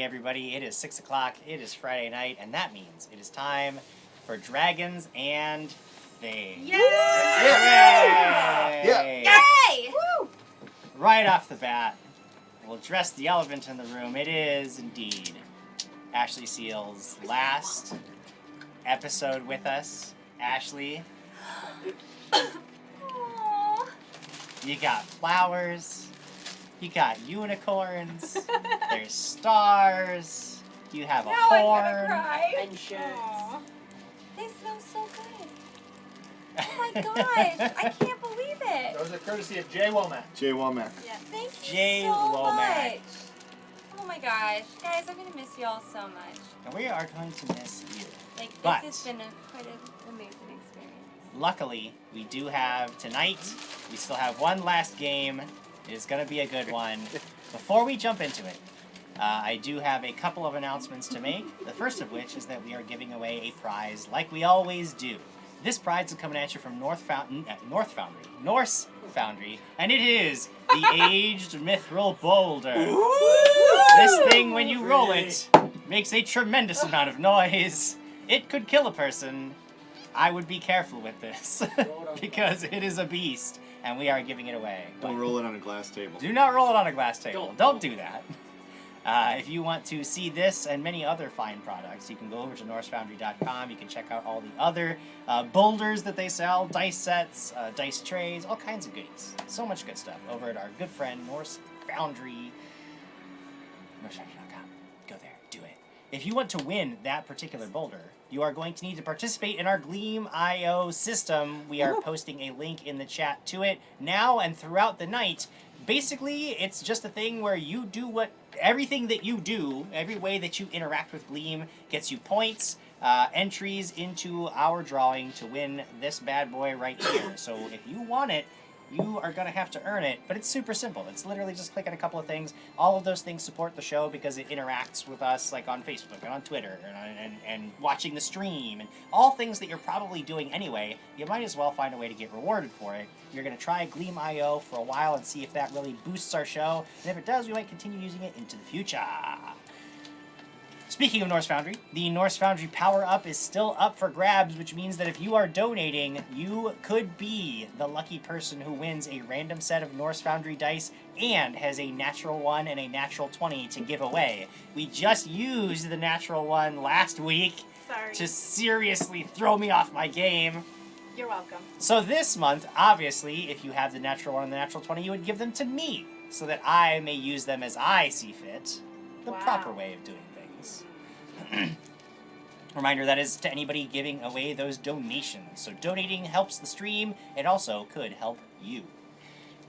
everybody. It is 6 o'clock. It is Friday night, and that means it is time for Dragons and Fae. Yay! Hooray! Yay! Woo! Right off the bat, we'll address the elephant in the room. It is indeed Ashley Seal's last episode with us. Ashley, Aww. you got flowers. You got unicorns. There's stars. You have a Now I'm horn. gonna cry. And shirts. Aw. They smell so good. Oh my gosh, I can't believe it. Those are courtesy of Jay Womack. Jay Womack. Yeah, thank you Jay so Womack. much. Oh my gosh, guys, I'm gonna miss y'all so much. And we are going to miss you. Like, But- this has been quite an amazing experience. Luckily, we do have tonight. We still have one last game. It is going to be a good one. Before we jump into it, I do have a couple of announcements to make. The first of which is that we are giving away a prize like we always do. This prize is coming at you from Norse Foundry, and it is the Aged Mithril Boulder. This thing, when you roll it, makes a tremendous amount of noise. It could kill a person. I would be careful with this, because it is a beast, and we are giving it away. Don't roll it on a glass table. Do not roll it on a glass table. Don't do that. If you want to see this and many other fine products, you can go over to NorseFoundry.com. You can check out all the other boulders that they sell, dice sets, dice trays, all kinds of goodies. So much good stuff over at our good friend Norse Foundry. NorseFoundry.com. Go there. Do it. If you want to win that particular boulder, you are going to need to participate in our Gleam.io system. We are posting a link in the chat to it now and throughout the night. Basically, it's just a thing where you do everything that you do, every way that you interact with Gleam gets you points, entries into our drawing to win this bad boy right here. So if you want it, you are going to have to earn it, but it's super simple. It's literally just clicking a couple of things. All of those things support the show because it interacts with us like on Facebook and on Twitter and watching the stream and all things that you're probably doing anyway. You might as well find a way to get rewarded for it. You're going to try Gleam.io for a while and see if that really boosts our show, and if it does, we might continue using it into the future. Speaking of Norse Foundry, the Norse Foundry Power Up is still up for grabs, which means that if you are donating, you could be the lucky person who wins a random set of Norse Foundry dice and has a natural 1 and a natural 20 to give away. We just used the natural 1 last week Sorry. to seriously throw me off my game. You're welcome. So this month, obviously, if you have the natural 1 and the natural 20, you would give them to me so that I may use them as I see fit. The Wow. proper way of doing things. Reminder, that is to anybody giving away those donations. So donating helps the stream. It also could help you.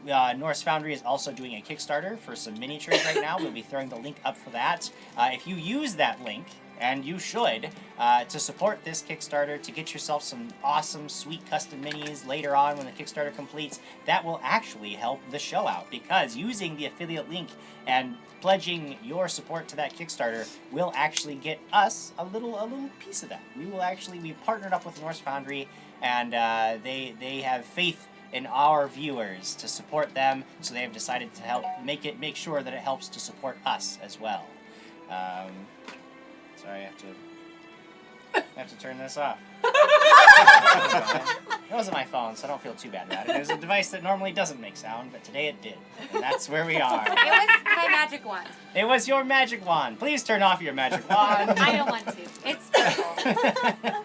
Norse Foundry is also doing a Kickstarter for some miniatures right now. We'll be throwing the link up for that. If you use that link, and you should, to support this Kickstarter, to get yourself some awesome, sweet custom minis later on when the Kickstarter completes, that will actually help the show out, because using the affiliate link and pledging your support to that Kickstarter will actually get us a little piece of that. We've partnered up with Norse Foundry, and they have faith in our viewers to support them, so they have decided to help make sure that it helps to support us as well. Sorry, I have to turn this off. It wasn't my phone, so I don't feel too bad about it. It was a device that normally doesn't make sound, but today it did. And that's where we are. It was my magic wand. It was your magic wand. Please turn off your magic wand. I don't want to. It's purple.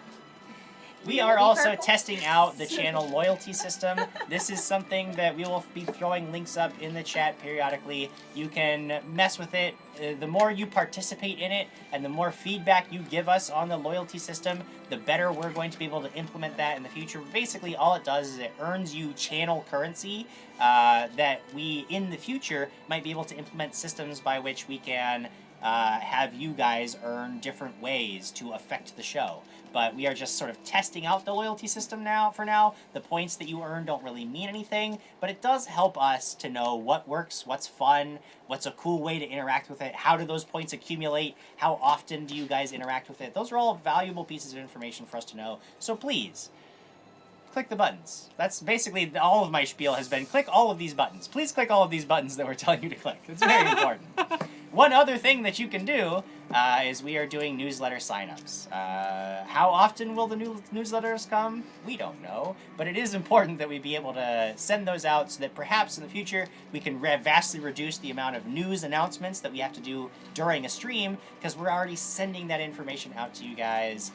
We are also testing out the channel loyalty system. This is something that we will be throwing links up in the chat periodically. You can mess with it. The more you participate in it and the more feedback you give us on the loyalty system, the better we're going to be able to implement that in the future. Basically, all it does is it earns you channel currency that we, in the future, might be able to implement systems by which we can have you guys earn different ways to affect the show. But we are just sort of testing out the loyalty system now. For now, the points that you earn don't really mean anything, but it does help us to know what works, what's fun, what's a cool way to interact with it, how do those points accumulate, how often do you guys interact with it. Those are all valuable pieces of information for us to know. So please, click the buttons. That's basically all of my spiel has been, click all of these buttons. Please click all of these buttons that we're telling you to click. It's very important. One other thing that you can do is we are doing newsletter signups. How often will the newsletters come? We don't know, but it is important that we be able to send those out so that perhaps in the future we can vastly reduce the amount of news announcements that we have to do during a stream, because we're already sending that information out to you guys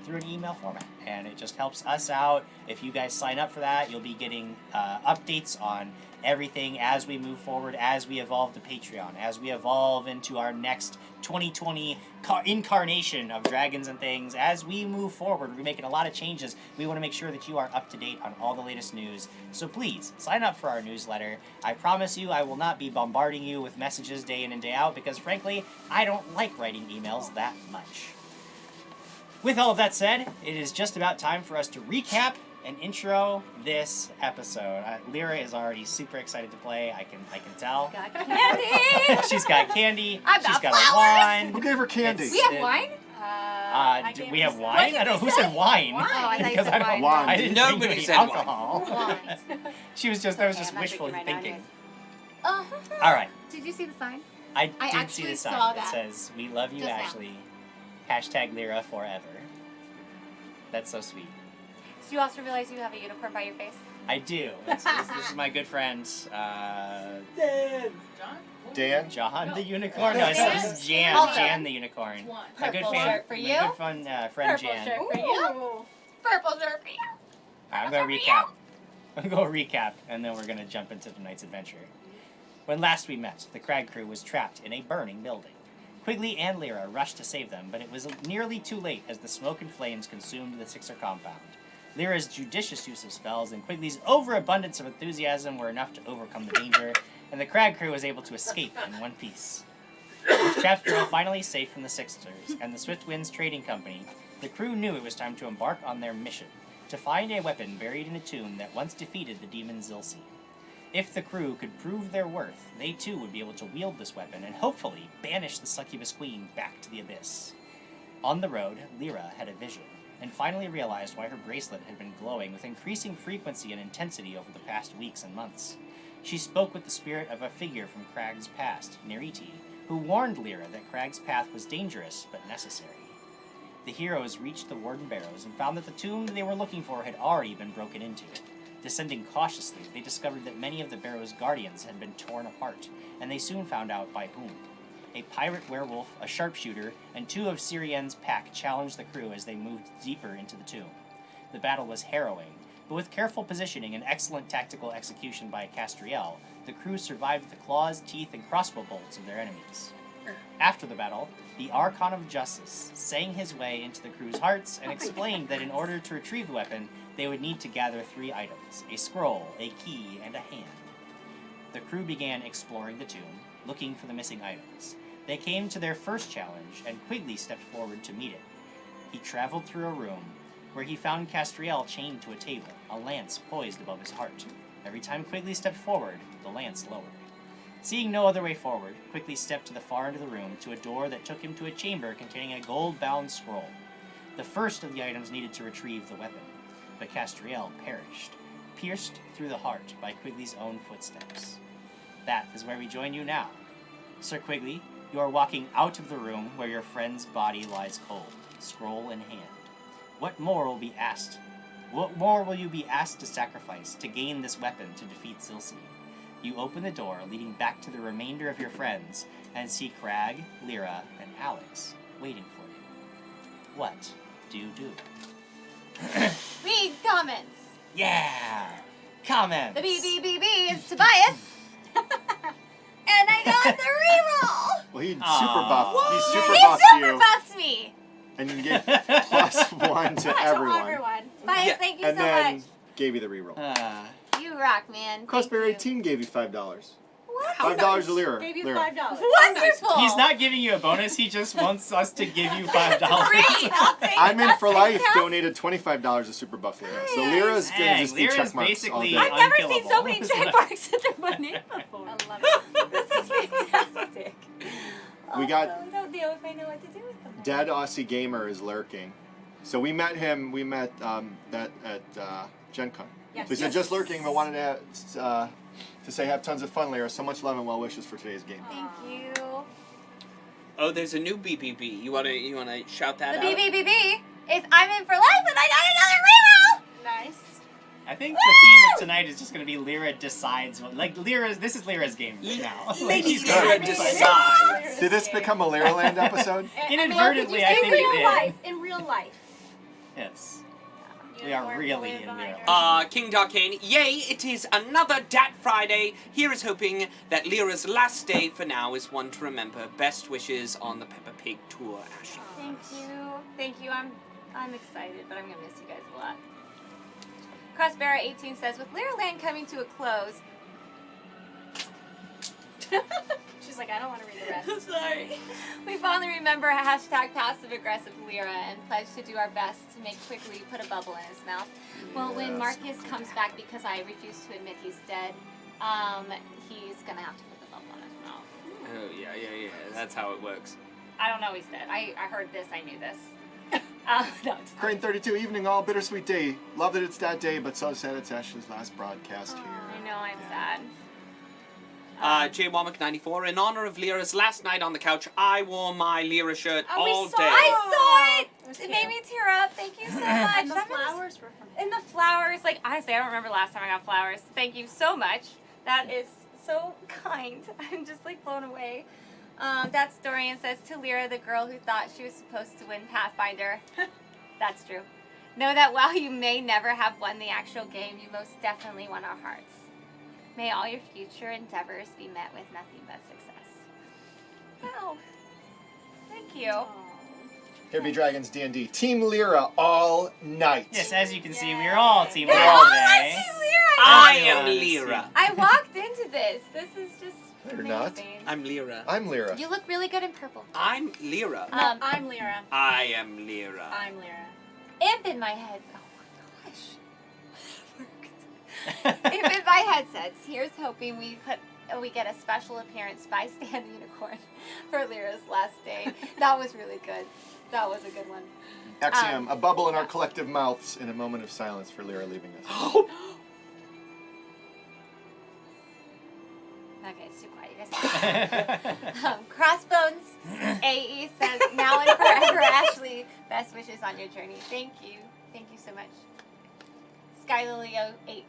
through an email format, and it just helps us out. If you guys sign up for that, you'll be getting updates on everything as we move forward, as we evolve to Patreon, as we evolve into our next 2020 incarnation of Dragons and Things. As we move forward, we're making a lot of changes. We want to make sure that you are up to date on all the latest news. So please, sign up for our newsletter. I promise you I will not be bombarding you with messages day in and day out, because frankly, I don't like writing emails that much. With all of that said, it is just about time for us to recap and intro this episode. Lyra is already super excited to play. I can tell. Got candy. She's got candy. I've She's got got flowers. a wine. Who gave her candy? We have wine? Do we have wine? I don't know who said wine. Wine. Oh, I thought you Because said I don't. wine. I didn't Nobody drink any said wine. alcohol. Wine. She was just. That was Okay, just I'm not wishful drinking right now, thinking. Uh-huh. All right. Did you see the sign? I I did see the actually sign saw that that. says "We love you, Just now. Ashley." Hashtag Lyra forever. That's so sweet. Did you also realize you have a unicorn by your face? I do. This is my good friend, Dan? John the Unicorn. No, Dan? this is Jan. Also. Jan the Unicorn. My good Purple fan. shirt for my you. good friend Purple Jan. shirt for you. Purple shirt for you. Alright, I'm gonna recap. I'm gonna go recap, and then we're gonna jump into tonight's adventure. When last we met, the Krag Krew was trapped in a burning building. Quigley and Lyra rushed to save them, but it was nearly too late as the smoke and flames consumed the Sixer compound. Lyra's judicious use of spells and Quigley's overabundance of enthusiasm were enough to overcome the danger, and the Krag Krew was able to escape in one piece. With Trapped Girl finally safe from the Sixers and the Swift Winds Trading Company, the crew knew it was time to embark on their mission, to find a weapon buried in a tomb that once defeated the demon Zilsi. If the crew could prove their worth, they too would be able to wield this weapon and hopefully banish the succubus queen back to the abyss. On the road, Lyra had a vision, and finally realized why her bracelet had been glowing with increasing frequency and intensity over the past weeks and months. She spoke with the spirit of a figure from Krag's past, Neriti, who warned Lyra that Krag's path was dangerous but necessary. The heroes reached the Warden Barrows and found that the tomb they were looking for had already been broken into. Descending cautiously, they discovered that many of the Barrows' guardians had been torn apart, and they soon found out by whom. A pirate werewolf, a sharpshooter, and two of Syrian's pack challenged the crew as they moved deeper into the tomb. The battle was harrowing, but with careful positioning and excellent tactical execution by Castriel, the crew survived the claws, teeth, and crossbow bolts of their enemies. After the battle, the Archon of Justice sang his way into the crew's hearts and explained that in order to retrieve the weapon, they would need to gather 3 items: a scroll, a key, and a hand. The crew began exploring the tomb, looking for the missing items. They came to their first challenge, and Quigley stepped forward to meet it. He traveled through a room where he found Castriel chained to a table, a lance poised above his heart. Every time Quigley stepped forward, the lance lowered. Seeing no other way forward, Quigley stepped to the far end of the room to a door that took him to a chamber containing a gold-bound scroll. The first of the items needed to retrieve the weapon, but Castriel perished, pierced through the heart by Quigley's own footsteps. That is where we join you now. Sir Quigley, you are walking out of the room where your friend's body lies cold, scroll in hand. What more will be asked? What more will you be asked to sacrifice to gain this weapon to defeat Zilsi? You open the door, leading back to the remainder of your friends, and see Krag, Lyra, and Alex waiting for you. What do you do? Read comments. Yeah! Comments! The B is Tobias. And I got the reroll. Well, he super Aw. buffed. He super He buffed super you, buffed me. and then gave +1 to everyone, Tobias, Yeah. thank you and so then much. gave you the reroll. You rock, man. Crossbear Thank you. 18 gave you $5. What? $5 to Lyra. Gave you Lyra. $5. Wonderful. He's not giving you a bonus, he just wants us to give you $5. Great. I'll take I'm in that's for life. fantastic. Donated $25 to super buff Lyra. So Nice. Lyra's gonna Dang, just do Lyra's check marks all basically- day. I've never seen so unkillable. many check marks under my name before. I love it. This is fantastic. We got- Also, no deal if I know what to do with them. Dead Aussie Gamer is lurking. So we met him. We met that at Gen Con. Yes. We said just lurking, but wanted to say have tons of fun, Lyra. So much love and well wishes for today's game. Thank you. Oh, there's a new BBB. You wanna shout that The out? BBBB is I'm in for life and I got another reroll. Nice. I think the theme of tonight is just going to be Lyra decides. This is Lyra's game now. Lady She's Lyra gonna decides. Did this become a Lyra Land episode? Inadvertently, I in think it real did. life. In real life. Yes. You We are weren't really believed in behind there. her. King Darkane, yay, it is another Dat Friday. Here is hoping that Lyra's last day for now is one to remember. Best wishes on the Peppa Pig tour, Ashley. Thank you. Thank you. I'm excited, but I'm gonna miss you guys a lot. Crossbarrow 18 says, with Lyraland coming to a close. She's like, I don't want to read the rest. Sorry. We fondly remember hashtag passive aggressive Lyra and pledge to do our best to make Quigley put a bubble in his mouth. Well, when Yes. Marcus comes back, because I refuse to admit he's dead, he's gonna have to put the bubble in his mouth. Oh, yeah. That's how it works. I don't know he's dead. I heard this. I knew this. No, it's Crane 32, evening all, bittersweet day. Love that it's that day, but so sad it's Ashley's last broadcast here. I know I'm sad. J. Womack 94, in honor of Lyra's last night on the couch, I wore my Lyra shirt Oh, we all saw day. it. I saw it. It was It cute. made me tear up. Thank you so much. And the That means- flowers were from And the flowers, like, honestly, I don't remember last time I got flowers. Thank you so much. That is so kind. I'm just, like, blown away. That Dorian says, to Lyra, the girl who thought she was supposed to win Pathfinder. That's true. Know that while you may never have won the actual game, you most definitely won our hearts. May all your future endeavors be met with nothing but success. Wow. Thank you. Here be Dragons D&D. Team Lyra all night. Yes, as you can see, we're all Team They're Lyra all today. my Team Lyra. I Everyone am is Lyra. I walked into this. This is just They're amazing. not. I'm Lyra. I'm Lyra. You look really good in purple. I'm Lyra. No, I'm Lyra. I am Lyra. I'm Lyra. Imp in my head. Oh my gosh. Imp in my head says, here's hoping we get a special appearance by Stan the Unicorn for Lyra's last day. That was really good. That was a good one. Axiom, a bubble in our collective mouths in a moment of silence for Lyra leaving us. Okay, it's too quiet, you guys. Crossbones AE says, now and forever, Ashley, best wishes on your journey. Thank you. Thank you so much. Skylilio83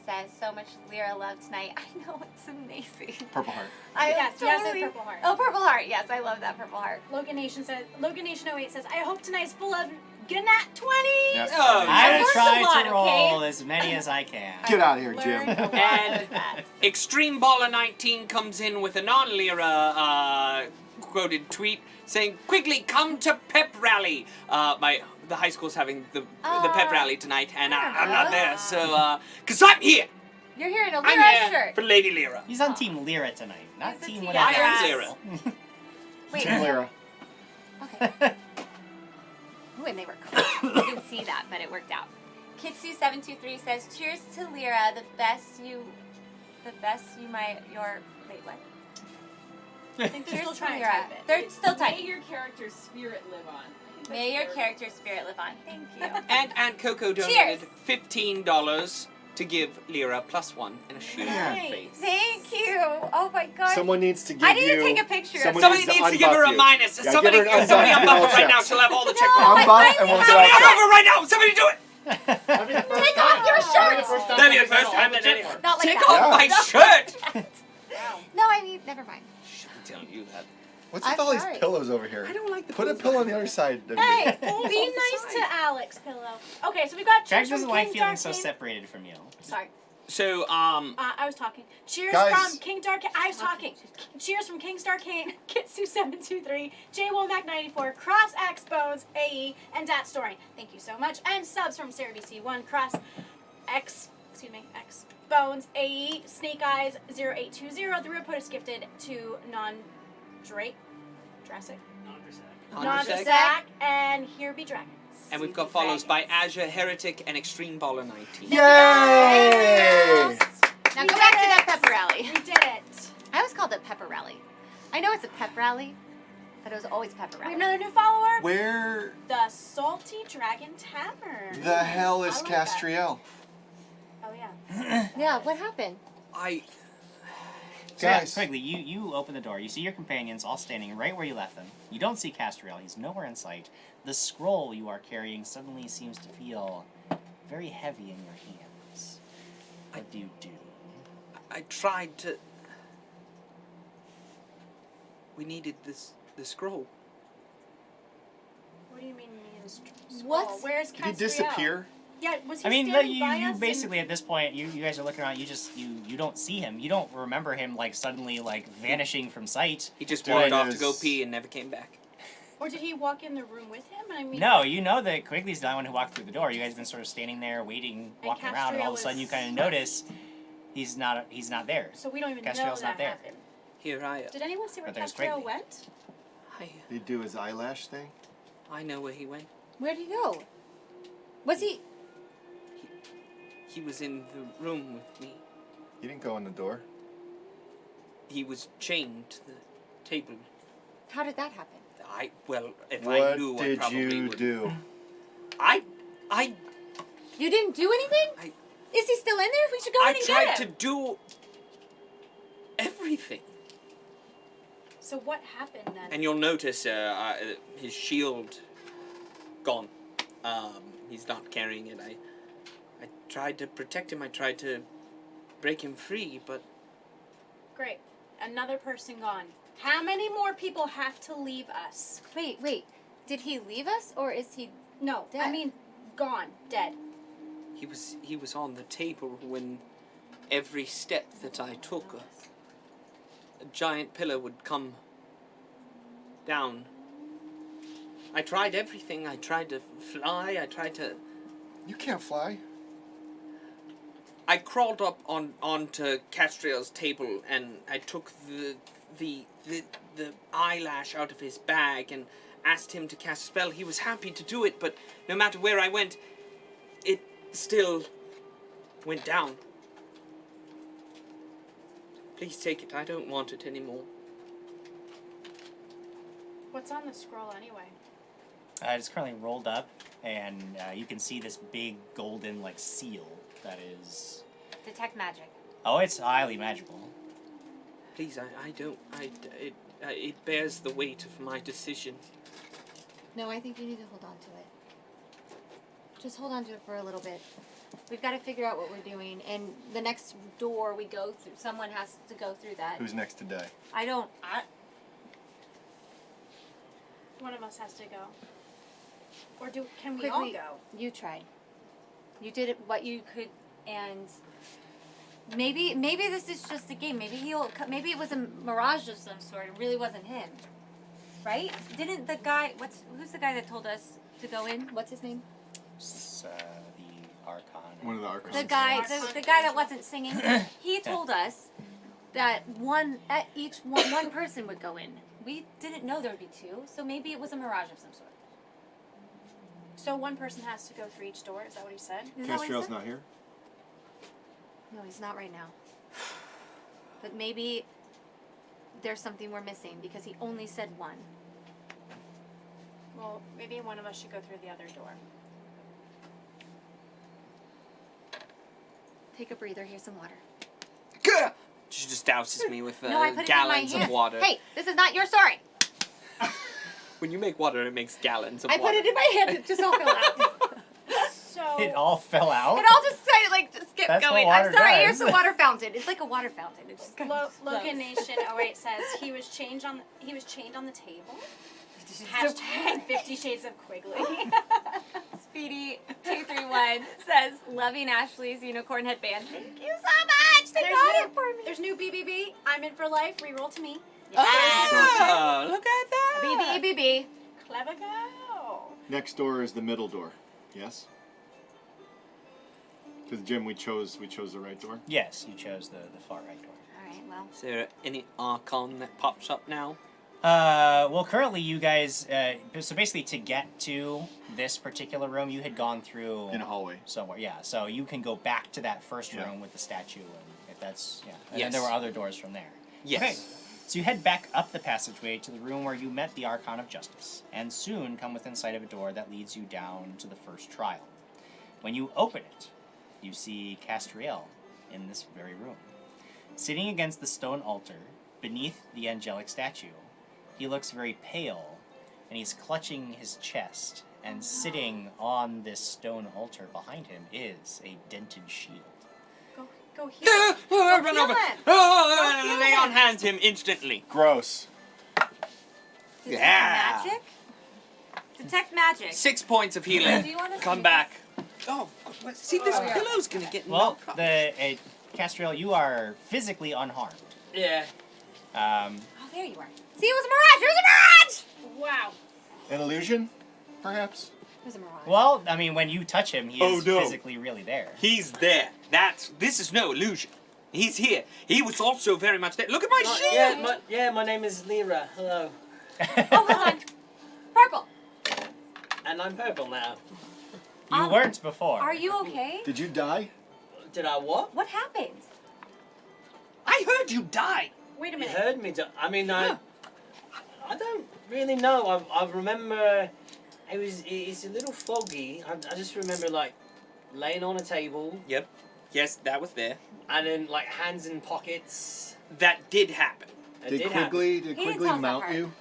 says, so much Lyra love tonight. I know, it's amazing. Purple heart. I Yes, yes, totally... it's Purple Heart. Oh, Purple Heart. Yes, I love that Purple Heart. Logan Nation 08 says, I hope tonight's full of good nat 20s. Yes. Oh, I will Works a try lot, to roll okay? as many as I can. Get out of here, Learn Jim. a lot And- with that. Extreme Baller 19 comes in with a non-Lyra quoted tweet saying, "Quickly come to pep rally." The high school's having the pep rally tonight, and I'm not there, so cause I'm here. You're here in a I'm Lyra here shirt. for Lady Lyra. He's on Team Lyra tonight, not He's a Team Team whatever. I am Lyra. Lyra. Wait. Team Lyra. Okay. Ooh, and they were close. You didn't see that, but it worked out. Kitsu723 says, cheers to Lyra, the best you might, wait, what? I think they're Cheers still to trying to Lyra. type it. They're still May typing. your character's spirit live on. I think May that's your their- character's spirit live on. Thank you. And Coco Cheers. donated $15 to give Lyra +1 and a shoe in Nice. her face. Thank you. Oh my god. Someone needs to give I need you... to take a picture. Somebody needs to give her a unbuff you. minus. Yeah, Somebody give her an unbuff unbuff her right now. checks. She'll have all the check No, marks. I Unbuff and we'll finally do Somebody have it. unbuff her right now. Somebody do it. Take off your shirt. That'd be the first time that anyone. Not like Take that. off my shirt. No, I mean, never mind. Shouldn't tell you that. What's I'm with all these sorry. pillows over here? I don't like the Put a pillow on the other side of Hey, you. be nice to Alex, Pillow. Okay, so we got Jack cheers doesn't from like King feeling so Darkane. separated from you. Sorry, So, I was talking. Cheers Guys. from King Darkane. I was talking. Cheers from King Darkane, Kitsu723, J Womack 94, Cross X Bones, AE, and Dat Story. Thank you so much. And subs from Sarah BC1, Cross X Bones, AE, Snake Eyes 0820. The report is gifted to Jurassic, Zach. and Here Be Dragons. And we've got follows by Azure, Heretic, and Extreme Baller 19. Yay! Now We go did back to it. that pepper rally. We did it. I always called it pepper rally. I know it's a pep rally, but it was always pepper We rally. have another new follower. Where The Salty Dragon Tavern. the hell is I like that. Castriel? Yeah, what happened? So, yeah, Guys. quickly, you open the door. You see your companions all standing right where you left them. You don't see Castriel. He's nowhere in sight. The scroll you are carrying suddenly seems to feel very heavy in your hands. What do you do? I tried to. We needed the scroll. What do you mean, What? Where's Did he Castriel? disappear? Yeah, was he I mean, standing you by us basically at this point, you guys are looking around. You don't see him. You don't remember him like suddenly like vanishing from sight. He just Doing wandered off to his- go pee and never came back. Or did he walk in the room with him? I mean, No, you know that Quigley's the one who walked through the door. You guys have been sort of standing there, waiting, And walking around, and all of a Castriel sudden you is- kind of notice he's not there. So we don't even know Castriel's that not there. happened. Here I am. Did anyone see where But there's Castriel Quigley. went? Did he do his eyelash thing? I know where he went. Where'd he go? Was he? He was in the room with me. He didn't go in the door. He was chained to the table. How did that happen? Well, if What I knew, I did probably you would. do? I You didn't do anything? Is he still in there? We should go in and tried get to him. do everything. So what happened then? And you'll notice his shield gone. He's not carrying it. I tried to protect him. I tried to break him free, but Great. Another person gone. How many more people have to leave us? Wait. Did he leave us or is he? No, I Dead. mean, gone, dead. he was on the table when every step that I took, a giant pillar would come down. I tried everything. I tried to fly. I tried to. You can't fly. I crawled up onto Castriel's table and I took the eyelash out of his bag and asked him to cast a spell. He was happy to do it, but no matter where I went, it still went down. Please take it. I don't want it anymore. What's on the scroll anyway? It's currently rolled up, and you can see this big golden like seal that is. Detect magic. Oh, it's highly magical. Please, I don't. It bears the weight of my decision. No, I think you need to hold on to it. Just hold on to it for a little bit. We've got to figure out what we're doing, and the next door we go through, someone has to go through that. Who's next to die? I don't. One of us has to go. Or can we all Quickly, go? you tried. You did what you could, and maybe this is just a game. Maybe maybe it was a mirage of some sort. It really wasn't him, right? Didn't the guy? Who's the guy that told us to go in? What's his name? It's, the Archon. One of the Archons. The guy that wasn't singing. He told us that one person would go in. We didn't know there would be two, so maybe it was a mirage of some sort. So one person has to go through each door, is that what he said? Is that what he Castriel's said? not here. No, he's not right now. But maybe there's something we're missing because he only said one. Well, maybe one of us should go through the other door. Take a breather. Here's some water. Gah! She just douses me with No, I put gallons it in my hand. of water. Hey, this is not your story. When you make water, it makes gallons of I water. put it in my hand. It just all fell out. So It all fell out. It all just started just kept That's what going. water I'm sorry. does. Here's the water fountain. It's like a water fountain. It just kind of Logan Nation 08 says he was chained on the table. Hashtag 50 Shades of Quigley. Speedy 231 says loving Ashley's unicorn headband. Thank you so much. They got it for me. There's new BBB. I'm in for life. Reroll to me. Oh, look at that! BB. Clever girl. Next door is the middle door. Yes. Because Jim, we chose the right door. Yes, you chose the far right door. All right. Well. Is there any Archon that pops up now? Well, currently you guys, so basically to get to this particular room, you had gone through In a hallway. somewhere. Yeah, so you can go back to that first Yeah. room with the statue, and if that's and then Yes. there were other doors from there. Yes. Okay, so you head back up the passageway to the room where you met the Archon of Justice, and soon come within sight of a door that leads you down to the first trial. When you open it, you see Castriel in this very room. Sitting against the stone altar, beneath the angelic statue, he looks very pale, and he's clutching his chest, and sitting on this stone altar behind him is a dented shield. Go heal. Run heal over. him. Oh, lay heal on him. hands him instantly. Gross. Detect Yeah. magic? Detect magic. 6 points of healing. Do you want to Come see back. Oh, see, this Oh, yeah. pillow's gonna get Well, no Castriel, you are physically unharmed. Yeah. Um, Oh, there you are. See, it was a mirage! It was a mirage! Wow. An illusion, perhaps? It was a mirage. well, I mean, when you touch him, he Oh, is no. physically really there. He's there. This is no illusion. He's here. He was also very much there. Look at my shield. My name is Lyra. Hello. Oh, hold on. Purple, And I'm purple now. You weren't before. are you okay? Did you die? Did I what? What happened? I heard you die. Wait a You minute. heard me. I mean, I don't really know. I remember it's a little foggy. I just remember like laying on a table Yep. Yes, that was there. and then like hands in pockets. That did happen. It Did happen. Quigley He didn't tell us that mount part. you?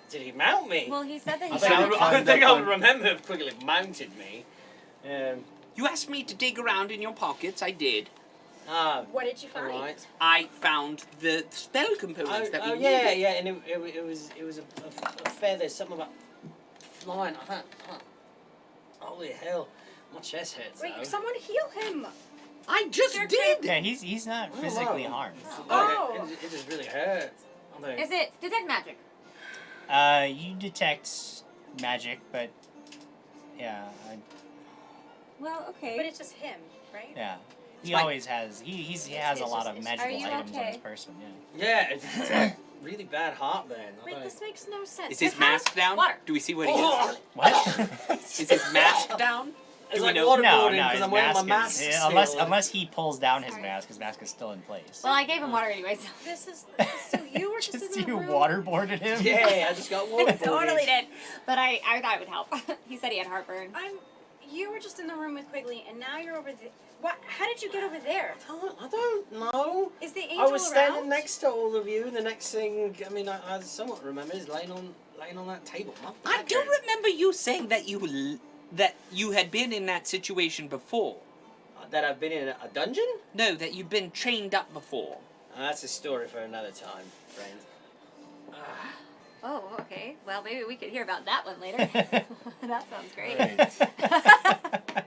Did he mount me? Well, he said that I he said think he found I climbed think up I on- remember if Quigley mounted me. You asked me to dig around in your pockets. I did. What did you find? Alright. I found the spell components that we yeah, needed. yeah, and it was a feather, something about flying. I don't. Holy hell, my chest hurts. Wait, though. someone heal him. I just did. Yeah, he's not Oh, physically wow. harmed. Oh. It just really hurts. I don't- Is it detect magic? You detect magic, but yeah, Well, okay. But it's just him, right? yeah. He fine. always has. He has a It's lot just- of it's- magical Are you items on okay? his person. Yeah. Yeah, it's a really bad heartburn. I Wait, don't- this makes no sense. Is his But how- mask down? Water. Do we see what he Oh, is? What? Is his mask down? it's Do we like know? No, waterboarding no, because his I'm wearing my mask mask. is still. unless he pulls down his Sorry. mask is still in place. Well, I gave him water anyways. This is so you were just, Just in the you room. waterboarded him. Yeah, I just got I waterboarded. totally did. But I thought it would help. He said he had heartburn. You were just in the room with Quigley, and now you're over there. What? How did you get over there? I don't know. Is the angel I was standing around? next to all of you. The next thing, I mean, I somewhat remember is laying on that table. My I back do hurts. remember you saying that you had been in that situation before. That I've been in a dungeon. No, that you've been chained up before. That's a story for another time, friend. Oh, okay. Well, maybe we could hear about that one later. That sounds great. Right.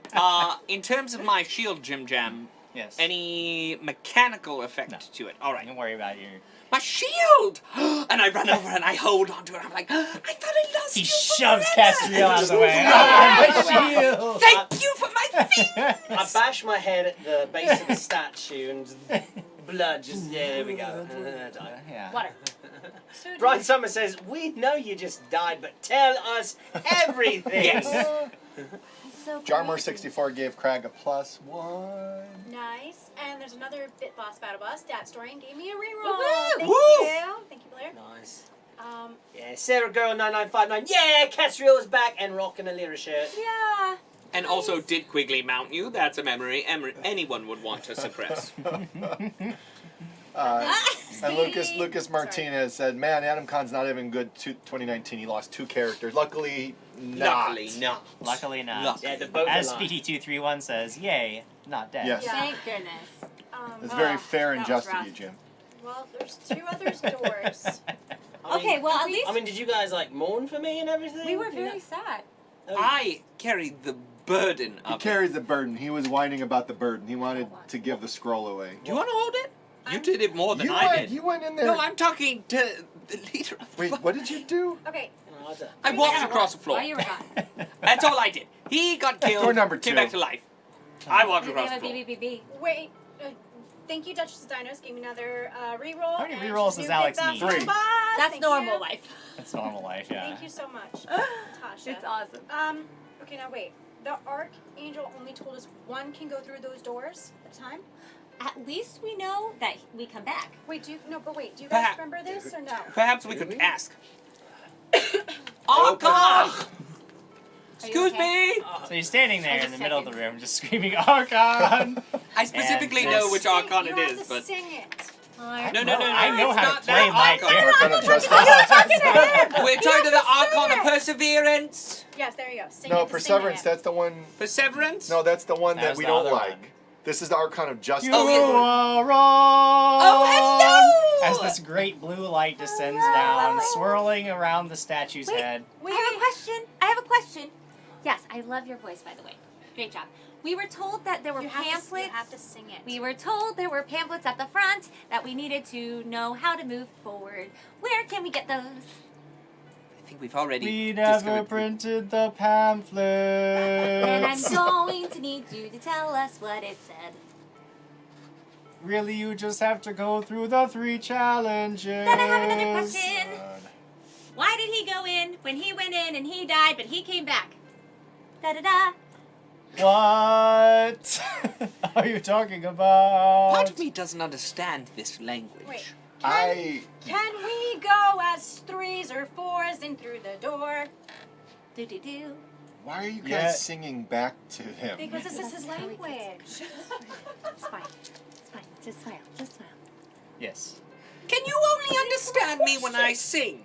In terms of my shield, Jim Jam, Yes. any mechanical effect No. to it? All right. Don't worry about your. My shield! And I run over and I hold onto it. I'm like, I thought I lost He you shoves forever. Castriel out of the way. Ah, my shield! Thank you for my feet! I bash my head at the base of the statue and just blood just there we go. Yeah. Water. So did Brian Summers says, "We know you just died, but tell us everything." Yes. So Jarmor crazy. 64 gave Krag a +1. Nice. And there's another Bit Boss Battle Boss. Storian gave me a reroll. Woo-hoo! Thank Woo! you. Thank you, Blair. Nice. Yeah. Sarah Girl 9959. Yeah, Castriel is back and rocking a Lyra shirt. Yeah. And also, did Quigley mount you? That's a memory anyone would want to suppress. And Lucas Martinez said, "Man, Adam Khan's not even good. 2019, he lost 2 characters. Luckily, not. Luckily, not. Luckily not. Luck. Yeah, the both As alive. Speedy231 says, yay, not dead. Yes. Yeah. Thank goodness. It's very fair and that was just of rough. you, Jim. Well, there's 2 other doors. I mean- Okay, well, at least I mean, did you guys like mourn for me and everything? we were You know? very sad. Oh, I carried the burden He of it. carried the burden. He was whining about the burden. He wanted to give the scroll away. Do you want to hold it? You did it more than You I went, did. you went in there. No, I'm talking to the leader of the Wait, what did you do? Okay. you know, I don't- I walked across the floor. While you were gone. That's all I did. He got killed. Door number Came 2. back to life. I walked You across have the a floor. BBBB. Wait. Thank you, Duchess of Dinos. Gave me another reroll. How many and rerolls she's does new Alex Bit Boss need? Battle 3. Boss. That's Thank normal you. life. That's normal life, yeah. Thank you so much, Tasha. It's awesome. Okay, now wait. The Archangel only told us 1 can go through those doors at a time. At least we know that we come back. Wait, do you guys Perhaps- remember this or no? Perhaps we could ask. Open Oh, God! Excuse me. So you're standing there in the middle of the room, just screaming, Archon! I specifically And know this- which Archon you it have is, to but sing it. no, no, no, no. I know it's how to not play that my Archon. character. Archon of Justice. We're talking to the Archon of Perseverance. Yes, there you go. Sing No, it, Perseverance, sing it. that's the one. Perseverance? No, that's the one That that was we the don't other like. one. This is the Archon of Justice. You Oh, yeah. are wrong! Oh, hello! As this great blue light descends down, swirling around the statue's head. I have a question. I have a question. Yes, I love your voice, by the way. Great job. We were told that there were You pamphlets. have to sing it. We were told there were pamphlets at the front that we needed to know how to move forward. Where can we get those? I think we've already We never discovered. printed the And I'm pamphlets. going to need you to tell us what it said. Really, you just have to go through the 3 challenges. Then I have another question. Why did he go in when he went in and he died, but he came back? Da da da. What are you talking about? Part of me doesn't understand this language. Wait. Can we go as 3s or 4s in through the door? Do do do. Why are you guys Yeah. singing back to him? Because this is his That's how he language. It's fine. It's fine. Just smile. Just smile. Yes. Can you only understand me when I sing?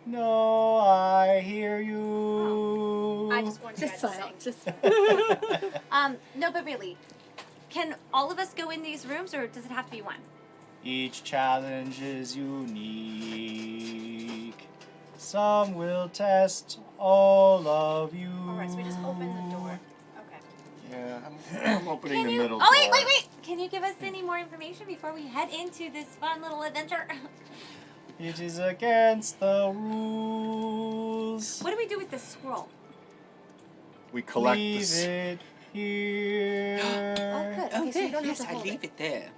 No, I hear you. I just want you Just guys to smile. sing. Just no, but really, can all of us go in these rooms, or does it have to be one? Each challenge is unique. Some will test all of you. Alright, so we just open the door. Okay. Yeah, I'm opening Can the you? middle Oh wait, door. wait, wait! Can you give us any more information before we head into this fun little adventure? It is against the rules. What do we do with this scroll? We collect Leave this. it here. Oh, good. Okay, so you don't yes, have to I hold leave it there.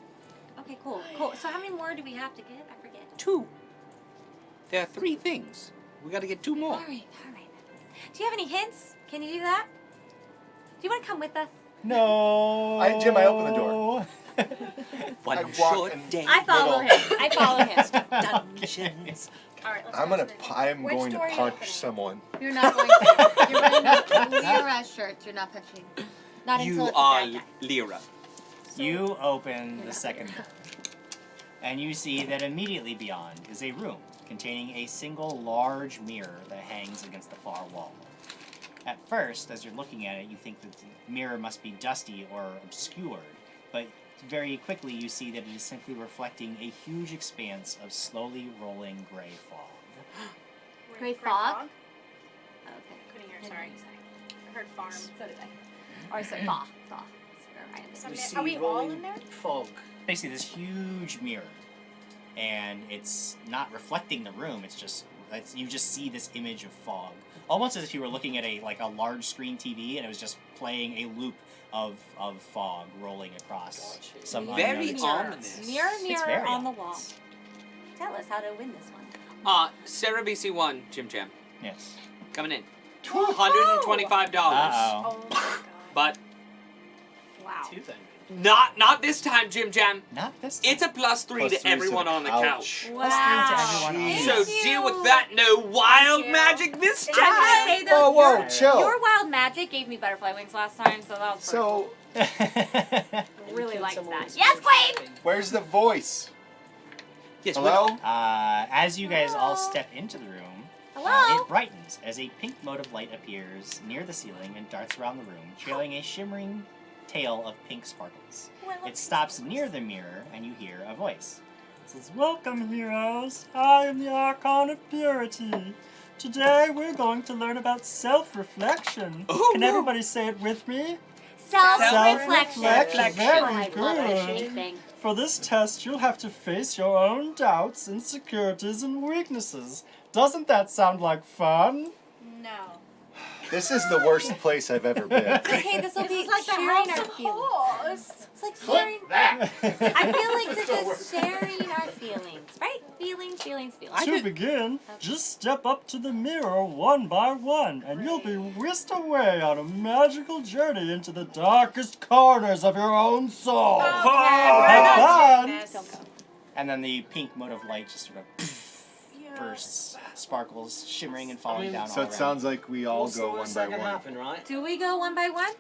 Okay, cool, cool. So how many more do we have to get? I forget. 2. There are 3 things. We gotta get 2 more. All right, all right. Do you have any hints? Can you do that? Do you want to come with us? No. Jim, I open the door. One I walk short and- day. I follow Little- him. I follow him. Dungeons. Alright, let's I'm go gonna. to the- I'm Which going to door are you punch opening? someone. You're not going to. You're wearing Lyra shirts. You're not punching. Not until You it's a are bad guy. Lyra. You open the second door, and you see that immediately beyond is a room containing a single large mirror that hangs against the far wall. At first, as you're looking at it, you think that the mirror must be dusty or obscured, but very quickly you see that it is simply reflecting a huge expanse of slowly rolling gray fog. Gray fog? Okay. Couldn't hear, sorry. I heard farm. So did I. Or I said thaw. Thaw. Some- You Are see we all rolling in there? Fog. Basically, this huge mirror, and it's not reflecting the room. You just see this image of fog, almost as if you were looking at a large screen TV, and it was just playing a loop of fog rolling across Gotcha. some Very unknown ominous. Mirror, It's mirror very on the ominous. wall. Tell us how to win this one. Sarah BC1, Jim Jam. Yes. Coming in. $225. Uh-oh. Oh my god. But Wow. not this time, Jim Jam. Not this time. It's a +3 Plus to 3 to everyone the on the couch. Wow. to everyone else. So Thank deal you. with that. No wild Thank you. magic this I'm time. gonna say Whoa, though, whoa, your, chill. your wild magic gave me butterfly wings last time, so that was pretty cool. So, Really likes Someone that. with Yes, special Queen! thing. where's the voice? Yes, Hello? As you guys all Hello? step into the room, Hello? it brightens as a pink mote of light appears near the ceiling and darts around the room, trailing a shimmering tail of pink sparkles. It stops near the mirror, and you hear a voice. It says, "Welcome, heroes. I am the Archon of Purity. Today we're going to learn about self-reflection. Oh, Can no. everybody say it with me? Self-reflection. Self-reflection. Very I love that good. shitty thing. For this test, you'll have to face your own doubts, insecurities, and weaknesses. Doesn't that sound like fun?" No. This is the worst place I've ever been. Okay, this will This be is like the sharing house our of feelings. horse. It's like sharing. I I feel like this is sharing our feelings, right? Feelings, feelings, feelings. To begin, just step up to the mirror one by one, and you'll be whisked away on a magical journey into the darkest corners of your own soul. Okay, Have we're not fun. doing this. Don't go. And then the pink mote of light just sort of Yeah. bursts, sparkles, shimmering and falling down all So it around. sounds like we all What's the go one worst by that can one. happen, right? Do we go one by one?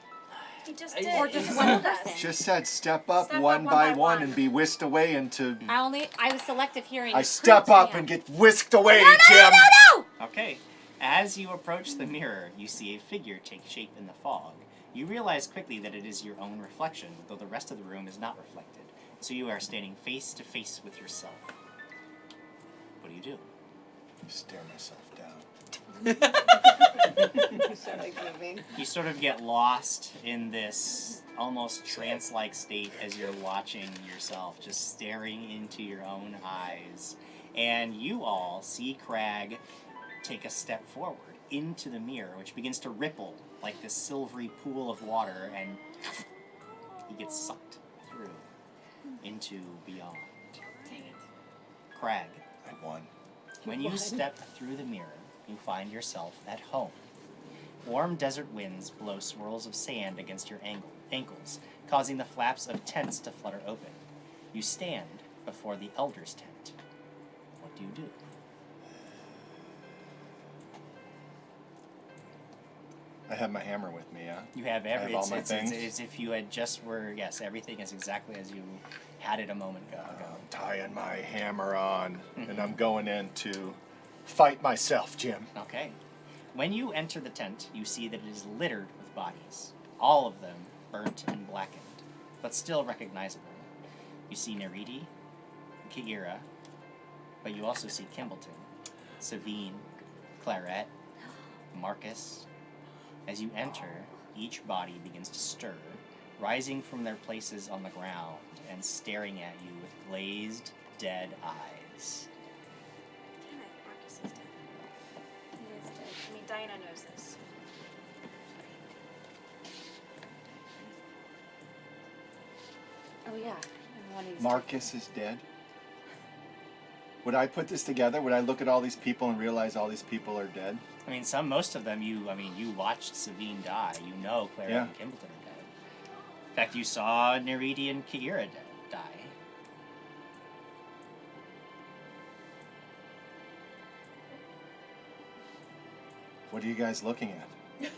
He just Or did. Or just one person? Just said step up Step one up by one by one one. and be whisked away into. I was selective hearing. I step up and get whisked away, No, Jim. no! Okay. As you approach the mirror, you see a figure take shape in the fog. You realize quickly that it is your own reflection, though the rest of the room is not reflected. So you are standing face to face with yourself. What do you do? Stare myself down. You sort of get lost in this almost trance-like state as you're watching yourself, just staring into your own eyes. And you all see Krag take a step forward into the mirror, which begins to ripple like this silvery pool of water, and he gets sucked through into beyond. Dang it. Krag, I won. when you step through the mirror, you find yourself at home. Warm desert winds blow swirls of sand against your ankles, causing the flaps of tents to flutter open. You stand before the Elder's tent. What do you do? I have my hammer with me, yeah? You have have all my it's things? as if you had just were, yes, everything is exactly as you had it a moment ago. I'm tying my hammer on, and I'm going in to fight myself, Jim. Okay. When you enter the tent, you see that it is littered with bodies, all of them burnt and blackened, but still recognizable. You see Rady, Kira, but you also see Kimbleton, Savine, Claret, Marcus. As you enter, each body begins to stir, rising from their places on the ground and staring at you with glazed, dead eyes. Damn it, Marcus is dead. He is dead. I mean, Diana knows this. Oh yeah. And one of these- Marcus is dead. Would I put this together? Would I look at all these people and realize all these people are dead? I mean, most of them, you watched Savine die. You know Claret Yeah. and Kimbleton are dead. In fact, you saw Rady and Kira die. What are you guys looking at?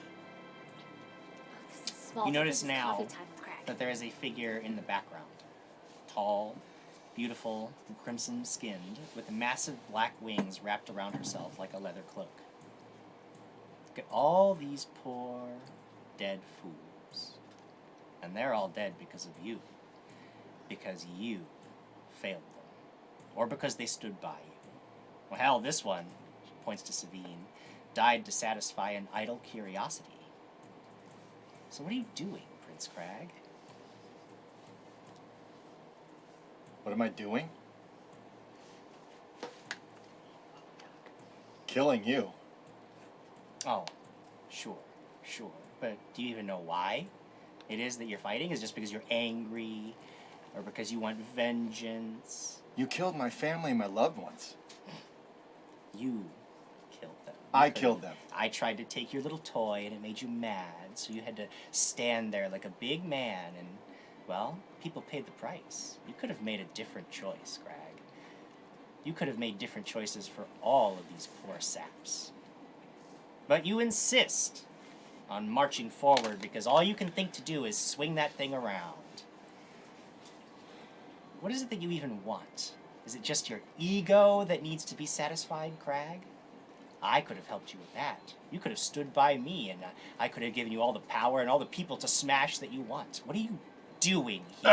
Small You notice this is now coffee time, Krag. that there is a figure in the background. Tall, beautiful, and crimson-skinned, with massive black wings wrapped around herself like a leather cloak. Look at all these poor, dead fools. And they're all dead because of you. Because you failed them. Or because they stood by you. Well, hell, this one, she points to Savine, died to satisfy an idle curiosity. So what are you doing, Prince Krag? What am I doing? Killing you. Oh, sure. But do you even know why it is that you're fighting? Is it just because you're angry? Or because you want vengeance? You killed my family and my loved ones. You killed them. I killed them. I tried to take your little toy and it made you mad, so you had to stand there like a big man and, well, people paid the price. You could have made a different choice, Krag. You could have made different choices for all of these poor saps. But you insist on marching forward because all you can think to do is swing that thing around. What is it that you even want? Is it just your ego that needs to be satisfied, Krag? I could have helped you with that. You could have stood by me, and I could have given you all the power and all the people to smash that you want. What are you doing here?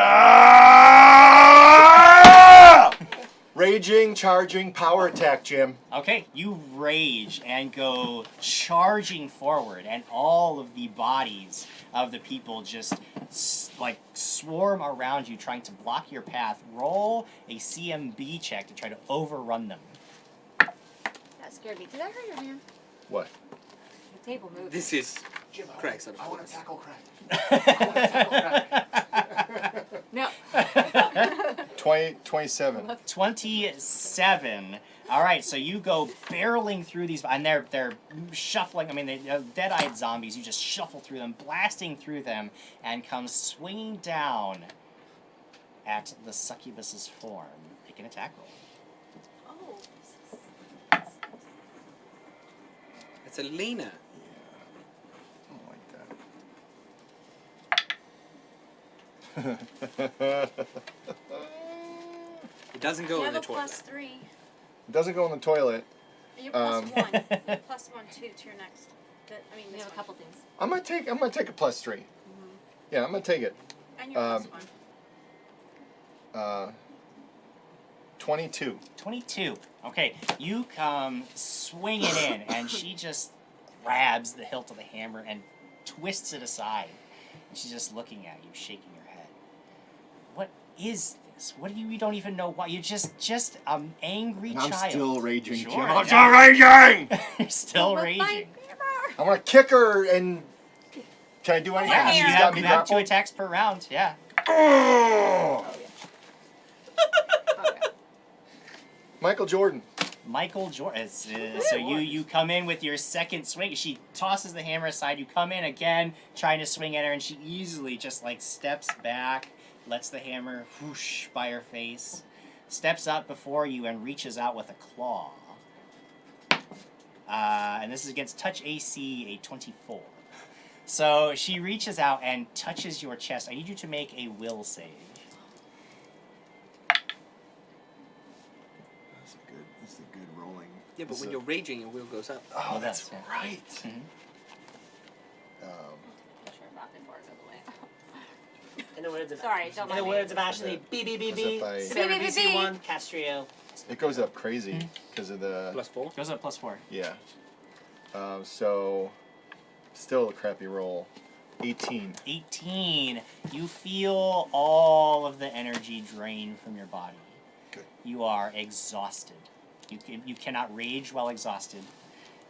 Raging, charging, power attack, Jim. Okay, you rage and go charging forward, and all of the bodies of the people just swarm around you, trying to block your path. Roll a CMB check to try to overrun them. That scared me. Did that hurt your hand? What? The table moved. This is Krag's side of I want to voice. tackle Krag. No. 27. 27. All right, so you go barreling through these, and they're shuffling. I mean, they dead-eyed zombies. You just shuffle through them, blasting through them, and come swinging down at the succubus's form. Make an attack roll. Oh. It's a Lena. I don't like that. It doesn't go You in have the a toilet. +3. It doesn't go in the toilet. You're +1. You have +1 too to your next. We This have a one. couple things. I'm gonna take a +3. Yeah, I'm gonna take it. And you're +1. 22. 22. Okay, you come swinging in, and she just grabs the hilt of the hammer and twists it aside. And she's just looking at you, shaking her head. What is this? What do you don't even know why? You're just angry And child. I'm still raging, Sure, Jim. yeah. I'm still raging! You're still raging. I want to kick her and... Can I do anything? Yeah, She's you got have, me you have 2 grappled. attacks per round, yeah. Oh! Michael Jordan. Michael Jordan. So you come in with your second swing. She tosses the hammer aside. You come in again, trying to swing at her, and she easily just like steps back, lets the hammer whoosh by her face, steps up before you and reaches out with a claw. And this is against touch AC, a 24. So she reaches out and touches your chest. I need you to make a will save. That's a good rolling. Yeah, but when you're raging, your will goes up. Oh, Well, that's that's- right. Mhm. In the words of Sorry, don't in the mind me. words of Ashley, BBBB, As if I- Sarah BBBB. BC1, Castrio. It goes up crazy because of the... +4. Goes up +4. Yeah. So, still a crappy roll. 18. 18. You feel all of the energy drain from your body. Good. You are exhausted. You cannot rage while exhausted.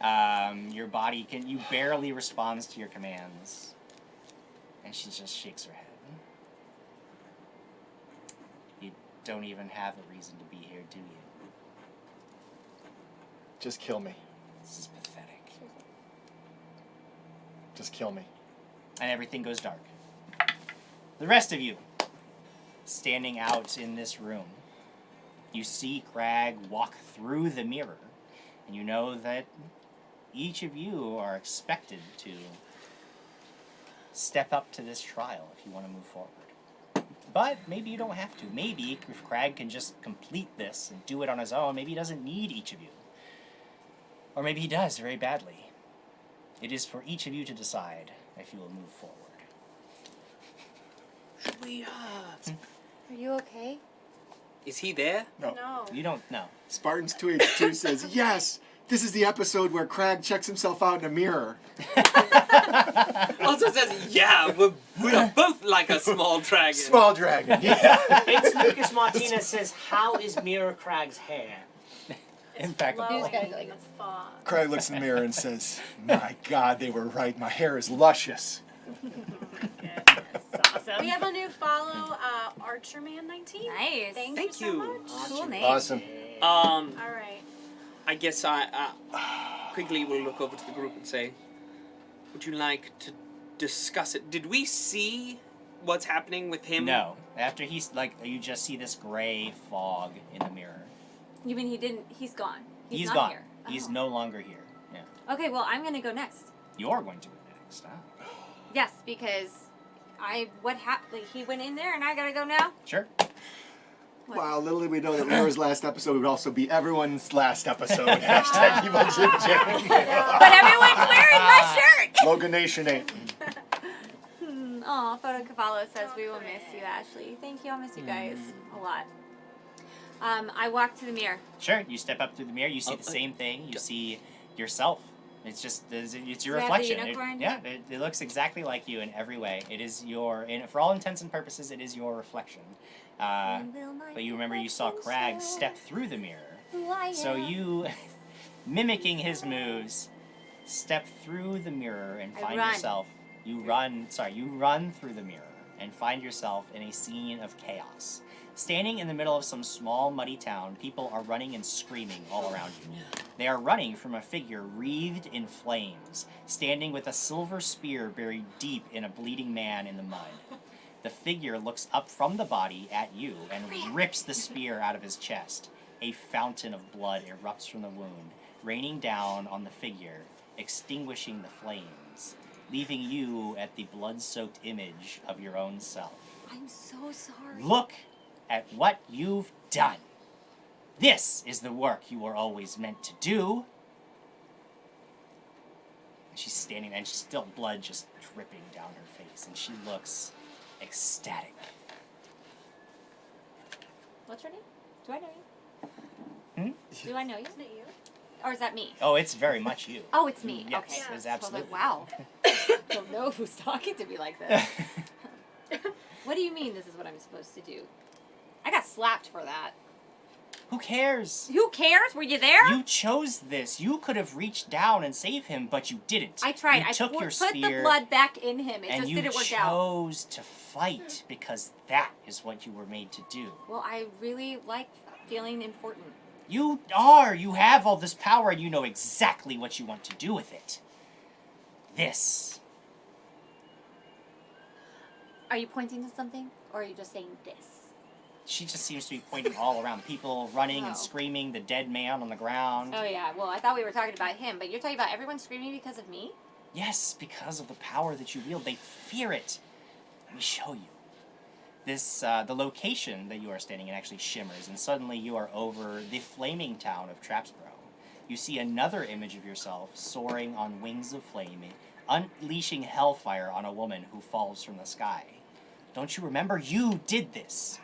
Your body you barely responds to your commands. And she just shakes her head. You don't even have a reason to be here, do you? Just kill me. This is pathetic. Just kill me. And everything goes dark. The rest of you, standing out in this room, you see Krag walk through the mirror, and you know that each of you are expected to step up to this trial if you want to move forward. But maybe you don't have to. Maybe if Krag can just complete this and do it on his own, maybe he doesn't need each of you. Or maybe he does very badly. It is for each of you to decide if you will move forward. Should we, Are you okay? Is he there? No. No. You don't know. Spartans 282 says, yes, this is the episode where Krag checks himself out in a mirror. Also says, yeah, we are both like a small dragon. Small dragon. Yeah. It's Lucas Martinez says, how is Mirror Krag's hair? Impeccable. Flowing gotta go in the fog. Krag looks in the mirror and says, my God, they were right. My hair is luscious. That's awesome. We have a new follow, Archerman19. Nice. Thank Thank you you. so much. Cool name. Awesome. All right. I guess quickly will look over to the group and say, would you like to discuss it? Did we see what's happening with him? No. After you just see this gray fog in the mirror. You mean he's gone? He's not gone. here. He's Oh. no longer here. Yeah. Okay, well, I'm going to go next. You're going to go next, huh? Yes, because what happened? Like, he went in there and I got to go now? Sure. What? Wow, little did we know that Laura's last episode would also be everyone's last episode. Hashtag Evil Jim Jim. But everyone's wearing my shirt! Logan Nation 8. Aw, Photo Cavallo says we will miss you, Ashley. Thank you, I'll miss you guys a lot. I walk to the mirror. Sure. You step up through the mirror. You see the same thing. You see yourself. It's just it's your Does it have the reflection. unicorn? It looks exactly like you in every way. It is for all intents and purposes, it is your reflection. But you remember you saw Krag step through the mirror. So you, mimicking his moves, step through the mirror and I find run. yourself. You run through the mirror and find yourself in a scene of chaos. Standing in the middle of some small, muddy town, people are running and screaming all around you. They are running from a figure wreathed in flames, standing with a silver spear buried deep in a bleeding man in the mud. The figure looks up from the body at you and rips the spear out of his chest. A fountain of blood erupts from the wound, raining down on the figure extinguishing the flames, leaving you at the blood-soaked image of your own self. I'm so sorry. Look at what you've done. This is the work you were always meant to do. And she's standing there, and she's still blood just dripping down her face, and she looks ecstatic. What's your name? Do I know you? Hmm? Do I know you? Isn't it you? Or is that me? Oh, it's very much you. Oh, it's me. Yes, Okay. it's So I was absolutely. like, wow. I don't know who's talking to me like this. What do you mean this is what I'm supposed to do? I got slapped for that. Who cares? Who cares? Were you there? You chose this. You could have reached down and saved him, but you didn't. I tried. You I took your put spear, the blood back in him. It and just you didn't work out. chose to fight because that is what you were made to do. Well, I really like feeling important. You are. You have all this power, and you know exactly what you want to do with it. This. Are you pointing to something? Or are you just saying this? She just seems to be pointing all around. People running and Oh. screaming, the dead man on the ground. Oh, yeah. Well, I thought we were talking about him, but you're talking about everyone screaming because of me? Yes, because of the power that you wield. They fear it. Let me show you. This, the location that you are standing in actually shimmers, and suddenly you are over the flaming town of Trapsborough. You see another image of yourself soaring on wings of flame, unleashing hellfire on a woman who falls from the sky. Don't you remember? You did this.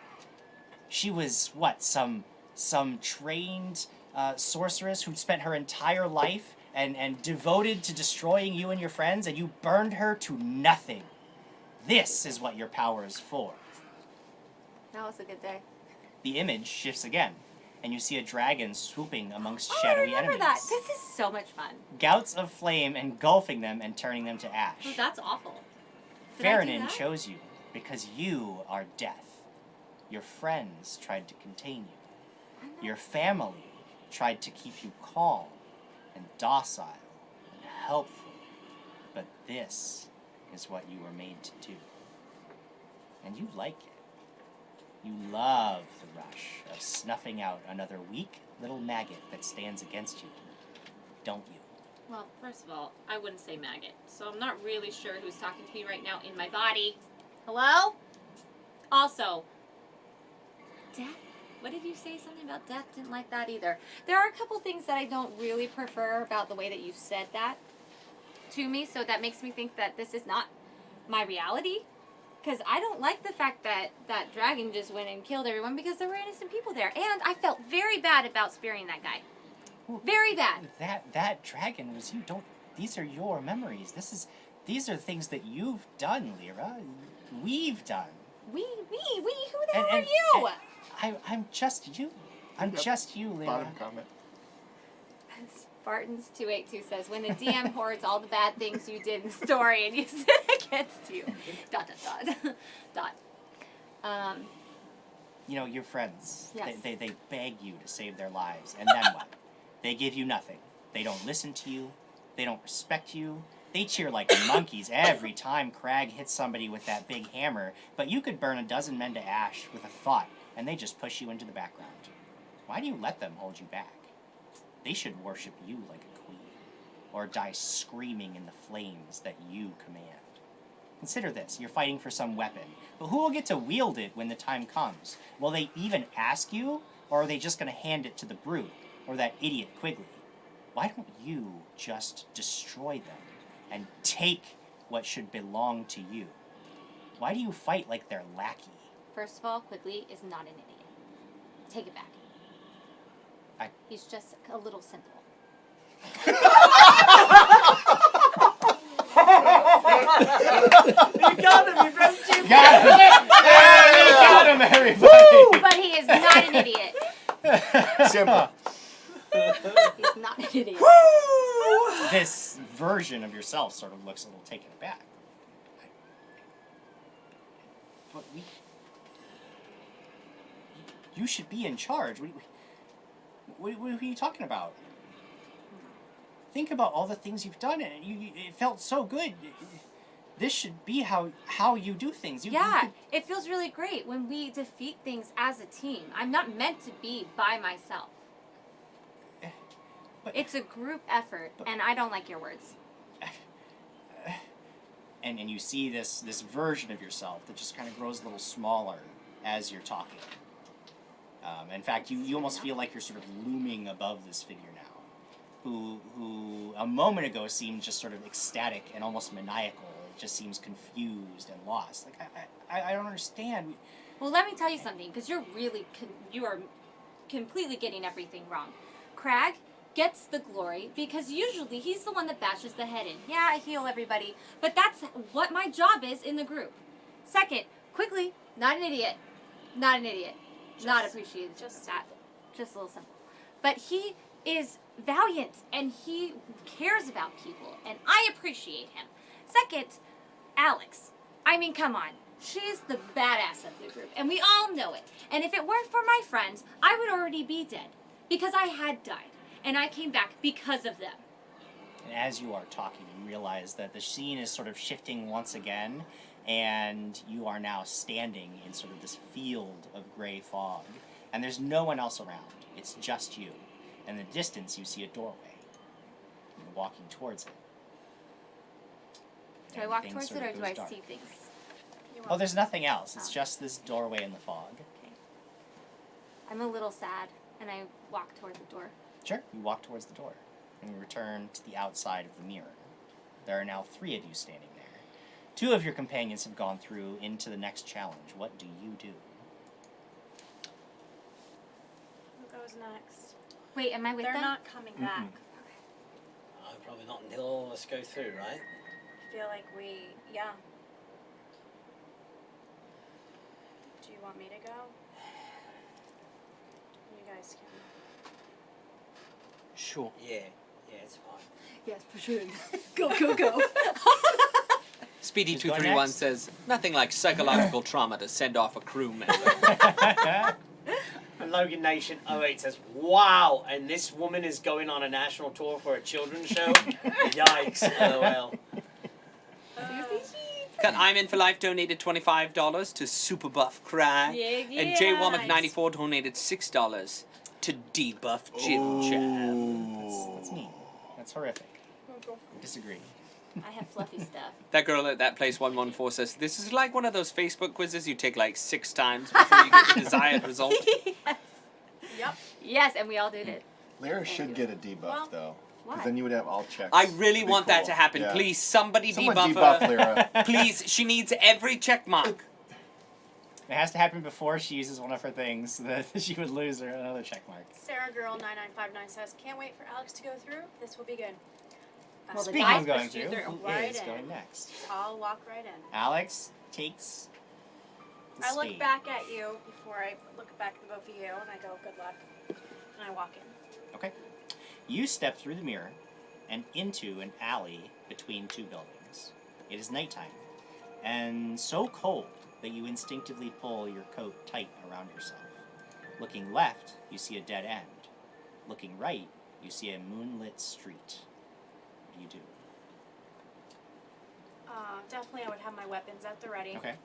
She was, what, some trained sorceress who'd spent her entire life and devoted to destroying you and your friends, and you burned her to nothing. This is what your power is for. That was a good day. The image shifts again, and you see a dragon swooping amongst Oh, I shadowy remember enemies. that. This is so much fun. Gouts of flame engulfing them and turning them to ash. Oh, that's awful. Did I do Farronin that? chose you because you are death. Your friends tried to contain you. I'm not- Your family tried to keep you calm and docile and helpful. But this is what you were made to do. And you like it. You love the rush of snuffing out another weak little maggot that stands against you. Don't you? Well, first of all, I wouldn't say maggot, so I'm not really sure who's talking to me right now in my body. Hello? Also, death? What did you say? Something about death? Didn't like that either. There are a couple things that I don't really prefer about the way that you said that to me, so that makes me think that this is not my reality. Because I don't like the fact that that dragon just went and killed everyone because there were innocent people there. And I felt very bad about sparing that guy. Very bad. That dragon was you. Don't. These are your memories. These are things that you've done, Lyra. We've done. We, who the And- hell and- are you? I'm just you. I'm Yep. just you, Lyra. Bottom comment. Spartans282 says, when the DM hoards all the bad things you did in the story and uses it against you. ... You know, your friends. Yes. They beg you to save their lives, and then what? They give you nothing. They don't listen to you. They don't respect you. They cheer like monkeys every time Krag hits somebody with that big hammer, but you could burn a dozen men to ash with a thought, and they just push you into the background. Why do you let them hold you back? They should worship you like a queen, or die screaming in the flames that you command. Consider this, you're fighting for some weapon, but who will get to wield it when the time comes? Will they even ask you, or are they just going to hand it to the brute, or that idiot Quigley? Why don't you just destroy them, and take what should belong to you? Why do you fight like they're lackey? First of all, Quigley is not an idiot. Take it back. He's just a little simple. You got him, you broke Jim. Got him! You got him, everybody! But he is not an idiot. Simple. He's not an idiot. This version of yourself sort of looks a little taken aback. But you should be in charge. What are you talking about? Think about all the things you've done, and it felt so good. This should be how you do things. Yeah, it feels really great when we defeat things as a team. I'm not meant to be by myself. It's a group effort, and I don't like your words. And you see this version of yourself that just kind of grows a little smaller as you're talking. In fact, you almost feel like you're sort of looming above this figure now, who a moment ago seemed just sort of ecstatic and almost maniacal. It just seems confused and lost. Like, I don't understand. Well, let me tell you something, because you are completely getting everything wrong. Krag gets the glory because usually he's the one that bashes the head in. Yeah, I heal everybody, but that's what my job is in the group. Second, quickly, not an idiot. Not an idiot. Not appreciated. Just that. Just a little simple. But he is valiant and he cares about people, and I appreciate him. Second, Alex. I mean, come on. She's the badass of the group, and we all know it. And if it weren't for my friends, I would already be dead because I had died, and I came back because of them. And as you are talking, you realize that the scene is sort of shifting once again, and you are now standing in sort of this field of gray fog, and there's no one else around. It's just you. In the distance, you see a doorway. You're walking towards it. Do I walk Everything towards sort it, of or do goes I dark. see things? Oh, there's nothing else. It's Oh. just this doorway in the fog. Okay. I'm a little sad, and I walk toward the door. Sure. You walk towards the door, and you return to the outside of the mirror. There are now 3 of you standing there. 2 of your companions have gone through into the next challenge. What do you do? Who goes next? Wait, am I with They're them? not coming back. Probably not until all of us go through, right? I feel like yeah. Do you want me to go? You guys can. Sure. Yeah, it's fine. Yes, for sure. Go, go, go. Speedy Who's going 231 next? says nothing like psychological trauma to send off a crew member. And Logan Nation 08 says, wow, and this woman is going on a national tour for a children's show? Yikes, LOL. Got I'm in for life donated $25 to Super Buff Krag. Yeah, And J Womack 94 donated $6 to Debuff Jim Jam. That's mean. That's horrific. I disagree. I have fluffy stuff. That girl at that place 114 says this is like one of those Facebook quizzes you take like 6 times before you get the desired result. Yes. Yep. Yes, and we all did it. Lyra should get a debuff Well, though, Why? because then you would have all checks. I really That'd be want that cool. to happen. Yeah. Please, somebody Someone debuff debuff her. Lyra. Please, she needs every check mark. It has to happen before she uses one of her things so that she would lose her another check mark. Sarah Girl 9959 says, "Can't wait for Alex to go through. This will be good." Well, the Speaking guys of going pushed you through, through. who Right is in. going next? I'll walk right in. Alex takes the I look stage. back at you before I look back at the both of you, and I go, "Good luck," and I walk in. Okay. You step through the mirror and into an alley between 2 buildings. It is nighttime, and so cold that you instinctively pull your coat tight around yourself. Looking left, you see a dead end. Looking right, you see a moonlit street. What do you do? Definitely, I would have my weapons at the ready. Okay.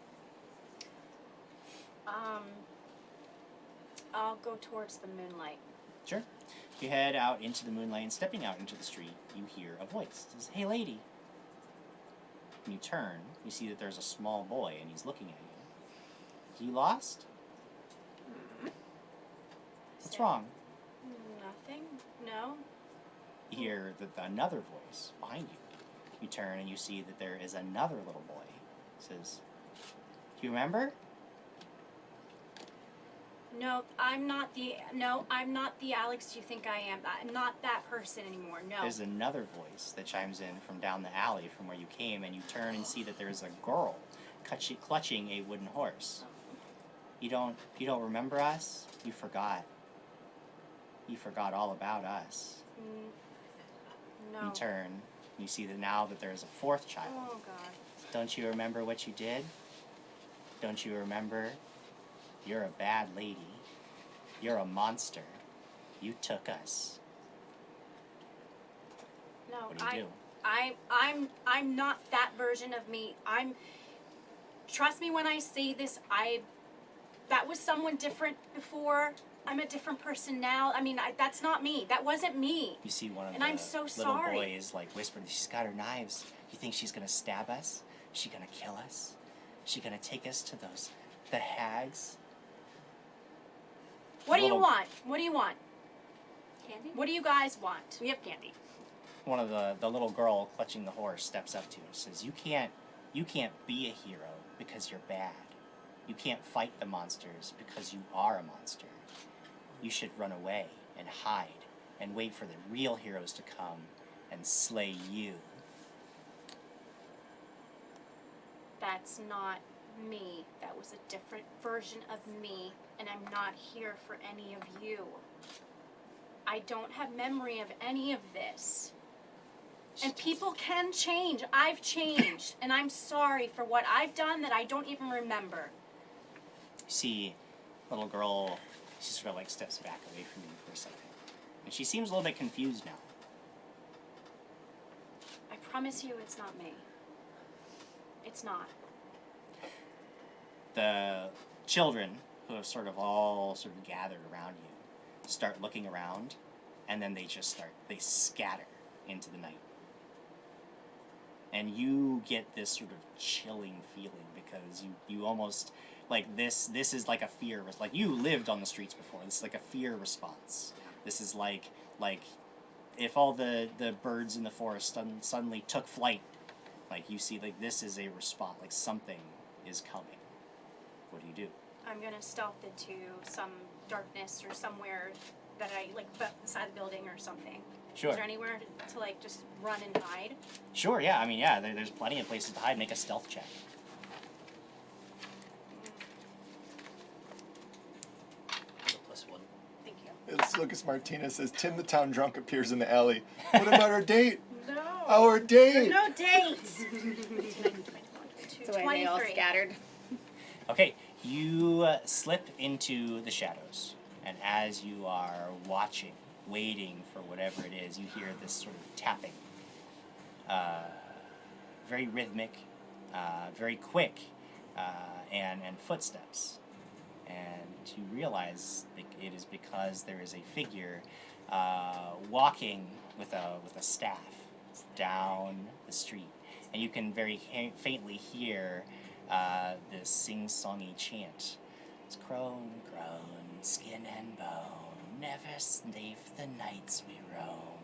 I'll go towards the moonlight. Sure. You head out into the moonlight, and stepping out into the street, you hear a voice. It says, "Hey, lady." When you turn, you see that there's a small boy, and he's looking at you. You lost? What's wrong? Nothing. No. You hear another voice behind you. You turn, and you see that there is another little boy. It says, "Do you remember?" No, I'm not the Alex you think I am. I'm not that person anymore. No. There's another voice that chimes in from down the alley from where you came, and you turn and see that there's a girl clutching a wooden horse. You don't remember us? You forgot. You forgot all about us. No. You turn, and you see that now that there's a 4th child. Oh God. Don't you remember what you did? Don't you remember? You're a bad lady. You're a monster. You took us. No, What do you do? I'm not that version of me. Trust me when I say this, that was someone different before. I'm a different person now. I mean, that's not me. That wasn't me. You see one of And the I'm so little sorry. boys like whispering, she's got her knives. You think she's gonna stab us? Is she gonna kill us? Is she gonna take us to the hags? What do you Little- want? What do you want? Candy? What do you guys want? We have candy. One of the little girl clutching the horse steps up to you and says, you can't be a hero because you're bad. You can't fight the monsters because you are a monster. You should run away and hide and wait for the real heroes to come and slay you. That's not me. That was a different version of me, and I'm not here for any of you. I don't have memory of any of this. And people can change. I've changed, and I'm sorry for what I've done that I don't even remember. You see, little girl, she sort of like steps back away from you for a second. And she seems a little bit confused now. I promise you it's not me. It's not. The children, who have sort of all sort of gathered around you, start looking around, and then they scatter into the night. And you get this sort of chilling feeling because you almost, like this is like a fear, like you lived on the streets before, this is like a fear response. This is like if all the birds in the forest suddenly took flight, like you see, like this is a response, like something is coming. What do you do? I'm gonna stealth into some darkness or somewhere that I, like, beside the building or something. Sure. Is there anywhere to like, just run and hide? Sure, yeah, I mean, yeah, there's plenty of places to hide. Make a stealth check. +1. Thank you. It's Lucas Martinez says, Tim the town drunk appears in the alley. What about our date? No. Our There's date! no dates. That's the way they all 23. scattered. Okay, you slip into the shadows, and as you are watching, waiting for whatever it is, you hear this sort of tapping. Very rhythmic, very quick, and footsteps. And you realize it is because there is a figure walking with a staff down the street. And you can very faintly hear this sing-songy chant. It's crone, crone, skin and bone, never sleep the nights we roam.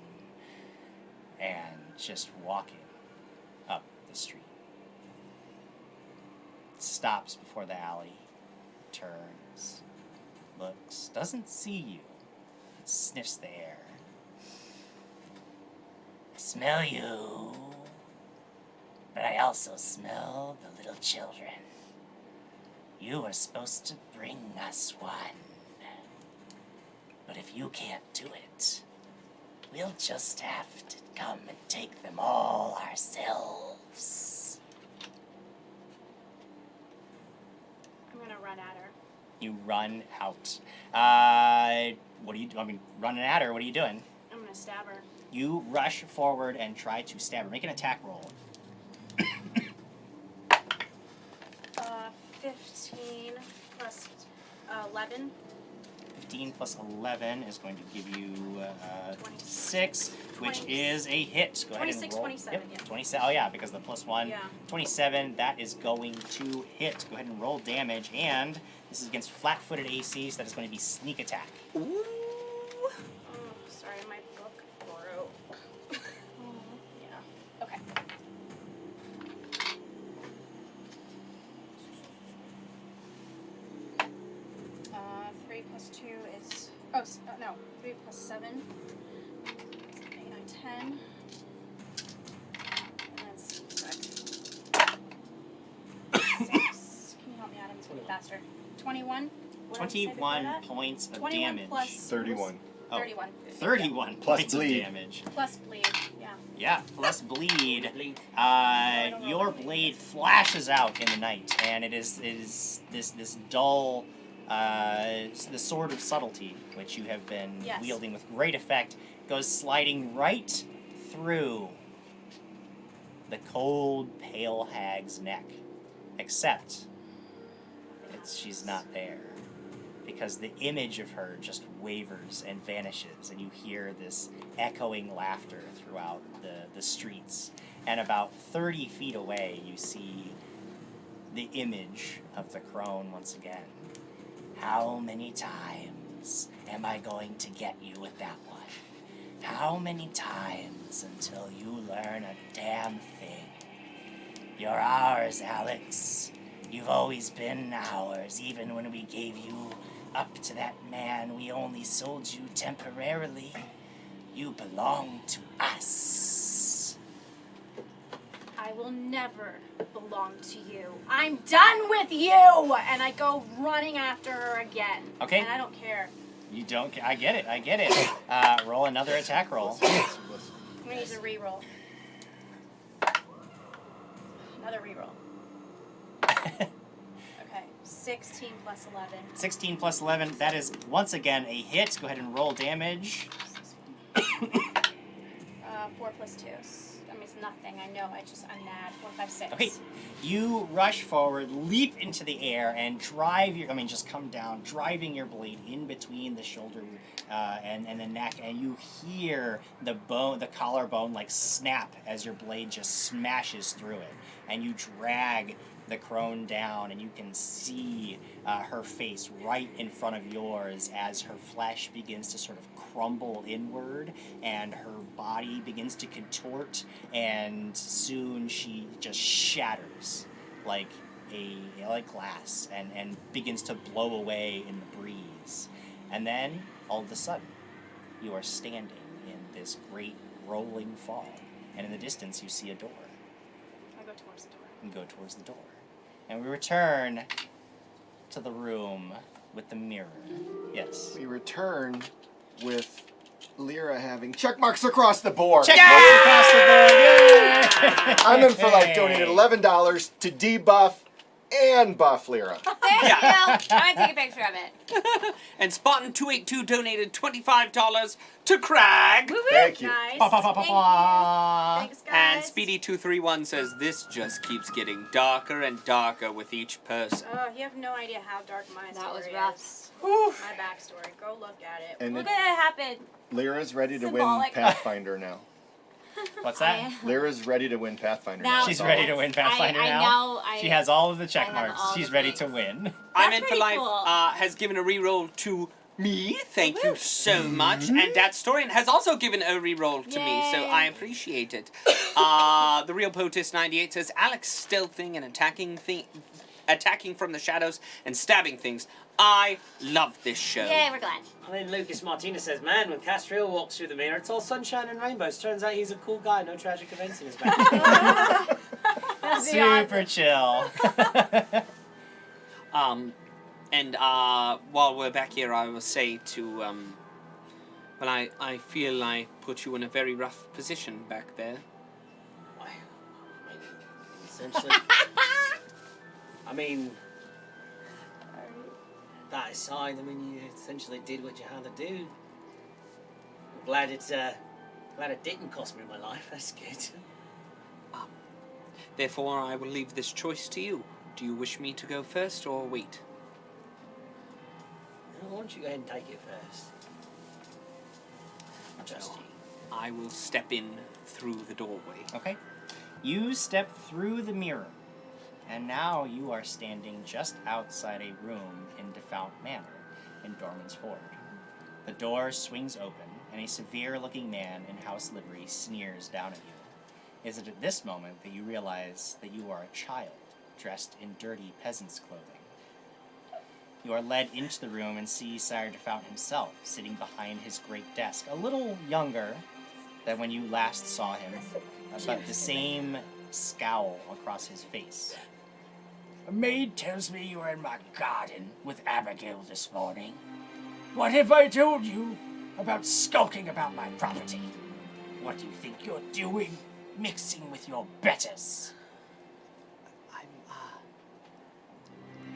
And just walking up the street. Stops before the alley, turns, looks, doesn't see you, but sniffs the air. I smell you, but I also smell the little children. You are supposed to bring us one. But if you can't do it, we'll just have to come and take them all ourselves. I'm gonna run at her. You run out. What do you do? I mean, running at her, what are you doing? I'm gonna stab her. You rush forward and try to stab her. Make an attack roll. 15 plus 11. 15 plus 11 is going to give you 26. 6, which is a hit. Go ahead 26, and roll. 27, Yep, yeah. 27. Oh yeah, because the plus 1. Yeah. 27, that is going to hit. Go ahead and roll damage, and this is against flat-footed AC, so that is going to be sneak attack. Oh, sorry, my book broke. Yeah. Okay. 3 plus 2 is... Oh, no. 3 plus 7. 8, 9, 10. And that's 6. Can you help me, Adam? It's going faster. 21? What did I say before 21 that? points of 21 damage. plus... 31. Oh, 31. 31 Plus points bleed. of damage. Plus bleed, yeah. Yeah, plus bleed. Blink. don't know Your about blade flashes out in the night, and it is this dull, the sword of subtlety, which you have been Yes. wielding with great effect, goes sliding right through the cold, pale hag's neck. Except, she's not there. because the image of her just wavers and vanishes, and you hear this echoing laughter throughout the streets. And about 30 feet away, you see the image of the crone once again. How many times am I going to get you with that one? How many times until you learn a damn thing? You're ours, Alex. You've always been ours, even when we gave you up to that man. We only sold you temporarily. You belong to us. I will never belong to you. I'm done with you! And I go running after her again. Okay. And I don't care. You don't. I get it. Roll another attack roll. I'm gonna use a reroll. Another reroll. Okay, 16 plus 11. 16 plus 11. That is once again a hit. Go ahead and roll damage. 4 plus 2. I mean, it's nothing. I know. I'm mad. 4, 5, 6. Okay. You rush forward, leap into the air, and just come down, driving your blade in between the shoulder and the neck, and you hear the collarbone like snap as your blade just smashes through it, and you drag the crone down, and you can see her face right in front of yours as her flesh begins to sort of crumble inward, and her body begins to contort, and soon she just shatters like glass and begins to blow away in the breeze. And then, all of a sudden, you are standing in this great rolling fog, and in the distance you see a door. I go towards the door. And go towards the door. And we return to the room with the mirror. Yes. We return with Lyra having check marks across the board. Check marks across the board! Yay! I'm in for donated $11 to debuff and buff Lyra. There you go. I'm gonna take a picture of it. And Spartan282 donated $25 to Krag. Thank you. Nice. Pa, pa, pa, pa, Thank pa. you. Thanks, guys. And Speedy231 says this just keeps getting darker and darker with each person. Oh, you have no idea how dark my That was story rough. is. My backstory. Go look at it. And Look at it happen. Lyra's ready to win Symbolic. Pathfinder now. What's that? Lyra's ready to win Pathfinder Now- now. She's That's ready all. to win Pathfinder now. know. She has all of the check I have marks. all She's the ready to things. win. I'm That's in for pretty life cool. has given a reroll to me. Thank you so much. And Dat Storian has also given a reroll to me, so Yay. I appreciate it. The Real Potus 98 says Alex stealthing and attacking from the shadows and stabbing things. I love this show. Yay, we're glad. And then Lucas Martinez says, man, when Castriel walks through the mirror, it's all sunshine and rainbows. Turns out he's a cool guy, no tragic events in his back. Super chill. And while we're back here, I will say to, I feel I put you in a very rough position back there. Essentially. I mean, that aside, you essentially did what you had to do. I'm glad it didn't cost me my life. That's good. Therefore, I will leave this choice to you. Do you wish me to go first or wait? Why don't you go ahead and take it first? I trust you. I will step in through the doorway. Okay. You step through the mirror, and now you are standing just outside a room in Defount Manor in Dorman's Ford. The door swings open, and a severe-looking man in house livery sneers down at you. Is it at this moment that you realize that you are a child, dressed in dirty peasant's clothing? You are led into the room and see Sire Defount himself sitting behind his great desk, a little younger than when you last saw him, but the same scowl across his face. A maid tells me you were in my garden with Abigail this morning. What have I told you about skulking about my property? What do you think you're doing, mixing with your betters?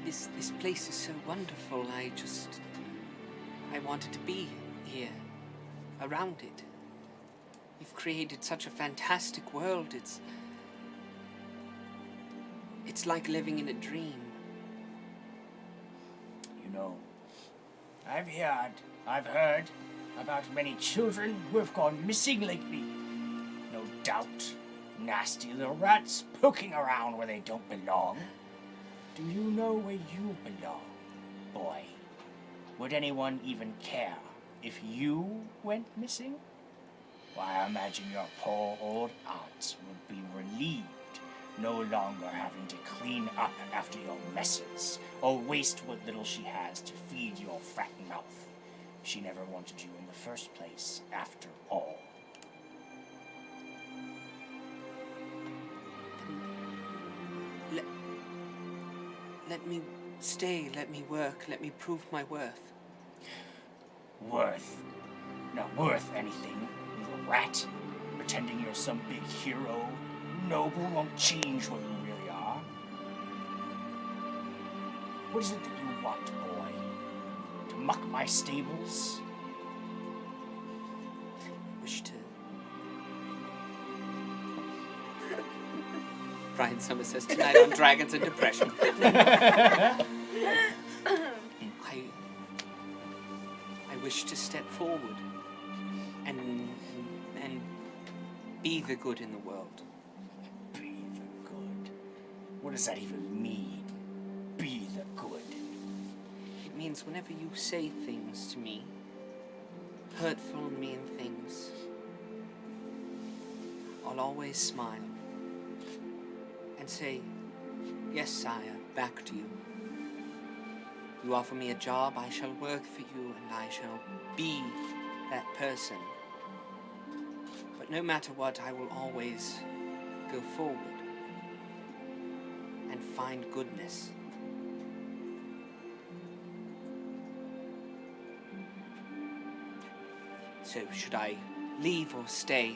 This place is so wonderful. I wanted to be here, around it. You've created such a fantastic world. It's like living in a dream. You know, I've heard about many children who have gone missing lately. No doubt, nasty little rats poking around where they don't belong. Do you know where you belong, boy? Would anyone even care if you went missing? Why, I imagine your poor old aunt would be relieved, no longer having to clean up after your messes, or waste what little she has to feed your fat mouth. She never wanted you in the first place, after all. Let me stay, let me work, let me prove my worth. Worth? Not worth anything, little rat. Pretending you're some big hero, noble, won't change what you really are. What is it that you want, boy? To muck my stables? Wish to... Brian Summers says tonight on Dragons and Depression. I wish to step forward and be the good in the world. Be the good. What does that even mean? Be the good. It means whenever you say things to me, hurtful and mean things, I'll always smile and say, yes, sire, back to you. You offer me a job, I shall work for you, and I shall be that person. But no matter what, I will always go forward and find goodness. So, should I leave or stay?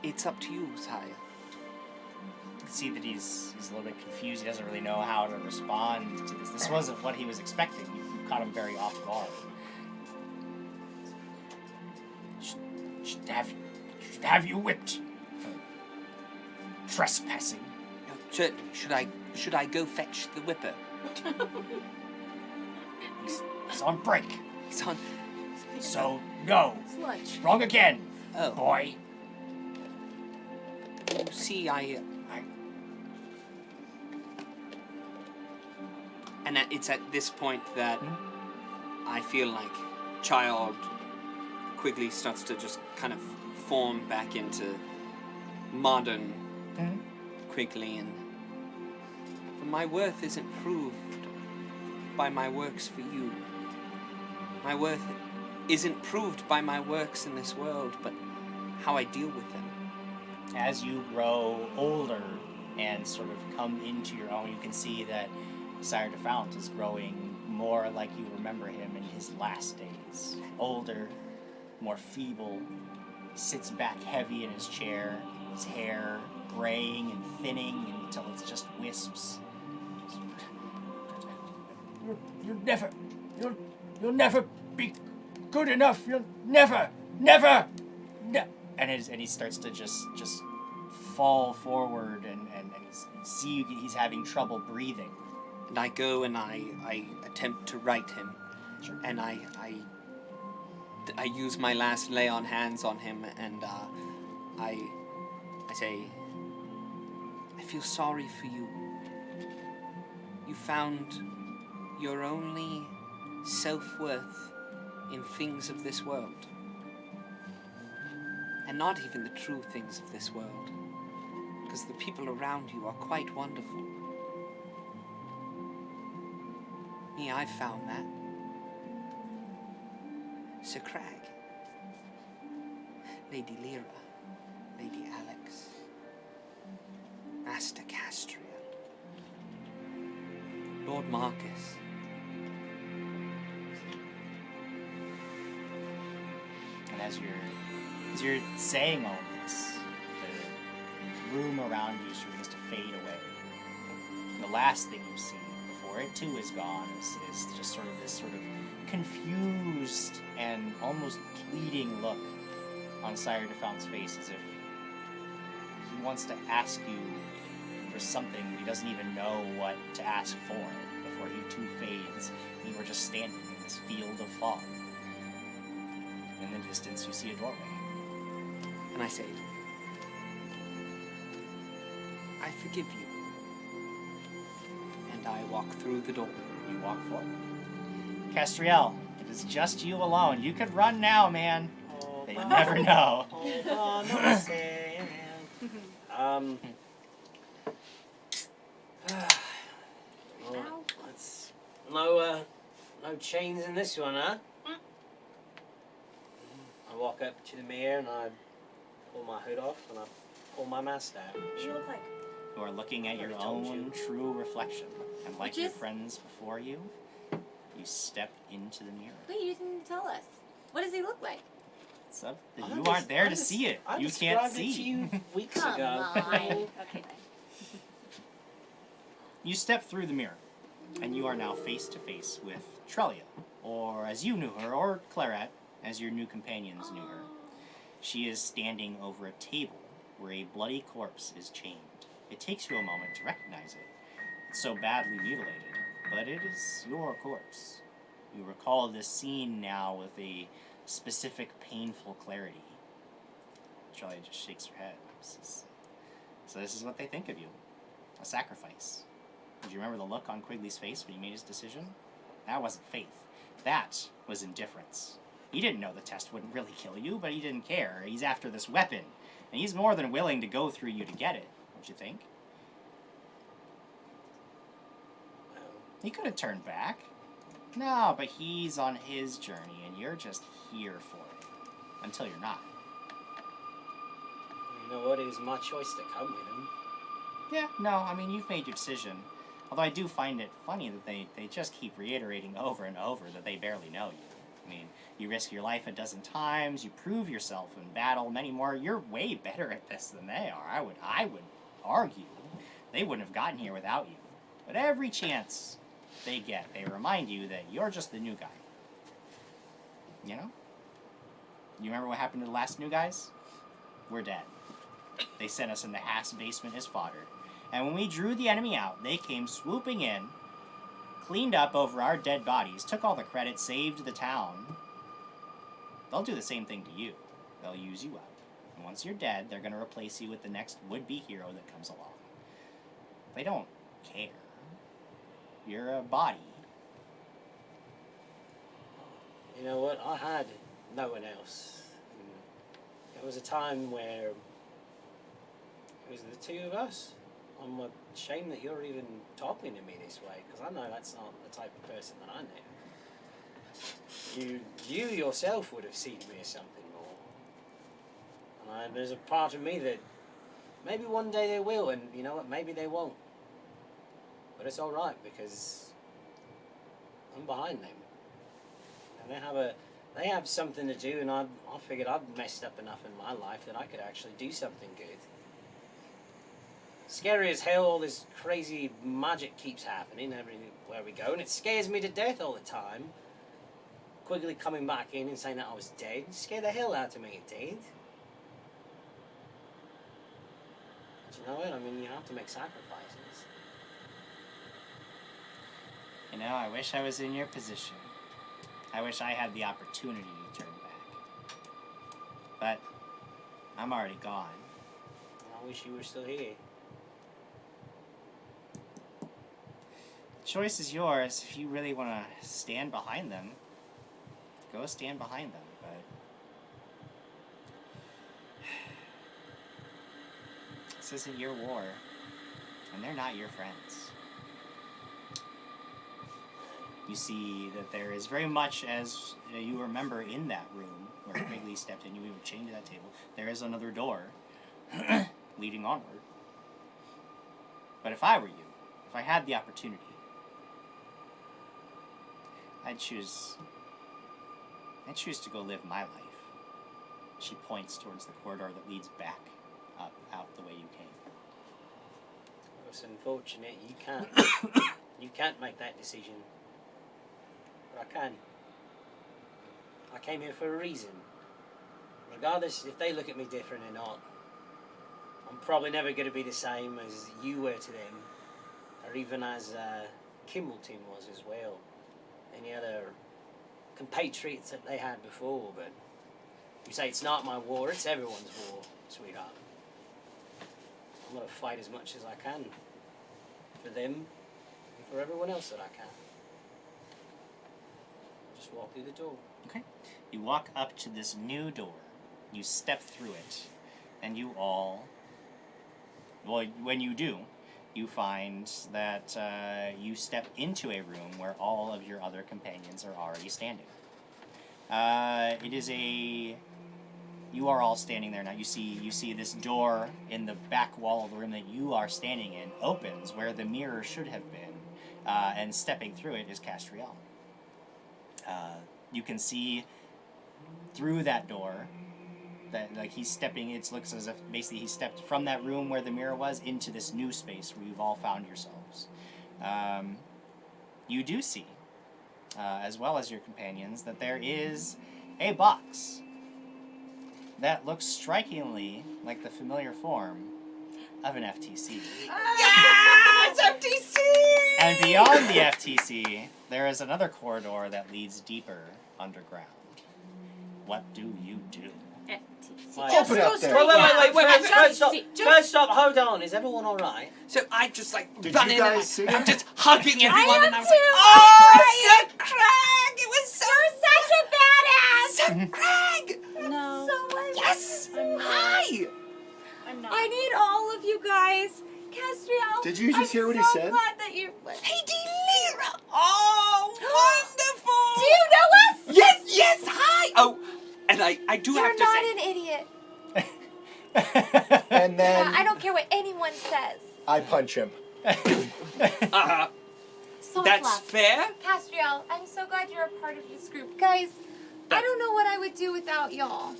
It's up to you, sire. You can see that he's a little bit confused. He doesn't really know how to respond to this. This wasn't what he was expecting. You caught him very off guard. Should have you whipped for trespassing. No, certainly. Should I go fetch the whipper? He's on break. He's on. So no. Sludge. Wrong again, Oh, boy. you see, and it's at this point that I feel like child Quigley starts to just kind of form back into modern Quigley, and for my worth isn't proved by my works for you. My worth isn't proved by my works in this world, but how I deal with them. As you grow older and sort of come into your own, you can see that Sire de Fount is growing more like you remember him in his last days. Older, more feeble, sits back heavy in his chair, his hair graying and thinning until it's just wisps. You'll never be good enough. You'll never. And he starts to just fall forward, and he's having trouble breathing. And I go and I attempt to right him. Sure. And I use my last lay on hands on him, and I say, I feel sorry for you. You found your only self-worth in things of this world. And not even the true things of this world. Because the people around you are quite wonderful. Me, I've found that. Sir Krag, Lady Lyra, Lady Alex, Master Castriel, Lord Marcus. And as you're saying all this, the room around you sort of begins to fade away. And the last thing you see before it too is gone is just sort of this sort of confused and almost pleading look on Sire de Fount's face, as if he wants to ask you for something, but he doesn't even know what to ask for before he too fades and you were just standing there. this field of fog. In the distance, you see a doorway. And I say, I forgive you. And I walk through the door. You walk forward. Castriel, it is just you alone. You could run now, man. They never know. Oh, no, Sam. Well, that's no chains in this one, huh? I walk up to the mirror and I pull my hood off and I pull my mask down. What do you look like? You are looking at your Already told own true reflection. And like Which your is- friends before you, you step into the mirror. Wait, you didn't tell us. What does he look like? It's up, I you des- aren't there I to des- see it. I You can't described it to see. you weeks Come ago. on. Okay then. You step through the mirror, and you are now face to face with Trelia, or as you knew her, or Claret, as your new companions knew her. She is standing over a table where a bloody corpse is chained. It takes you a moment to recognize it. It's so badly mutilated, but it is your corpse. You recall this scene now with a specific painful clarity. Trelia just shakes her head. So this is what they think of you. A sacrifice. Do you remember the look on Quigley's face when he made his decision? That wasn't faith. That was indifference. He didn't know the test wouldn't really kill you, but he didn't care. He's after this weapon, and he's more than willing to go through you to get it, don't you think? He could have turned back. No, but he's on his journey, and you're just here for it. Until you're not. You know what? It was my choice to come with him. Yeah, no, I mean, you've made your decision. Although I do find it funny that they just keep reiterating over and over that they barely know you. I mean, you risk your life a dozen times, you prove yourself in battle many more. You're way better at this than they are. I would argue they wouldn't have gotten here without you. But every chance they get, they remind you that you're just the new guy. You know? You remember what happened to the last new guys? We're dead. They sent us in the Haas basement as fodder. And when we drew the enemy out, they came swooping in, cleaned up over our dead bodies, took all the credit, saved the town. They'll do the same thing to you. They'll use you up. And once you're dead, they're going to replace you with the next would-be hero that comes along. They don't care. You're a body. You know what? I had no one else. There was a time where it was the two of us. I'm ashamed that you're even talking to me this way, because I know that's not the type of person that I knew. You yourself would have seen me as something more. And there's a part of me that maybe one day they will, and you know what? Maybe they won't. But it's all right because I'm behind them, and they have something to do, and I figured I'd messed up enough in my life that I could actually do something good. Scary as hell, all this crazy magic keeps happening everywhere we go, and it scares me to death all the time. Quigley coming back in and saying that I was dead scared the hell out of me, it did. But you know what? I mean, you have to make sacrifices. You know, I wish I was in your position. I wish I had the opportunity to turn back. But I'm already gone. I wish you were still here. The choice is yours. If you really want to stand behind them, go stand behind them. But this isn't your war, and they're not your friends. You see that there is very much as you remember in that room where Quigley stepped in, you were chained to that table. There is another door leading onward. But if I were you, if I had the opportunity, I'd choose to go live my life. She points towards the corridor that leads back up out the way you came. It's unfortunate you can't make that decision. But I can. I came here for a reason. Regardless if they look at me different or not, I'm probably never going to be the same as you were to them, or even as Kimbleton was as well. Any other compatriots that they had before, but you say it's not my war, it's everyone's war, sweetheart. I'm gonna fight as much as I can for them and for everyone else that I can. Just walk through the door. Okay. You walk up to this new door. You step through it, and you all. Well, when you do, you find that you step into a room where all of your other companions are already standing. It is a. You are all standing there now. You see this door in the back wall of the room that you are standing in opens where the mirror should have been, and stepping through it is Castriel. You can see through that door that like he's stepping. It looks as if basically he stepped from that room where the mirror was into this new space where you've all found yourselves. You do see, as well as your companions, that there is a box that looks strikingly like the familiar form of an FTC. Yes! FTC! And beyond the FTC, there is another corridor that leads deeper underground. What do you do? FTC. Right. Just Open go up there. straight Wait, down. first stop. Just- First stop, hold on. Is everyone alright? So I just like Did run you in and guys see I'm him? just hugging everyone and I was like, too. oh, Sir Krag! It was so You're such a badass. Sir Krag! No. So much. Yes! I'm not. Hi! I'm not. I need all of you guys. Castriel. Did you just hear what he I'm said? so glad that you. Lady Lyra! Oh, wonderful! Do you know us? Yes, yes, hi! Oh, and I do You're have to not say... an idiot. And then I don't care what anyone says. I punch him. So much That's love. fair. Castriel, I'm so glad you're a part of this group. Guys, I don't know what I would do without y'all.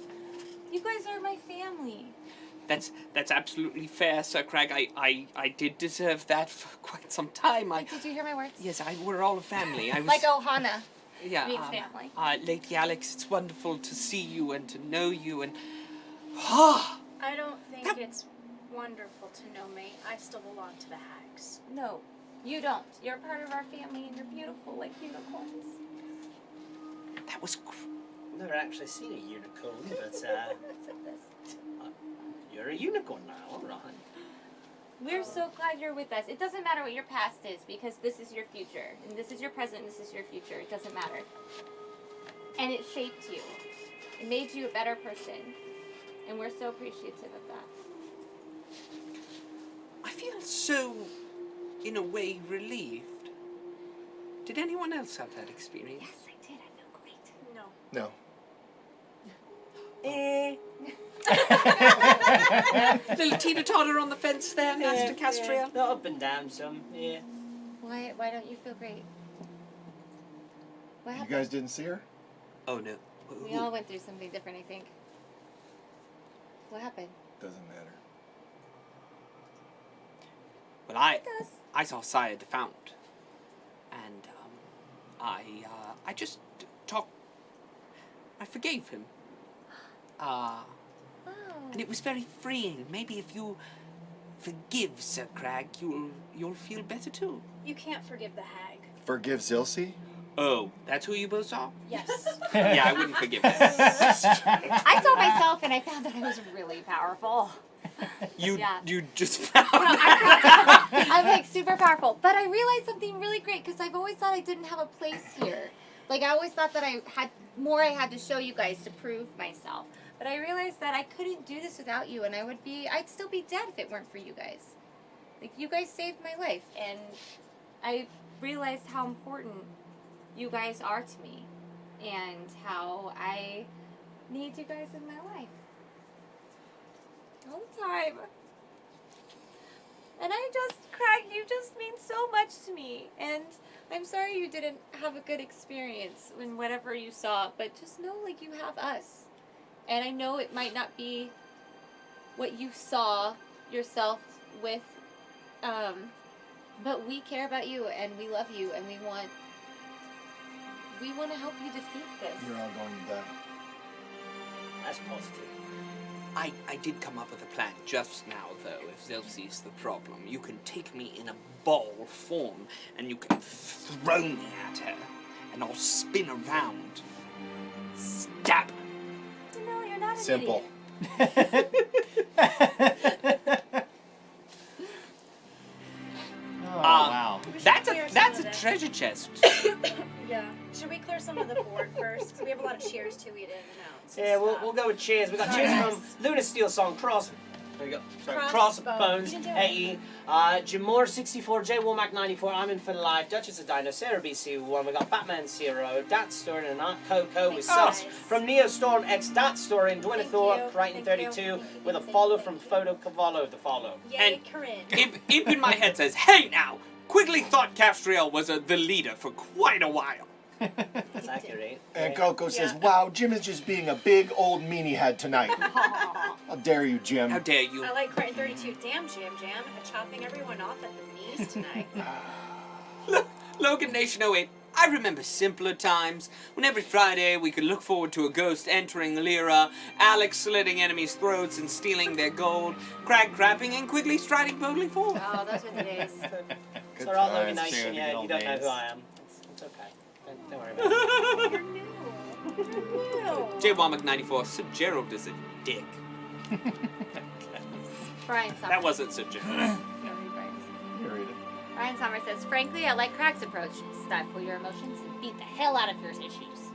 You guys are my family. That's absolutely fair, Sir Krag. I did deserve that for quite some time. Did you hear my words? Yes, we're all a family. I was Like Ohana yeah, means family. Lady Alex, it's wonderful to see you and to know you and ah, I don't think it's wonderful to know me. I still belong to the Hags. No, you don't. You're part of our family and you're beautiful like unicorns. that was I've never actually seen a unicorn, but you're a unicorn now, alright. We're so glad you're with us. It doesn't matter what your past is because this is your future. And this is your present and this is your future. It doesn't matter. And it shaped you. It made you a better person. And we're so appreciative of that. I feel so, in a way, relieved. Did anyone else have that experience? Yes, I did. I feel great. No. No. Little teeter-totter on the fence there, Master Castriel. Not up and down some, yeah. Why don't you feel great? What You happened? guys didn't see her? Oh no. We all went through something different, I think. What happened? Doesn't matter. Well, I Does. I saw Sire de Fount, and I just talked. I forgave him. Oh. And it was very freeing. Maybe if you forgive Sir Krag, you'll feel better too. You can't forgive the Hag. Forgive Zilsey? Oh, that's who you both saw? Yes. Yeah, I wouldn't forgive him. I saw myself and I found that I was really powerful. You Yeah. you just found I'm like super powerful. But I realized something really great because I've always thought I didn't have a place here. Like I always thought that I had to show you guys to prove myself. But I realized that I couldn't do this without you and I'd still be dead if it weren't for you guys. Like you guys saved my life and I realized how important you guys are to me and how I need you guys in my life. All the time. And Krag, you just mean so much to me. And I'm sorry you didn't have a good experience in whatever you saw, but just know, like, you have us. And I know it might not be what you saw yourself with, but we care about you, and we love you, and we want to help you defeat this. You're all going to die. That's positive. I did come up with a plan just now, though, if Zilsey's the problem. You can take me in a ball form, and you can throw me at her. and I'll spin around. Stab. No, you're not an Simple. idiot. Oh, wow. We should That's clear a some of a this. treasure chest. Yeah. Should we clear some of the board first? Because we have a lot of cheers too we didn't announce. and Yeah, stuff. we'll go with cheers. We got Sorry, cheers guys. from Luna Steel Song Cross. There you go. Sorry, Crossbones. Crossbones. You didn't do AE. Jamor 64, J Womack 94. I'm in for life. Duchess of Dino, Sarah BC1. We got Batman Zero, Dat Story, and Aunt Coco with Thanks, subs guys. from Neostorm X Dat Story and Thank Dwinethor, you. Crichton Thank you. 32 Thank you. with a Thank follow you. from Photo Cavallo the follow. Yay, And- Corinne. Imp in my head says, "Hey now, Quigley thought Castriel was the leader for quite a while." That's accurate. And Yeah. Coco says, Yeah. "Wow, Jim is just being a big old meanie head tonight. How dare you, Jim?" How dare you? I like Crichton 32. Damn, Jam, chopping everyone off at the knees tonight. Logan Nation 08. I remember simpler times when every Friday we could look forward to a ghost entering Lyra, Alex slitting enemies' throats and stealing their gold, Krag crapping and Quigley striding boldly forth. Oh, those were the days. It's alright, Logan times, Nation. true, the Yeah, good you don't know old who days. I am. It's okay. Don't worry about it. You're new. You're new. J. Womack 94. Sir Gerald is a dick. Brian Summers. That wasn't Sir Gerald. You read it. Brian Summers says, frankly, I like Krag's approach. Stifle your emotions and beat the hell out of your issues.